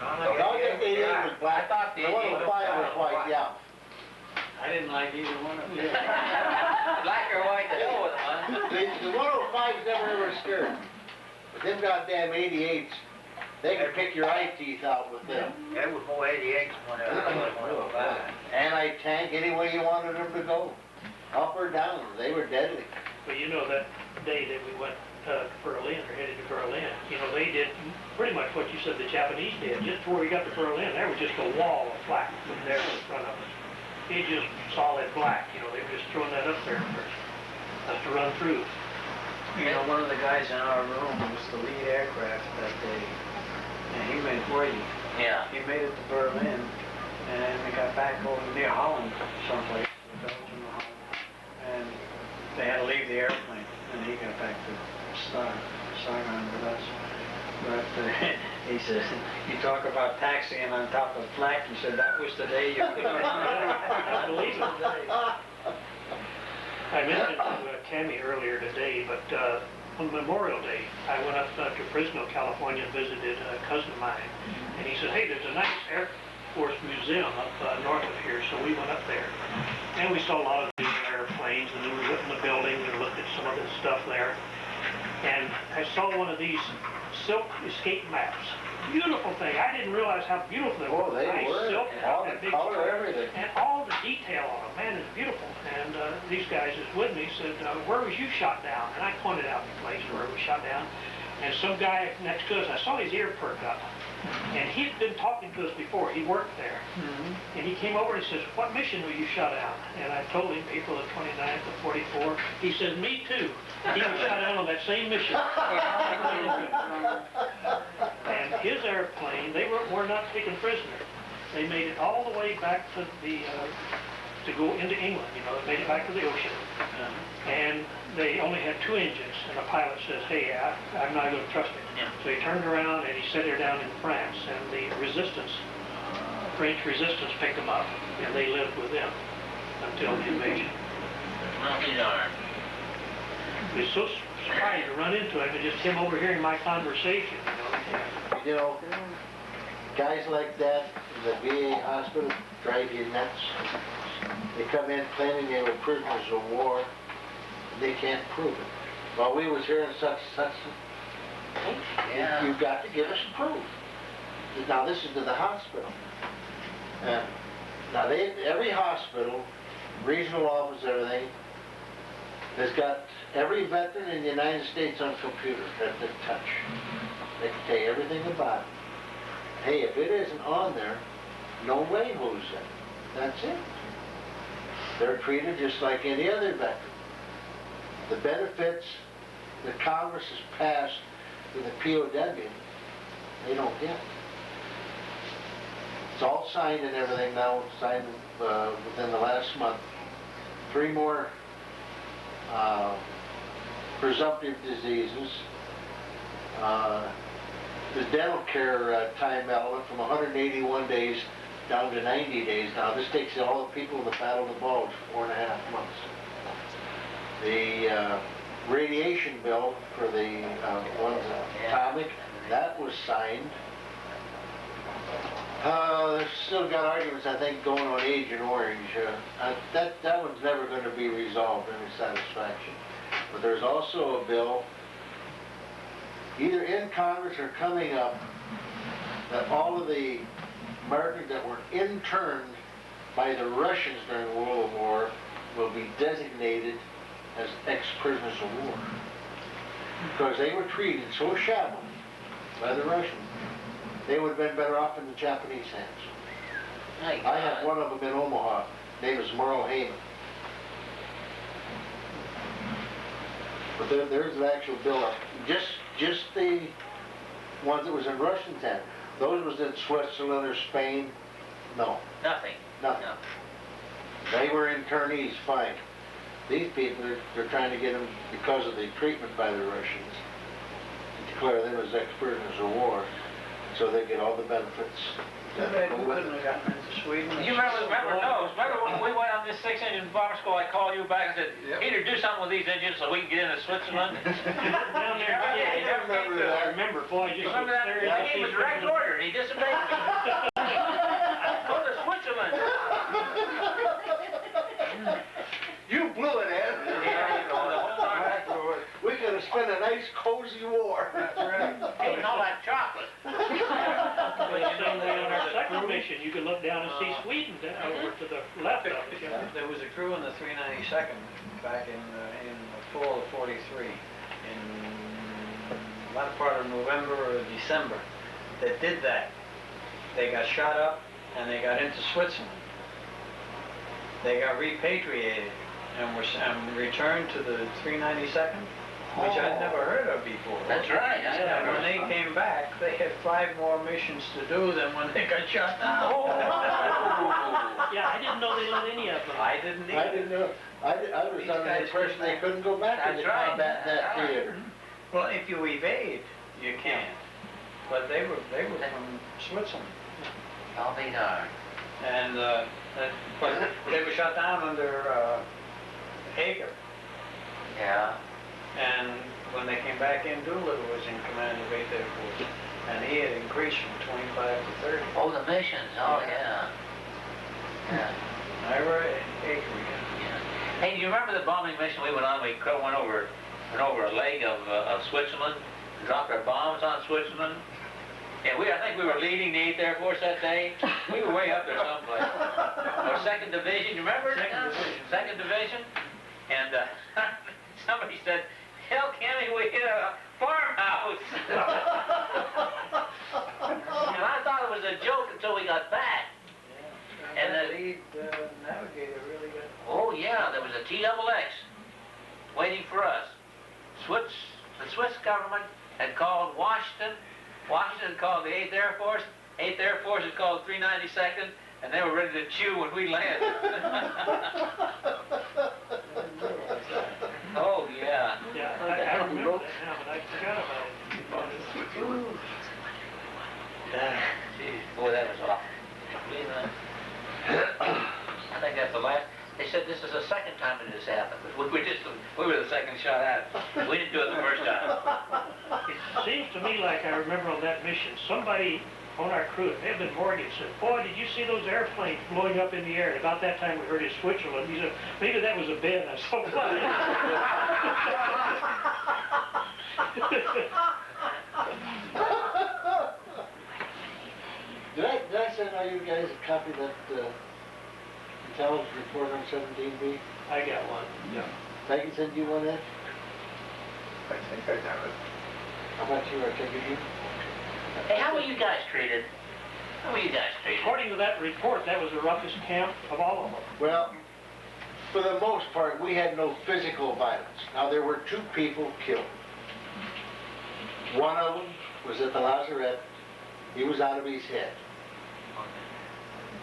No, 88 was black. I thought the The 105 was white, yeah. I didn't like either one of them. Black or white, the hell with them, The 105s never ever scared. But them goddamn 88s, they could pick your eye teeth out with them. There was more 88s than 105. Anti-tank, any way you wanted them to go. Up or down, they were deadly. But you know, that day that we went to Berlin, or headed to Berlin, you know, they did pretty much what you said the Japanese did. Just before we got to Berlin, there was just a wall of flak there in front of us. It just solid black, you know, they were just throwing that up there for us to run through. You know, one of the guys in our room was the lead aircraft that day, and he made 40. Yeah. He made it to Berlin, and we got back over near Holland, someplace, Belgium or Holland, and they had to leave the airplane, and he got back to Saigon with us. But he says, you talk about taxiing on top of flak, he said, that was the day you could I believe it. I mentioned to Tammy earlier today, but on Memorial Day, I went up to Fresno, California and visited a cousin of mine. And he said, hey, there's a nice Air Force museum up north of here, so we went up there. And we saw a lot of the airplanes, and then we went in the building and looked at some of the stuff there. And I saw one of these silk escape maps. Beautiful thing. I didn't realize how beautiful they were. Oh, they nice were. silk, And all the that big color, strip, everything. and all the detail on them. Man, it's beautiful. And these guys is with me said, where was you shot down? And I pointed out the place where it was shot down. And some guy next to us, I saw his ear perk up. And he'd been talking to us before. He worked there. And he came over and says, what mission were you shot down? And I told him April the 29th of 44. He says, me too. He was shot down on that same mission. And his airplane, they were not taken prisoner. They made it all the way back to the to go into England. You know, they made it back to the ocean. And they only had 2 engines. And the pilot says, hey, I'm not going to trust it. So he turned around and he set her down in France. And the resistance, French resistance picked them up. And they lived with them until the invasion. Well, he's armed. It was so surprised to run into him and just him overhearing my conversation, You know, guys like that in the VA hospital drive you nuts. They come in claiming they were prisoners of war, and they can't prove it. Well, we was here in such. Yeah. You've got to give us proof. Now this is to the hospital. And now every hospital, regional office, everything, has got every veteran in the United States on computer that they touch. They can tell you everything about it. Hey, if it isn't on there, no way who's it. That's it. They're treated just like any other veteran. The benefits that Congress has passed with the POW, they don't get. It's all signed and everything now, signed within the last month. 3 more presumptive diseases. The dental care time element from 181 days down to 90 days now. This takes all the people in the Battle of the Bulge 4.5 months. The radiation bill for the ones atomic, that was signed. They've still got arguments, I think, going on Agent Orange. That one's never going to be resolved to any satisfaction. But there's also a bill, either in Congress or coming up, that all of the Americans that were interned by the Russians during World War will be designated as ex-prisoners of war. Because they were treated so shabbily by the Russians, they would have been better off in the Japanese hands. I have one of them in Omaha. His name is Merle Heyman. But there's an actual bill up. Just the ones that was in Russian hands. Those was in Switzerland or Spain? No. Nothing. Nothing. No. They were internees, fine. These people, they're trying to get them, because of the treatment by the Russians, to declare them as ex-prisoners of war, so they get all the benefits. We couldn't have gotten into Sweden. You remember when we went on this 6-engine bomber school, I called you back and said, Peter, do something with these engines so we can get into Switzerland? Down there, I remember, boy, just remember that? He was direct order, and he disobeyed me. Go to Switzerland. You blew it, Ed. We could have spent a nice, cozy war. That's right. Eating all that chocolate. On our second mission, you could look down and see Sweden over to the left of it. There was a crew in the 392nd back in the fall of '43, in the latter part of November or December, that did that. They got shot up and they got into Switzerland. They got repatriated and were returned to the 392nd, which I'd never heard of before. That's right. And when they came back, they had 5 more missions to do than when they got shot down. Yeah, I didn't know they let any of them. I didn't either. I didn't know. I was under the impression they couldn't go back into combat in that theater. Well, if you evade, you can. But they were from Switzerland. I'll be darned. And but they were shot down under Hager. Yeah. And when they came back in, Doolittle was in command of 8th Air Force, and he had increased from 25 to 30. Oh, the missions. Oh, yeah. Yeah. I were Hager again. Yeah. Hey, do you remember the bombing mission we went on? We went over a leg of Switzerland, and dropped our bombs on Switzerland. And I think we were leading the 8th Air Force that day. We were way up there someplace. Our 2nd Division, you remember? 2nd Division. And somebody said, hell, Cammy, we hit a farmhouse. And I thought it was a joke until we got back. Yeah. And the lead navigator really got... Oh, yeah, there was a TXX waiting for us. The Swiss government had called Washington. Washington called the 8th Air Force. 8th Air Force had called 392nd, and they were ready to chew when we landed. Oh, yeah. Yeah, I remember that now, but I forgot about it. Jeez, boy, that was awful. I think that's the last. They said this is the 2nd time that this happened. We were the 2nd shot at it. We didn't do it the first time. It seems to me like I remember on that mission, somebody on our crew, it may have been Morgan, said, boy, did you see those airplanes blowing up in the air? And about that time we heard in Switzerland. He said, maybe that was a bed. I said, what? Did I send all you guys a copy of that intelligence report on 17B? I got one. Yeah. I can send you one, Ed? I think I have it. How about you, Archie? Hey, how were you guys treated? How were you guys treated? According to that report, that was the roughest camp of all of them. Well, for the most part, we had no physical violence. Now, there were 2 people killed. One of them was at the lazaret. He was out of his head.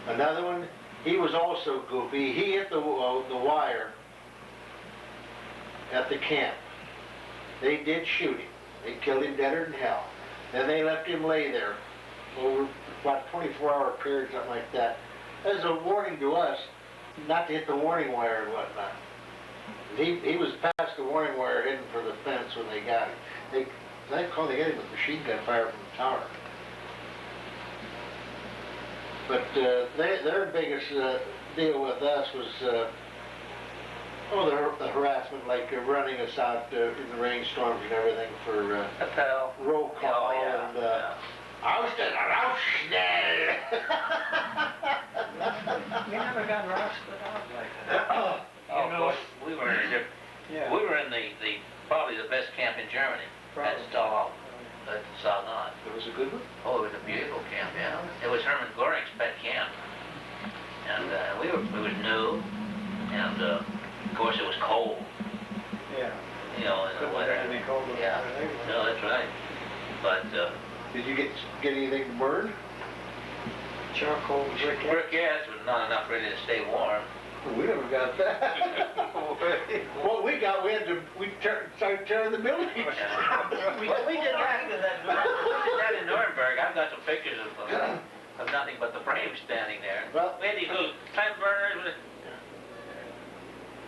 Another one, he was also goofy. He hit the wire at the camp. They did shoot him. They killed him deader than hell. Then they left him lay there over about a 24-hour period, something like that, as a warning to us not to hit the warning wire and whatnot. He was past the warning wire heading for the fence when they got him. They hit him with machine gun fire from the tower. But their biggest deal with us was the harassment, like running us out in the rainstorms and everything for roll call and ousted. We never got rousted out like that. Oh, of course, we were in the probably the best camp in Germany. That's Stahl. That's Sagan. It was a good one? Oh, it was a beautiful camp, yeah. It was Herman Goring's pet camp. And it was new, and of course it was cold. Yeah. You know, in the winter. Any colder. Yeah. No, that's right. But did you get anything burned? Charcoal briquettes. Briquettes was not enough really to stay warm. We never got that. What we got, we started tearing the building. We did that. We did that in Nuremberg. I've got some pictures of nothing but the frame standing there. Well, we had these little tent burners.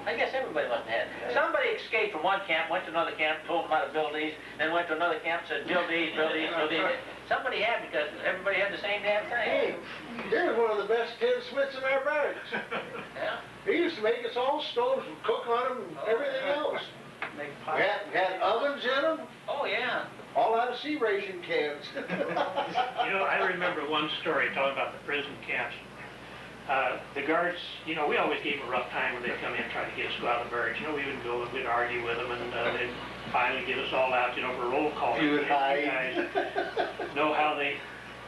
I guess everybody must have had. Somebody escaped from one camp, went to another camp, told them how to build these, then went to another camp, said build these, build these, build these. Somebody had, because everybody had the same damn thing. Hey, here's one of the best tinsmiths in our barracks. Yeah? He used to make us all stoves and cook on them and everything else. We had ovens in them. Oh, yeah. All out of sea ration cans. You know, I remember one story talking about the prison camps. The guards, you know, we always gave them a rough time when they'd come in and try to get us to go out of the barracks. You know, we would go and we'd argue with them, and they'd finally get us all out, you know, for roll call. You and guys know how they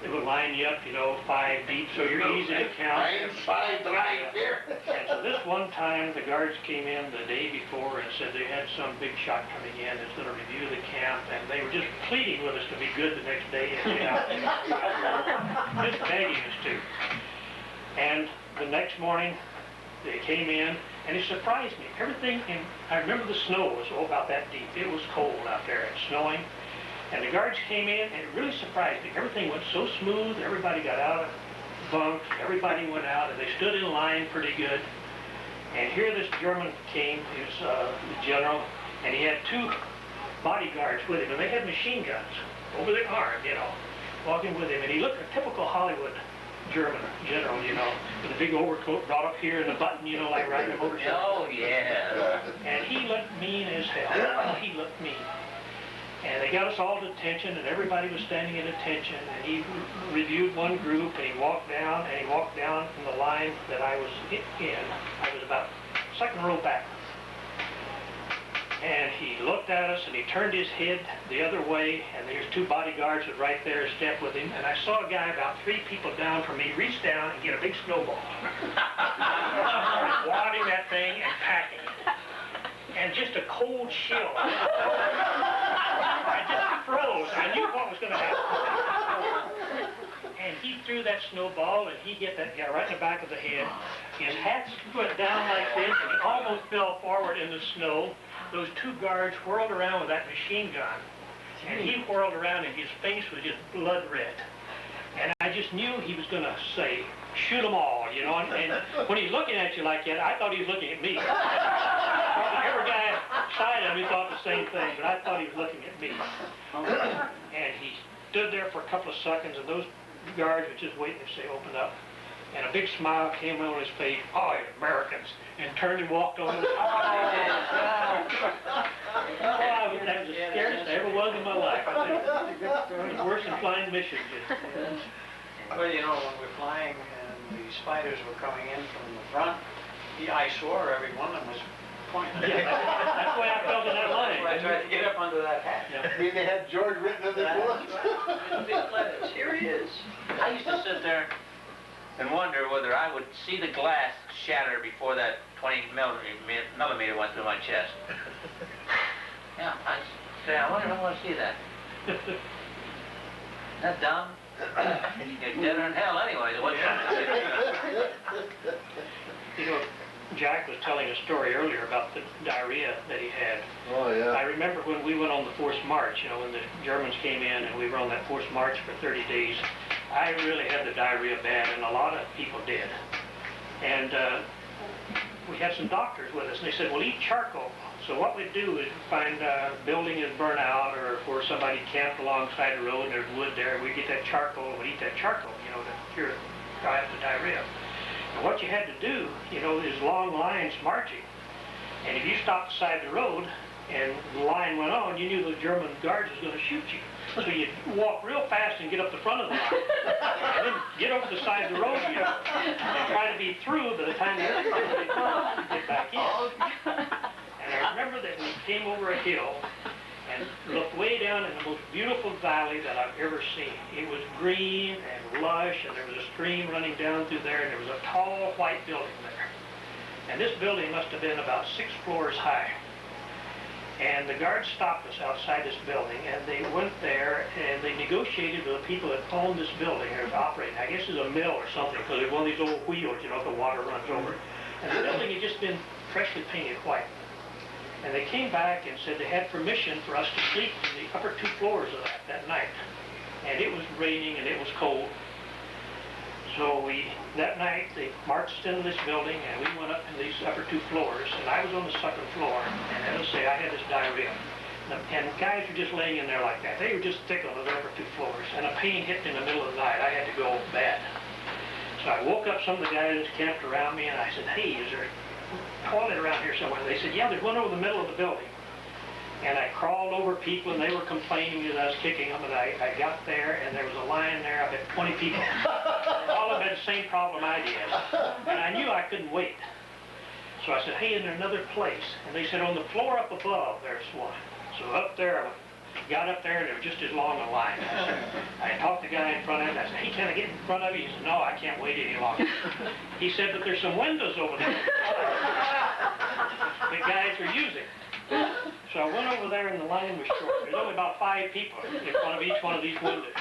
would line you up, you know, 5 deep, so you're easy to count. Five right here. And so this one time, the guards came in the day before and said they had some big shot coming in that's going to review the camp, and they were just pleading with us to be good the next day and get out. Just begging us to. And the next morning, they came in, and it surprised me. Everything I remember the snow was about that deep. It was cold out there and snowing. And the guards came in, and it really surprised me. Everything went so smooth. Everybody got out of bunks. Everybody went out, and they stood in line pretty good. And here this German came. He was the general, and he had 2 bodyguards with him, and they had machine guns over their arm, you know, walking with him. And he looked a typical Hollywood German general, you know, with a big overcoat brought up here and a button, you know, like riding a motorcycle. Oh, yeah. And he looked mean as hell. He looked mean. And they got us all to attention, and everybody was standing at attention, and he reviewed one group, and he walked down in the line that I was in. I was about 2nd row back. And he looked at us, and he turned his head the other way, and there's 2 bodyguards that right there stepped with him, and I saw a guy about 3 people down from me reach down and get a big snowball. Started wadding that thing and packing it. And just a cold chill. I just froze. I knew what was going to happen. And he threw that snowball, and he hit that guy right in the back of the head. His hat went down like this, and he almost fell forward in the snow. Those 2 guards whirled around with that machine gun, and he whirled around, and his face was just blood red. And I just knew he was going to say, shoot them all, you know. And when he's looking at you like that, I thought he was looking at me. Every guy beside him, he thought the same thing, but I thought he was looking at me. And he stood there for a couple of seconds, and those guards were just waiting to say, open up. And a big smile came on his face, oh, you Americans, and turned and walked on. That was the scariest I ever was in my life, I think. It was worse than flying missions. Well, you know, when we're flying and the spiders were coming in from the front, I swore every one of them was pointing. Yeah, that's why I felt in that line. I tried to get up under that hat. Yeah. I mean, they had George written on their bullets. In big letters, here he is. I used to sit there and wonder whether I would see the glass shatter before that 20 millimeter went through my chest. Yeah, I say, I wonder if I want to see that. Isn't that dumb? You're deader in hell anyway. You know, Jack was telling a story earlier about the diarrhea that he had. Oh, yeah. I remember when we went on the forced march, you know, when the Germans came in and we were on that forced march for 30 days, I really had the diarrhea bad, and a lot of people did. And we had some doctors with us, and they said, well, eat charcoal. So what we'd do is find a building is burnt out, or where somebody camped alongside the road and there's wood there, we'd get that charcoal, and we'd eat that charcoal, you know, to cure the diarrhea. And what you had to do, you know, is long lines marching. And if you stopped beside the road and the line went on, you knew the German guards was going to shoot you. So you'd walk real fast and get up the front of the line. And then get over the side of the road and try to be through by the time you get back in. And I remember that we came over a hill and looked way down in the most beautiful valley that I've ever seen. It was green and lush, and there was a stream running down through there, and there was a tall white building there. And this building must have been about 6 floors high. And the guards stopped us outside this building, and they went there and they negotiated with the people that owned this building or was operating. I guess it's a mill or something, because it's one of these old wheels, you know, the water runs over it. And the building had just been freshly painted white. And they came back and said they had permission for us to sleep in the upper 2 floors of that night. And it was raining and it was cold. So that night, they marched us into this building, and we went up to these upper 2 floors, and I was on the 2nd floor, and as I say, I had this diarrhea. And guys were just laying in there like that. They were just thick on the upper 2 floors, and a pain hit me in the middle of the night. I had to go bad. So I woke up some of the guys camped around me, and I said, hey, is there a toilet around here somewhere? They said, yeah, there's one over the middle of the building. And I crawled over people, and they were complaining that I was kicking them, and I got there, and there was a line there, I bet 20 people. All of them had the same problem I did. And I knew I couldn't wait. So I said, hey, is there another place? And they said, on the floor up above, there's one. So up there, I got up there, and there was just as long a line. I talked to the guy in front of him, and I said, hey, can I get in front of you? He said, no, I can't wait any longer. He said, but there's some windows over there that guys are using. So I went over there, and the line was short. There's only about 5 people in front of each one of these windows.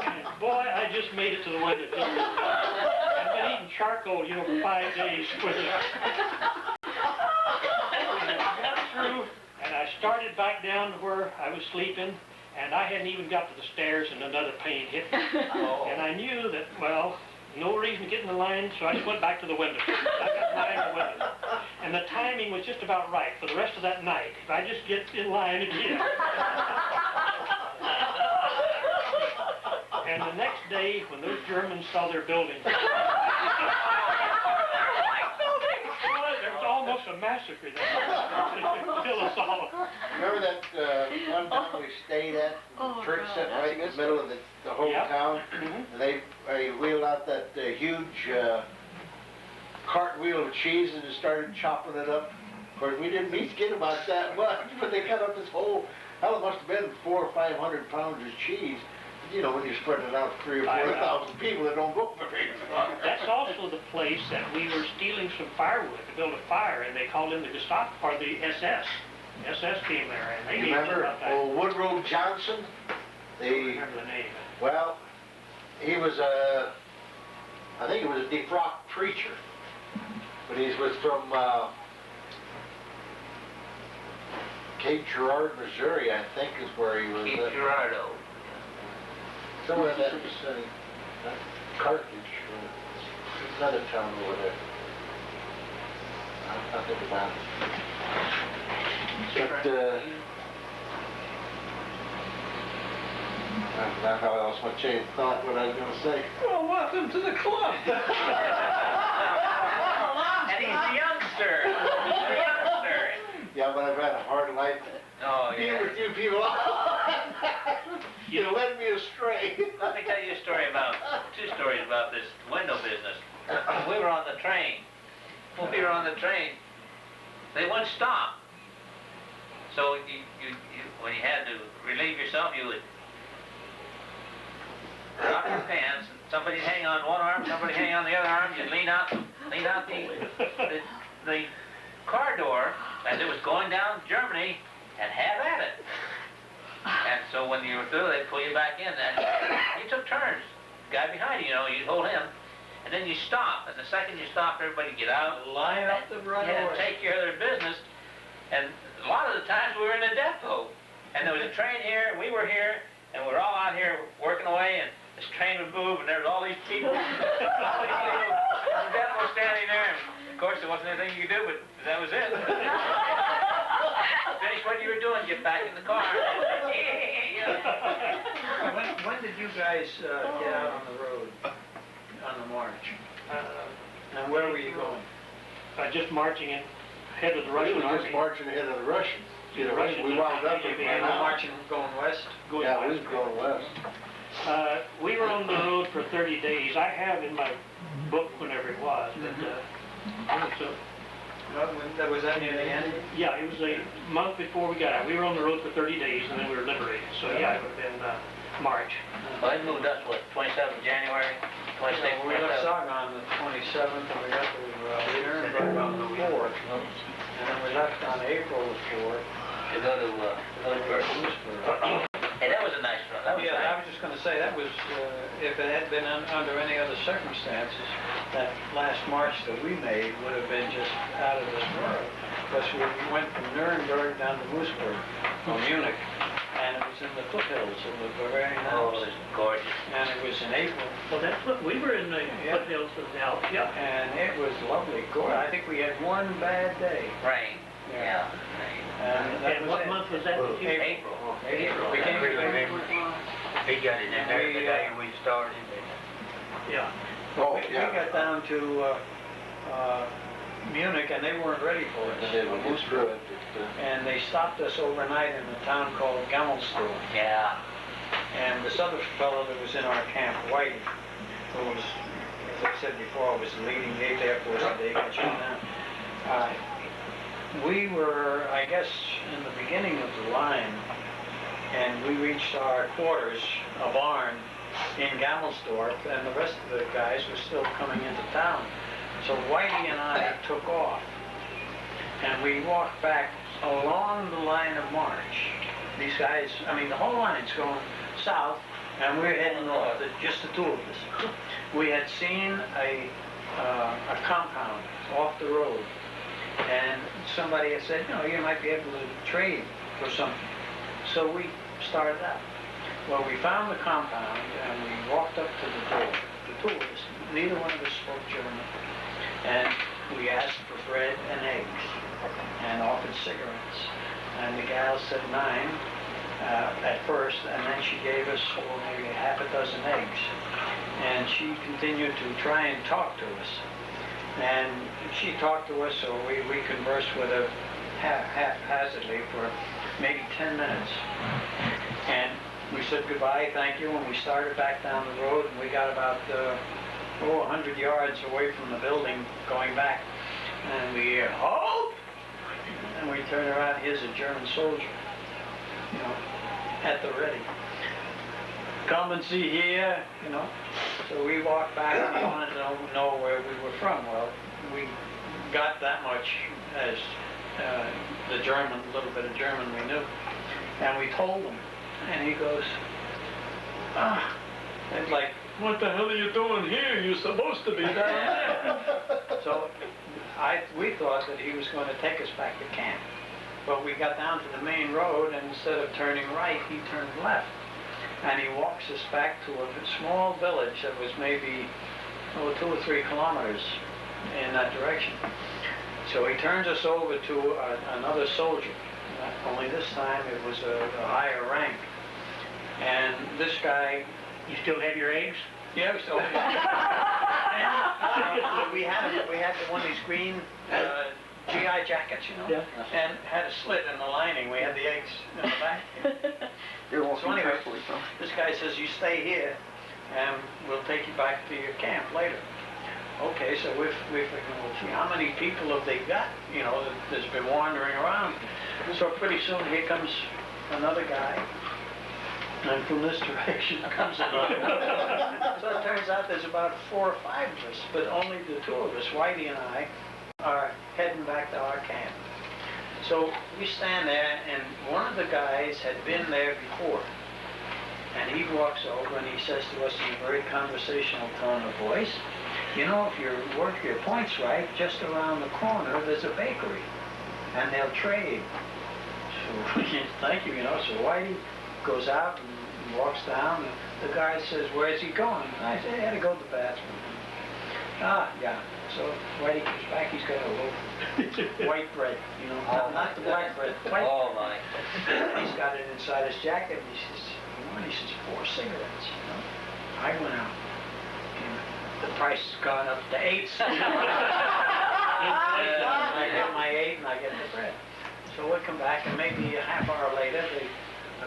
And boy, I just made it to the window. I've been eating charcoal, you know, for 5 days. And I got through, and I started back down to where I was sleeping, and I hadn't even got to the stairs, and another pain hit me. And I knew that, well, no reason to get in the line, so I just went back to the window. I got behind the window. And the timing was just about right for the rest of that night. If I just get in line again. And the next day, when those Germans saw their building, there was almost a massacre there. Kill us all. Remember that one time we stayed at the church set right in the middle of the whole town? And they wheeled out that huge cartwheel of cheese and just started chopping it up. Of course, we didn't each get about that much, but they cut up this whole, hell, it must have been 400 or 500 pounds of cheese. You know, when you spread it out 3,000 or 4,000 people, it don't go very far. That's also the place that we were stealing some firewood to build a fire, and they called in the Gestapo, or the SS. SS came there, and they You remember old Woodrow Johnson? I don't remember the name. Well, he was I think he was a defrocked preacher, but he was from Cape Girardeau, Missouri, I think is where he was. Cape Girardeau. Somewhere in that vicinity. Carthage, another town over there. I'll think about it. But, now how I lost my chain of thought what I was going to say. Well, welcome to the club. And he's a youngster. He's a youngster. Yeah, but I've had a hard life. Oh, being yeah. with you people. You led me astray. Let me tell you a story about, 2 stories about this window business. We were on the train. When we were on the train, they wouldn't stop. So when you had to relieve yourself, you would drop your pants and somebody hang on one arm, somebody hang on the other arm. You'd lean out the car door as it was going down Germany and have at it. And so when you were through, they'd pull you back in. And you took turns. The guy behind you, you'd hold him. And then you stop. And the second you stop, everybody get out. Line up the right and away. take care of their business. And a lot of the times we were in a depot. And there was a train here, and we were here, and we're all out here working away, and this train would move, and there was all these people. All these people in the depot standing there. And of course, there wasn't anything you could do, but that was it. Finish what you were doing, get back in the car. When did you guys get out on the road, on the march? And where were you going? Just marching ahead of the Russian We were just army. marching ahead of the Russians. The Russians we wound up in You were marching, going west? Yeah, we was going west. We were on the road for 30 days. I have in my book whenever it was, but so, Was that near the end? yeah, it was a month before we got out. We were on the road for 30 days, and then we were liberated. So yeah, it would have been March. Well, they moved us, what, 27th January? 26th, We left 27th? Saga on the 27th, and we got to Nuremberg on the 4th. And then we left on April the 4th. To go to Lewisburg. Hey, that was a nice run. That was Yeah, I nice. was just going to say, that was, if it had been under any other circumstances, that last march that we made would have been just out of this world. Because we went from Nuremberg down to Lewisburg, or Munich, and it was in the foothills of the Bavarian Oh, Alps. it was gorgeous. And it was in April. Well, that's what we were in the foothills of the Alps. Yeah. And it was lovely. I think we had one bad day. Rain. Yeah. And that And was what it. month was that? April. April. We came to April. He got it in there the day we started. Yeah. Oh, We got down to Munich, and they weren't ready for us. And they stopped us overnight in a town called Gammelstow. Yeah. And this other fellow that was in our camp, Whitey, who was, as I said before, was the leading gate Air Force that they got shot down. We were, I guess, in the beginning of the line, and we reached our quarters, a barn, in Gamelsdorf, and the rest of the guys were still coming into town. So Whitey and I took off, and we walked back along the line of march. These guys, I mean, the whole line's going south, and we're heading north, just the two of us. We had seen a compound off the road, and somebody had said, you might be able to trade for something. So we started out. Well, we found the compound, and we walked up to the door, the two of us. Neither one of us spoke German. And we asked for bread and eggs, and offered cigarettes. And the gal said 9 at first, and then she gave us maybe half a dozen eggs. And she continued to try and talk to us. And she talked to us, so we conversed with her haphazardly for maybe 10 minutes. And we said goodbye, thank you, and we started back down the road, and we got about 100 yards away from the building going back. And we hear, halt! And we turn around, here's a German soldier, at the ready. Come and see here, So we walked back, and we wanted to know where we were from. Well, we got that much as the German, little bit of German we knew. And we told him, and he goes, it's like, what the hell are you doing here? You're supposed to be down there. So we thought that he was going to take us back to camp. But we got down to the main road, and instead of turning right, he turned left. And he walks us back to a small village that was maybe 2 or 3 kilometers in that direction. So he turns us over to another soldier. Only this time it was a higher rank. And this guy... You still have your eggs? Yeah, we still have and we had one of these green GI jackets, Yeah. and had a slit in the lining. We had the eggs in the back. So anyway, this guy says, you stay here, and we'll take you back to your camp later. Okay, so we're thinking, well, gee, how many people have they got, that's been wandering around? So pretty soon here comes another guy, And from this direction comes another. So it turns out there's about 4 or 5 of us, but only the 2 of us, Whitey and I, are heading back to our camp. So we stand there, and one of the guys had been there before. And he walks over and he says to us in a very conversational tone of voice, you know, if you work your points right, just around the corner there's a bakery, and they'll trade. So thank you, you know. So Whitey goes out and walks down, and the guy says, where's he going? And I say, I had to go to the bathroom. Ah, yeah. So Whitey comes back, he's got a loaf white bread, you know, not the black bread, white. Oh my. He's got it inside his jacket, and he says, you know, and he says, 4 cigarettes, you know. I went out. And the price has gone up to 8 cigarettes. I get my 8 and I get the bread. So we come back, and maybe a half hour later, the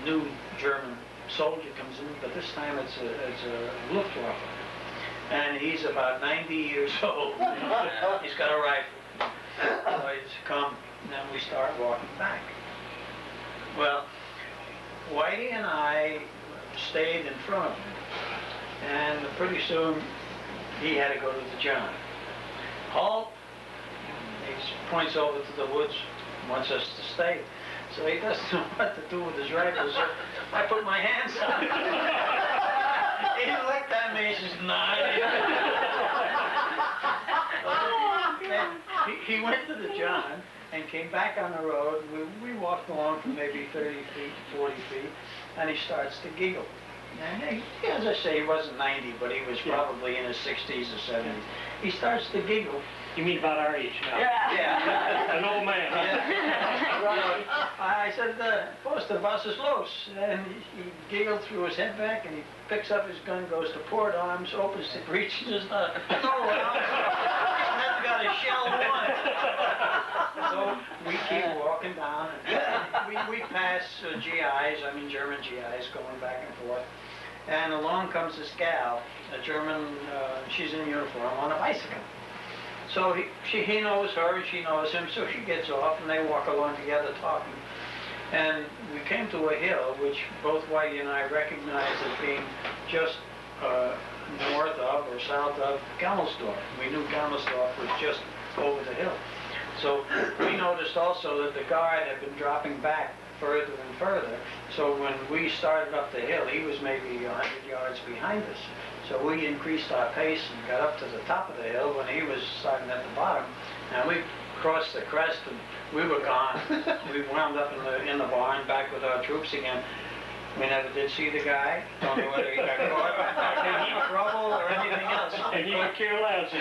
new German soldier comes in, but this time it's a Luftwaffe. And he's about 90 years old. He's got a rifle. So he's come, and then we start walking back. Well, Whitey and I stayed in front of him. And pretty soon, he had to go to the John. Halt! He points over to the woods, wants us to stay. So he doesn't know what to do with his rifle, so I put my hands on it. He looked at me, he says, nah. He went to the John and came back on the road. We walked along for maybe 30 feet, 40 feet, and he starts to giggle. And he, as I say, he wasn't 90, but he was probably in his 60s or 70s. He starts to giggle. You mean about our age now? Yeah. An old man, huh? Yeah. Right. I said, "Post, was ist los?" And he giggled, threw his head back, and he picks up his gun, goes to port arms, opens the breech, and says, "No, I've got a shell one." So we keep walking down, and we pass GIs, I mean German GIs, going back and forth. And along comes this gal, a German, she's in uniform, on a bicycle. So he knows her and she knows him, so she gets off and they walk along together talking. And we came to a hill which both Whitey and I recognized as being just north of or south of Gemmelsdorf. We knew Gemmelsdorf was just over the hill. So we noticed also that the guard had been dropping back further and further. So when we started up the hill, he was maybe 100 yards behind us. So we increased our pace and got up to the top of the hill when he was starting at the bottom. And we crossed the crest and we were gone. We wound up in the barn back with our troops again. We never did see the guy. Don't know whether he got caught in trouble or anything else. And you would care less.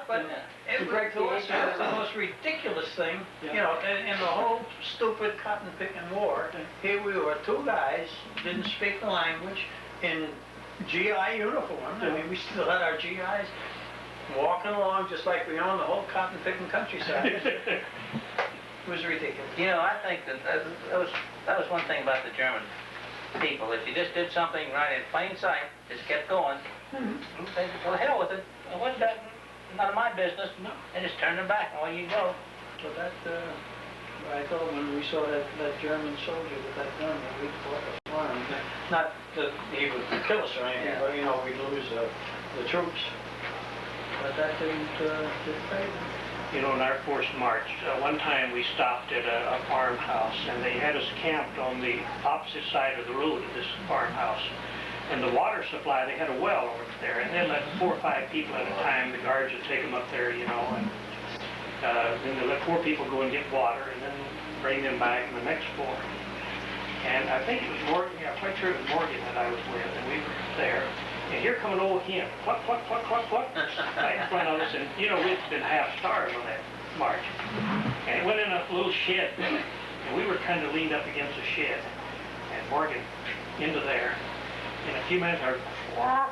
But it was the most ridiculous thing, you know, in the whole stupid cotton picking war. Here we were, 2 guys, didn't speak the language, in GI uniform. I mean, we still had our GIs walking along just like we owned the whole cotton picking countryside. It was ridiculous. You know, I think that was one thing about the German people. If you just did something right in plain sight, just kept going, they, well, hell with it. It wasn't that, none of my business. No. They just turned them back and away you go. But that, I thought when we saw that German soldier with that gun, that we'd fought the farm. Not that he would kill us or anything, but, you know, we'd lose the troops. But that didn't fade. You know, in our forced march, one time we stopped at a farmhouse, and they had us camped on the opposite side of the road of this farmhouse. And the water supply, they had a well over there, and then let 4 or 5 people at a time. The guards would take them up there, you know, and then they let 4 people go and get water, and then bring them back in the next 4. And I think it was Morgan, yeah, I'm quite sure it was Morgan that I was with, and we were there. And here come an old hen, cluck, cluck, cluck, cluck, cluck, right in front of us. And, you know, we'd been half starved on that march. And it went in a little shed, and we were kind of leaned up against the shed. And Morgan, into there. In a few minutes, I heard, that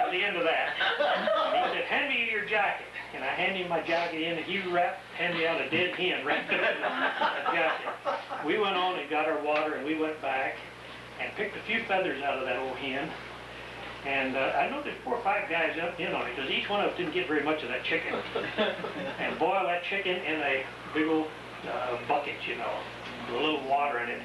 was the end of that. And he said, hand me your jacket. And I handed him my jacket in, and he handed me out a dead hen wrapped up in a jacket. We went on and got our water, and we went back and picked a few feathers out of that old hen. And I know there's 4 or 5 guys up in on it, because each one of us didn't get very much of that chicken. And boil that chicken in a big old bucket, you know, with a little water in it.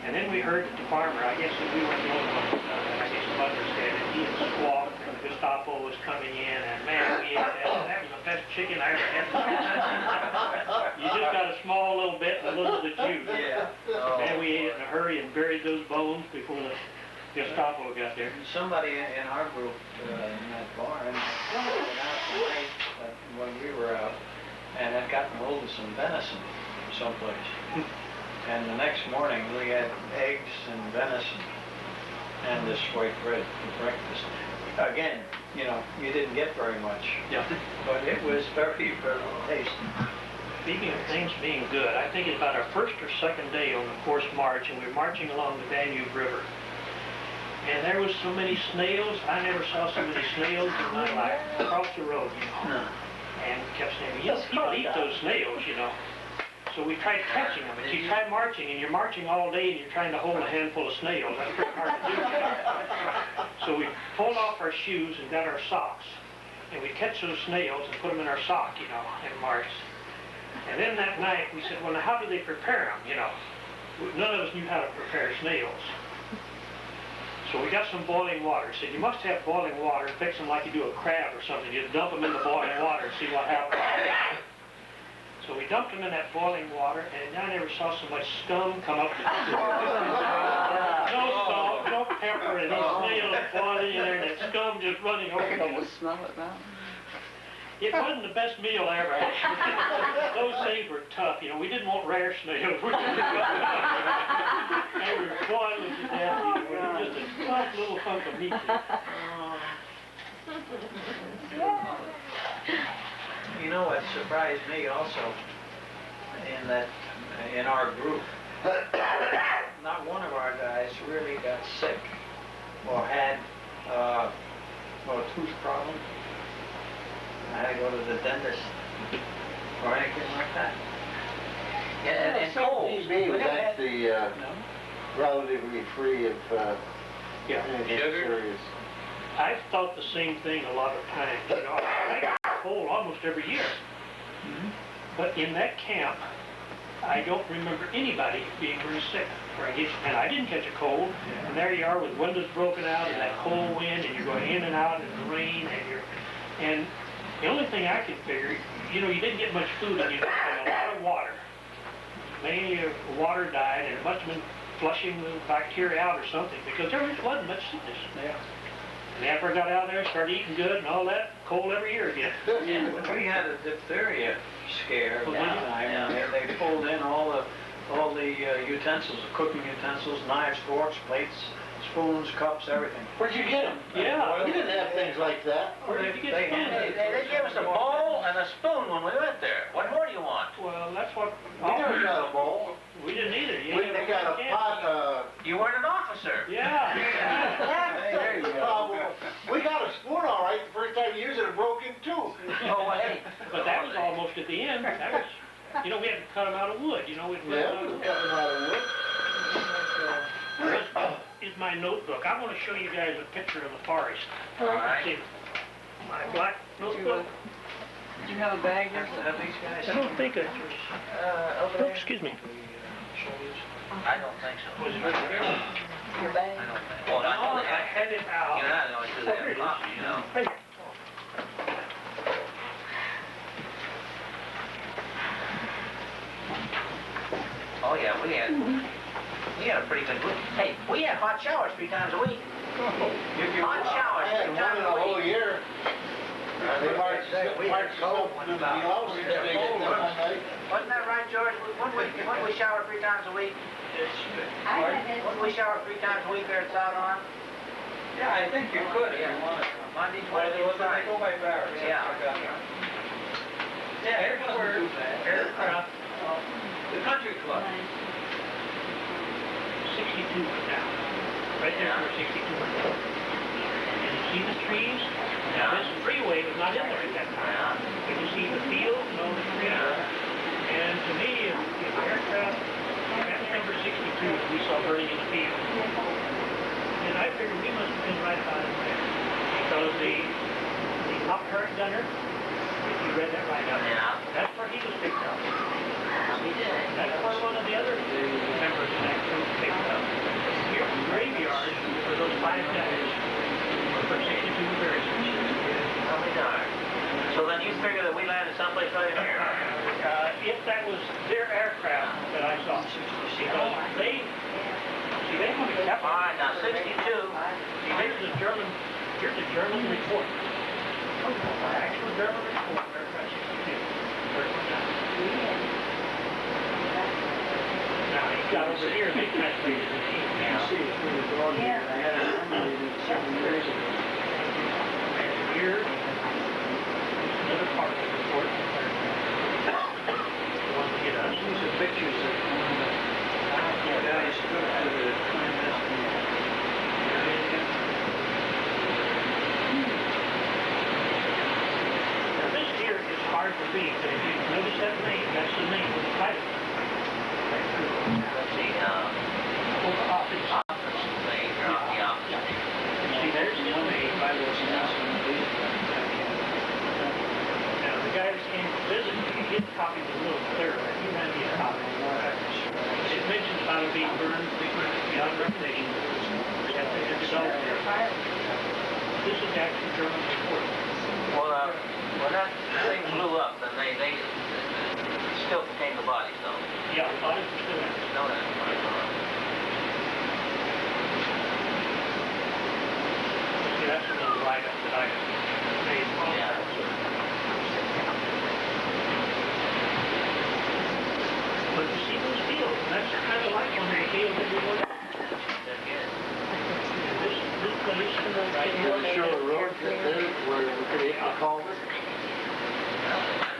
And then we heard that the farmer, I guess that we weren't the only ones, I guess the others said that he had squawked and the Gestapo was coming in, and man, we ate that. That was the best chicken I ever had. You just got a small little bit and a little of the juice. Yeah. And we ate it in a hurry and buried those bones before the Gestapo got there. Somebody in our group in that barn went out tonight when we were out and had gotten hold of some venison someplace. And the next morning we had eggs and venison and this white bread for breakfast. Again, you know, you didn't get very much. Yeah. But it was very, very tasty. Speaking of things being good, I think it's about our first or second day on the forced march, and we were marching along the Danube River. And there was so many snails. I never saw so many snails in my life across the road, you know. And we kept saying, you know, people eat those snails, you know. So we tried catching them. And you try marching, and you're marching all day, and you're trying to hold a handful of snails. That's pretty hard to do. You know? So we pulled off our shoes and got our socks. And we catch those snails and put them in our sock, you know, and marched. And then that night, we said, well, now how do they prepare them, you know? None of us knew how to prepare snails. So we got some boiling water. Said, you must have boiling water, fix them like you do a crab or something. You dump them in the boiling water and see what happens. So we dumped them in that boiling water, and I never saw so much scum come up. No salt, no pepper, and these snails boiling in there, and that scum just running over. Can smell it now? It wasn't the best meal I ever had. Those things were tough. You know, we didn't want rare snails. We were boiling to death. You know, just a tough little hunk of meat. You know what surprised me also in that in our group, not one of our guys really got sick or had a tooth problem. I had to go to the dentist or anything like that. Yeah, and colds. TB was actually relatively free of anything serious. I've thought the same thing a lot of times. You know, I get a cold almost every year. But in that camp, I don't remember anybody being very sick. And I didn't catch a cold. And there you are with windows broken out and that cold wind, and you're going in and out in the rain, and the only thing I could figure, you know, you didn't get much food and you had a lot of water. Mainly your water died, and it must have been flushing the bacteria out or something, because there just wasn't much sickness. Yeah. And after I got out there, started eating good and all that, cold every year again. Yeah, we had a diphtheria scare one time. They pulled in all the utensils, the cooking utensils, knives, forks, plates, spoons, cups, everything. Where'd you get them? Yeah. We didn't have things like that. Where did you get They gave us a bowl and a spoon when we went there. What more do you want? Well, that's what... We never got a bowl. We didn't either. They got a pot. You weren't an officer. Yeah. There you go. We got a spoon all right the first time you used it, it broke in two. Oh, hey. But that was almost at the end. That was, you know, we had to cut them out of wood. You know, we cut them out of wood. This is my notebook. I want to show you guys a picture of the forest. All right. See, my black notebook. Did you have a bag there? I don't think I... Over there? Excuse me. I don't think so. Was it right there? Your bag? I don't think so. Oh, I had it out. You're not going to do that pop, you know. Right. Oh, yeah, we had a pretty good week. Hey, we had hot showers 3 times a week. Hot showers 3 times a whole week. year. They marched cold when Wasn't that right, George? Wouldn't we shower 3 times a week? Wouldn't we shower 3 times a week there at South Arm? Yeah, I think you could if you wanted. Monday, Wednesday, Friday. Go by barrels. Yeah. Yeah, here's where Aircraft. The country club. 62 went down. Right there where 62 went down. And you see the trees? Now this freeway was not in there at that time. But you see the fields and all the trees. And to me, if aircraft, that's number 62 we saw burning in the field. And I figured we must have been right about in there. Because the hot current gunner, if you read that right out. Yeah. That's where he was picked up. He did. That's where one of the other members of that group picked up. Here, the graveyard for those 5 guys for 62 persons. I'll be darned. So then you figure that we landed someplace right in here? If that was their aircraft that I saw, because they want to kept. All right, now 62. See, here's a German report. Actual German report, aircraft 62. Now, he's got over here, they translated it. Here, another part of the report. Want to get us. These are pictures that one of the guys took to the clandestine. Now this here is hard to read, but if you notice that name, that's the name of the pilot. Let's see, Office. See, there's his name. Now the guy that came to visit me, his copy was a little clearer. He ran me a copy. It mentions about it being burned beyond recognition. This is actually German report. well, when that thing blew up, then they still contained the bodies, though. Yeah, the bodies are still in. No, that's fine. See, that's a little write-up that I made. Yeah. But you see those fields, and that's kind of like one of the fields that we were at. This place, right here. Sure, the road that did it, where we could hit the culvert.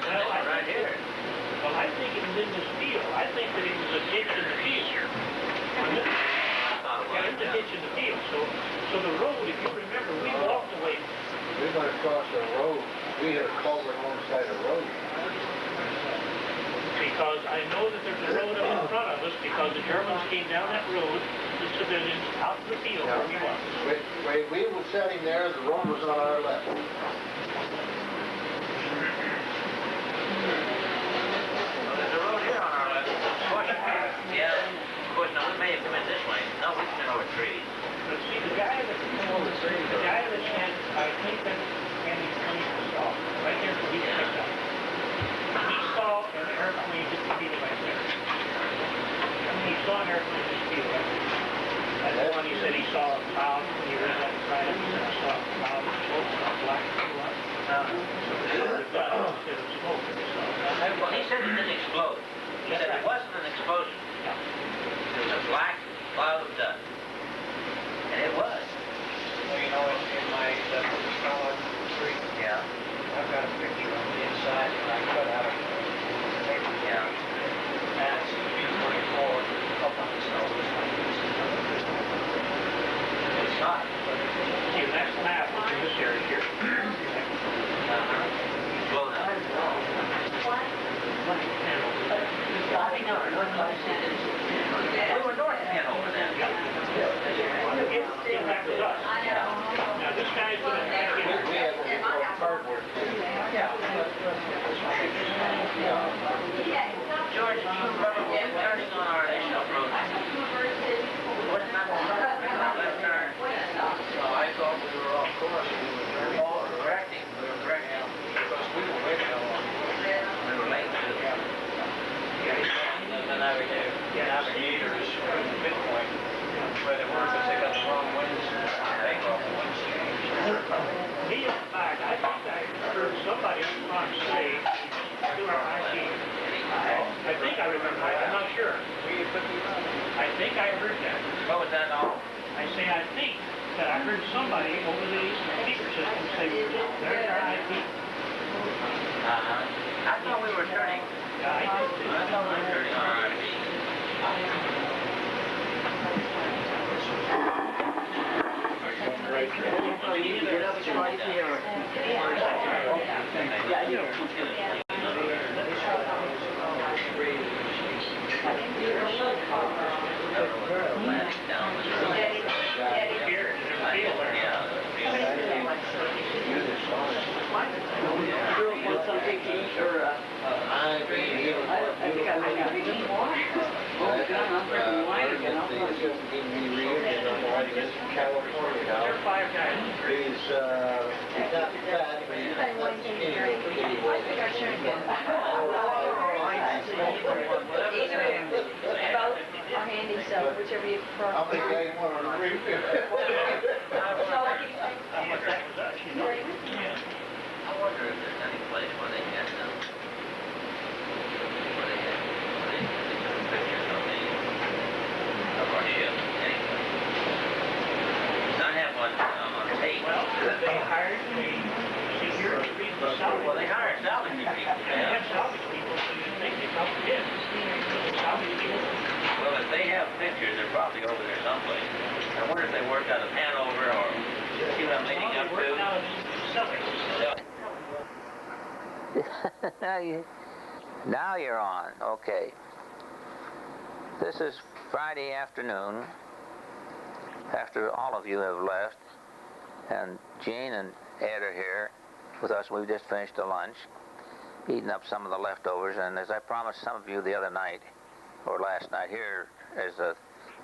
Well, Right here. Well, I think it was in this field. I think that it was a ditch in the field. Yeah, it's a ditch in the field. So the road, if you remember, we walked away. We went across the road. We hit a culvert alongside the road. Because I know that there's a road up in front of us because the Germans came down that road, the civilians, out to the field where we was. We were sitting there, the road was on our left. There's a road here on our left. Yeah. Of course, now we may have come in this way. No, we came in over trees. But see, the guy that had, I think that Andy saw, right there where he picked up. He saw an airplane disappear right there. He saw an airplane disappear right there. That's the one he said he saw a cloud when he read that right up. He said, I saw a cloud of smoke, a black cloud. So the dust instead of smoke. Well, he said it didn't explode. He said it wasn't an explosion. It was a black cloud of dust. And it was. Well, you know, in my solid street, Yeah. I've got a picture on the inside that I cut out of the paper. Yeah. That's B-24 up on the snow. It's not. See, that's map in this area here. Blown up. We were north of Hanover then. That was us. Now this guy's going to take it. We had what we call cardboard. George, do you remember when we turning on our initial road? What time was it? Left turn. No, I thought we were off course. We were turning. Oh, correcting. We were correcting. Because we were waiting a long. We were late too. The navigators from the midpoint, where they were, because they got the wrong winds, take off the winds change. He, in fact, I think I heard somebody on stage doing Archie. I think I remember, I'm not sure. I think I heard that. What was that all? I say I think that I heard somebody over the speaker system say, there's our IP. I thought we were turning. Yeah, I did too. I thought we were turning on our RV. We need to get up right here. Yeah, you know. Girls want some vacation. Right, he is from California now. There are 5 guys. He's not fat, but he's not skinny. Both are handy, so whichever you prefer. I'll make that one on a refill. I wonder if there's any place where they get them. Where they took pictures of our ship, anyway. I have one on tape. Well, they hired me. See, here to read the salvage. Well, they hired salvage people. They have salvage people, so you think they probably did. Salvage people. Well, if they have pictures, they're probably over there someplace. I wonder if they worked out of Hanover or see what I'm leading up to. Now you're on. Okay. This is Friday afternoon, after all of you have left, and Gene and Ed are here with us. We've just finished a lunch, eating up some of the leftovers, and as I promised some of you the other night, or last night, here is the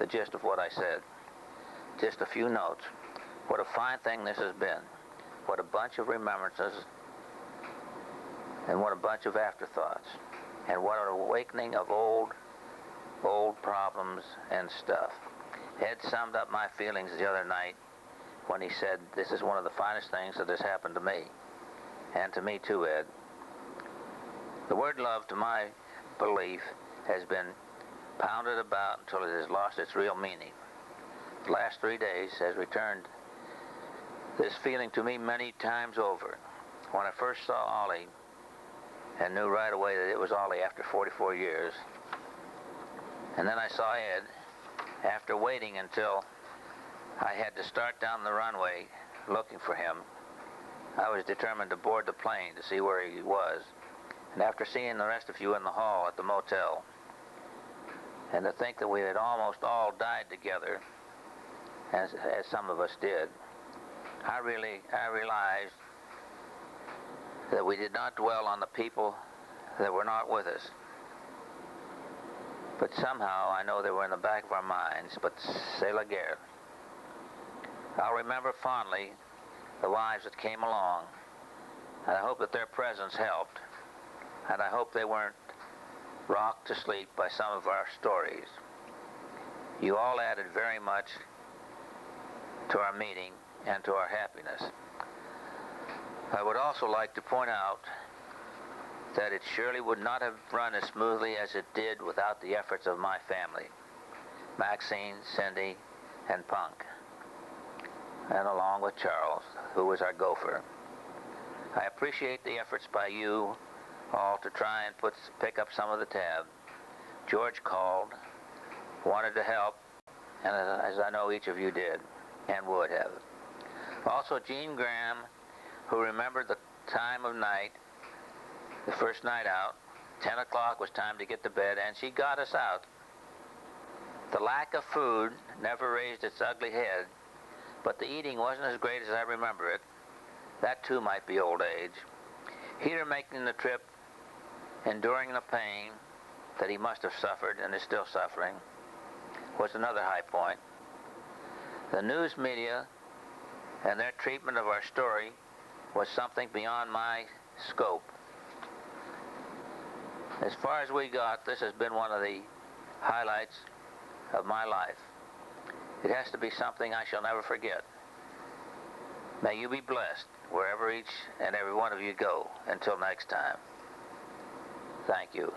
gist of what I said. Just a few notes. What a fine thing this has been. What a bunch of remembrances, and what a bunch of afterthoughts. And what an awakening of old problems and stuff. Ed summed up my feelings the other night when he said, this is one of the finest things that has happened to me. And to me too, Ed. The word love, to my belief, has been pounded about until it has lost its real meaning. The last 3 days has returned this feeling to me many times over. When I first saw Ollie, and knew right away that it was Ollie after 44 years. And then I saw Ed after waiting until I had to start down the runway looking for him. I was determined to board the plane to see where he was. And after seeing the rest of you in the hall at the motel, and to think that we had almost all died together, as some of us did, I realized that we did not dwell on the people that were not with us. But somehow I know they were in the back of our minds, but c'est la guerre. I'll remember fondly the wives that came along, and I hope that their presence helped, and I hope they weren't rocked to sleep by some of our stories. You all added very much to our meeting and to our happiness. I would also like to point out that it surely would not have run as smoothly as it did without the efforts of my family, Maxine, Cindy, and Punk, and along with Charles, who was our gopher. I appreciate the efforts by you all to try and pick up some of the tab. George called, wanted to help, and as I know each of you did, and would have. Also, Jean Graham, who remembered the time of night, the first night out. 10 o'clock was time to get to bed, and she got us out. The lack of food never raised its ugly head, but the eating wasn't as great as I remember it. That too might be old age. Peter making the trip, enduring the pain that he must have suffered and is still suffering, was another high point. The news media and their treatment of our story was something beyond my scope. As far as we got, this has been one of the highlights of my life. It has to be something I shall never forget. May you be blessed wherever each and every one of you go. Until next time. Thank you.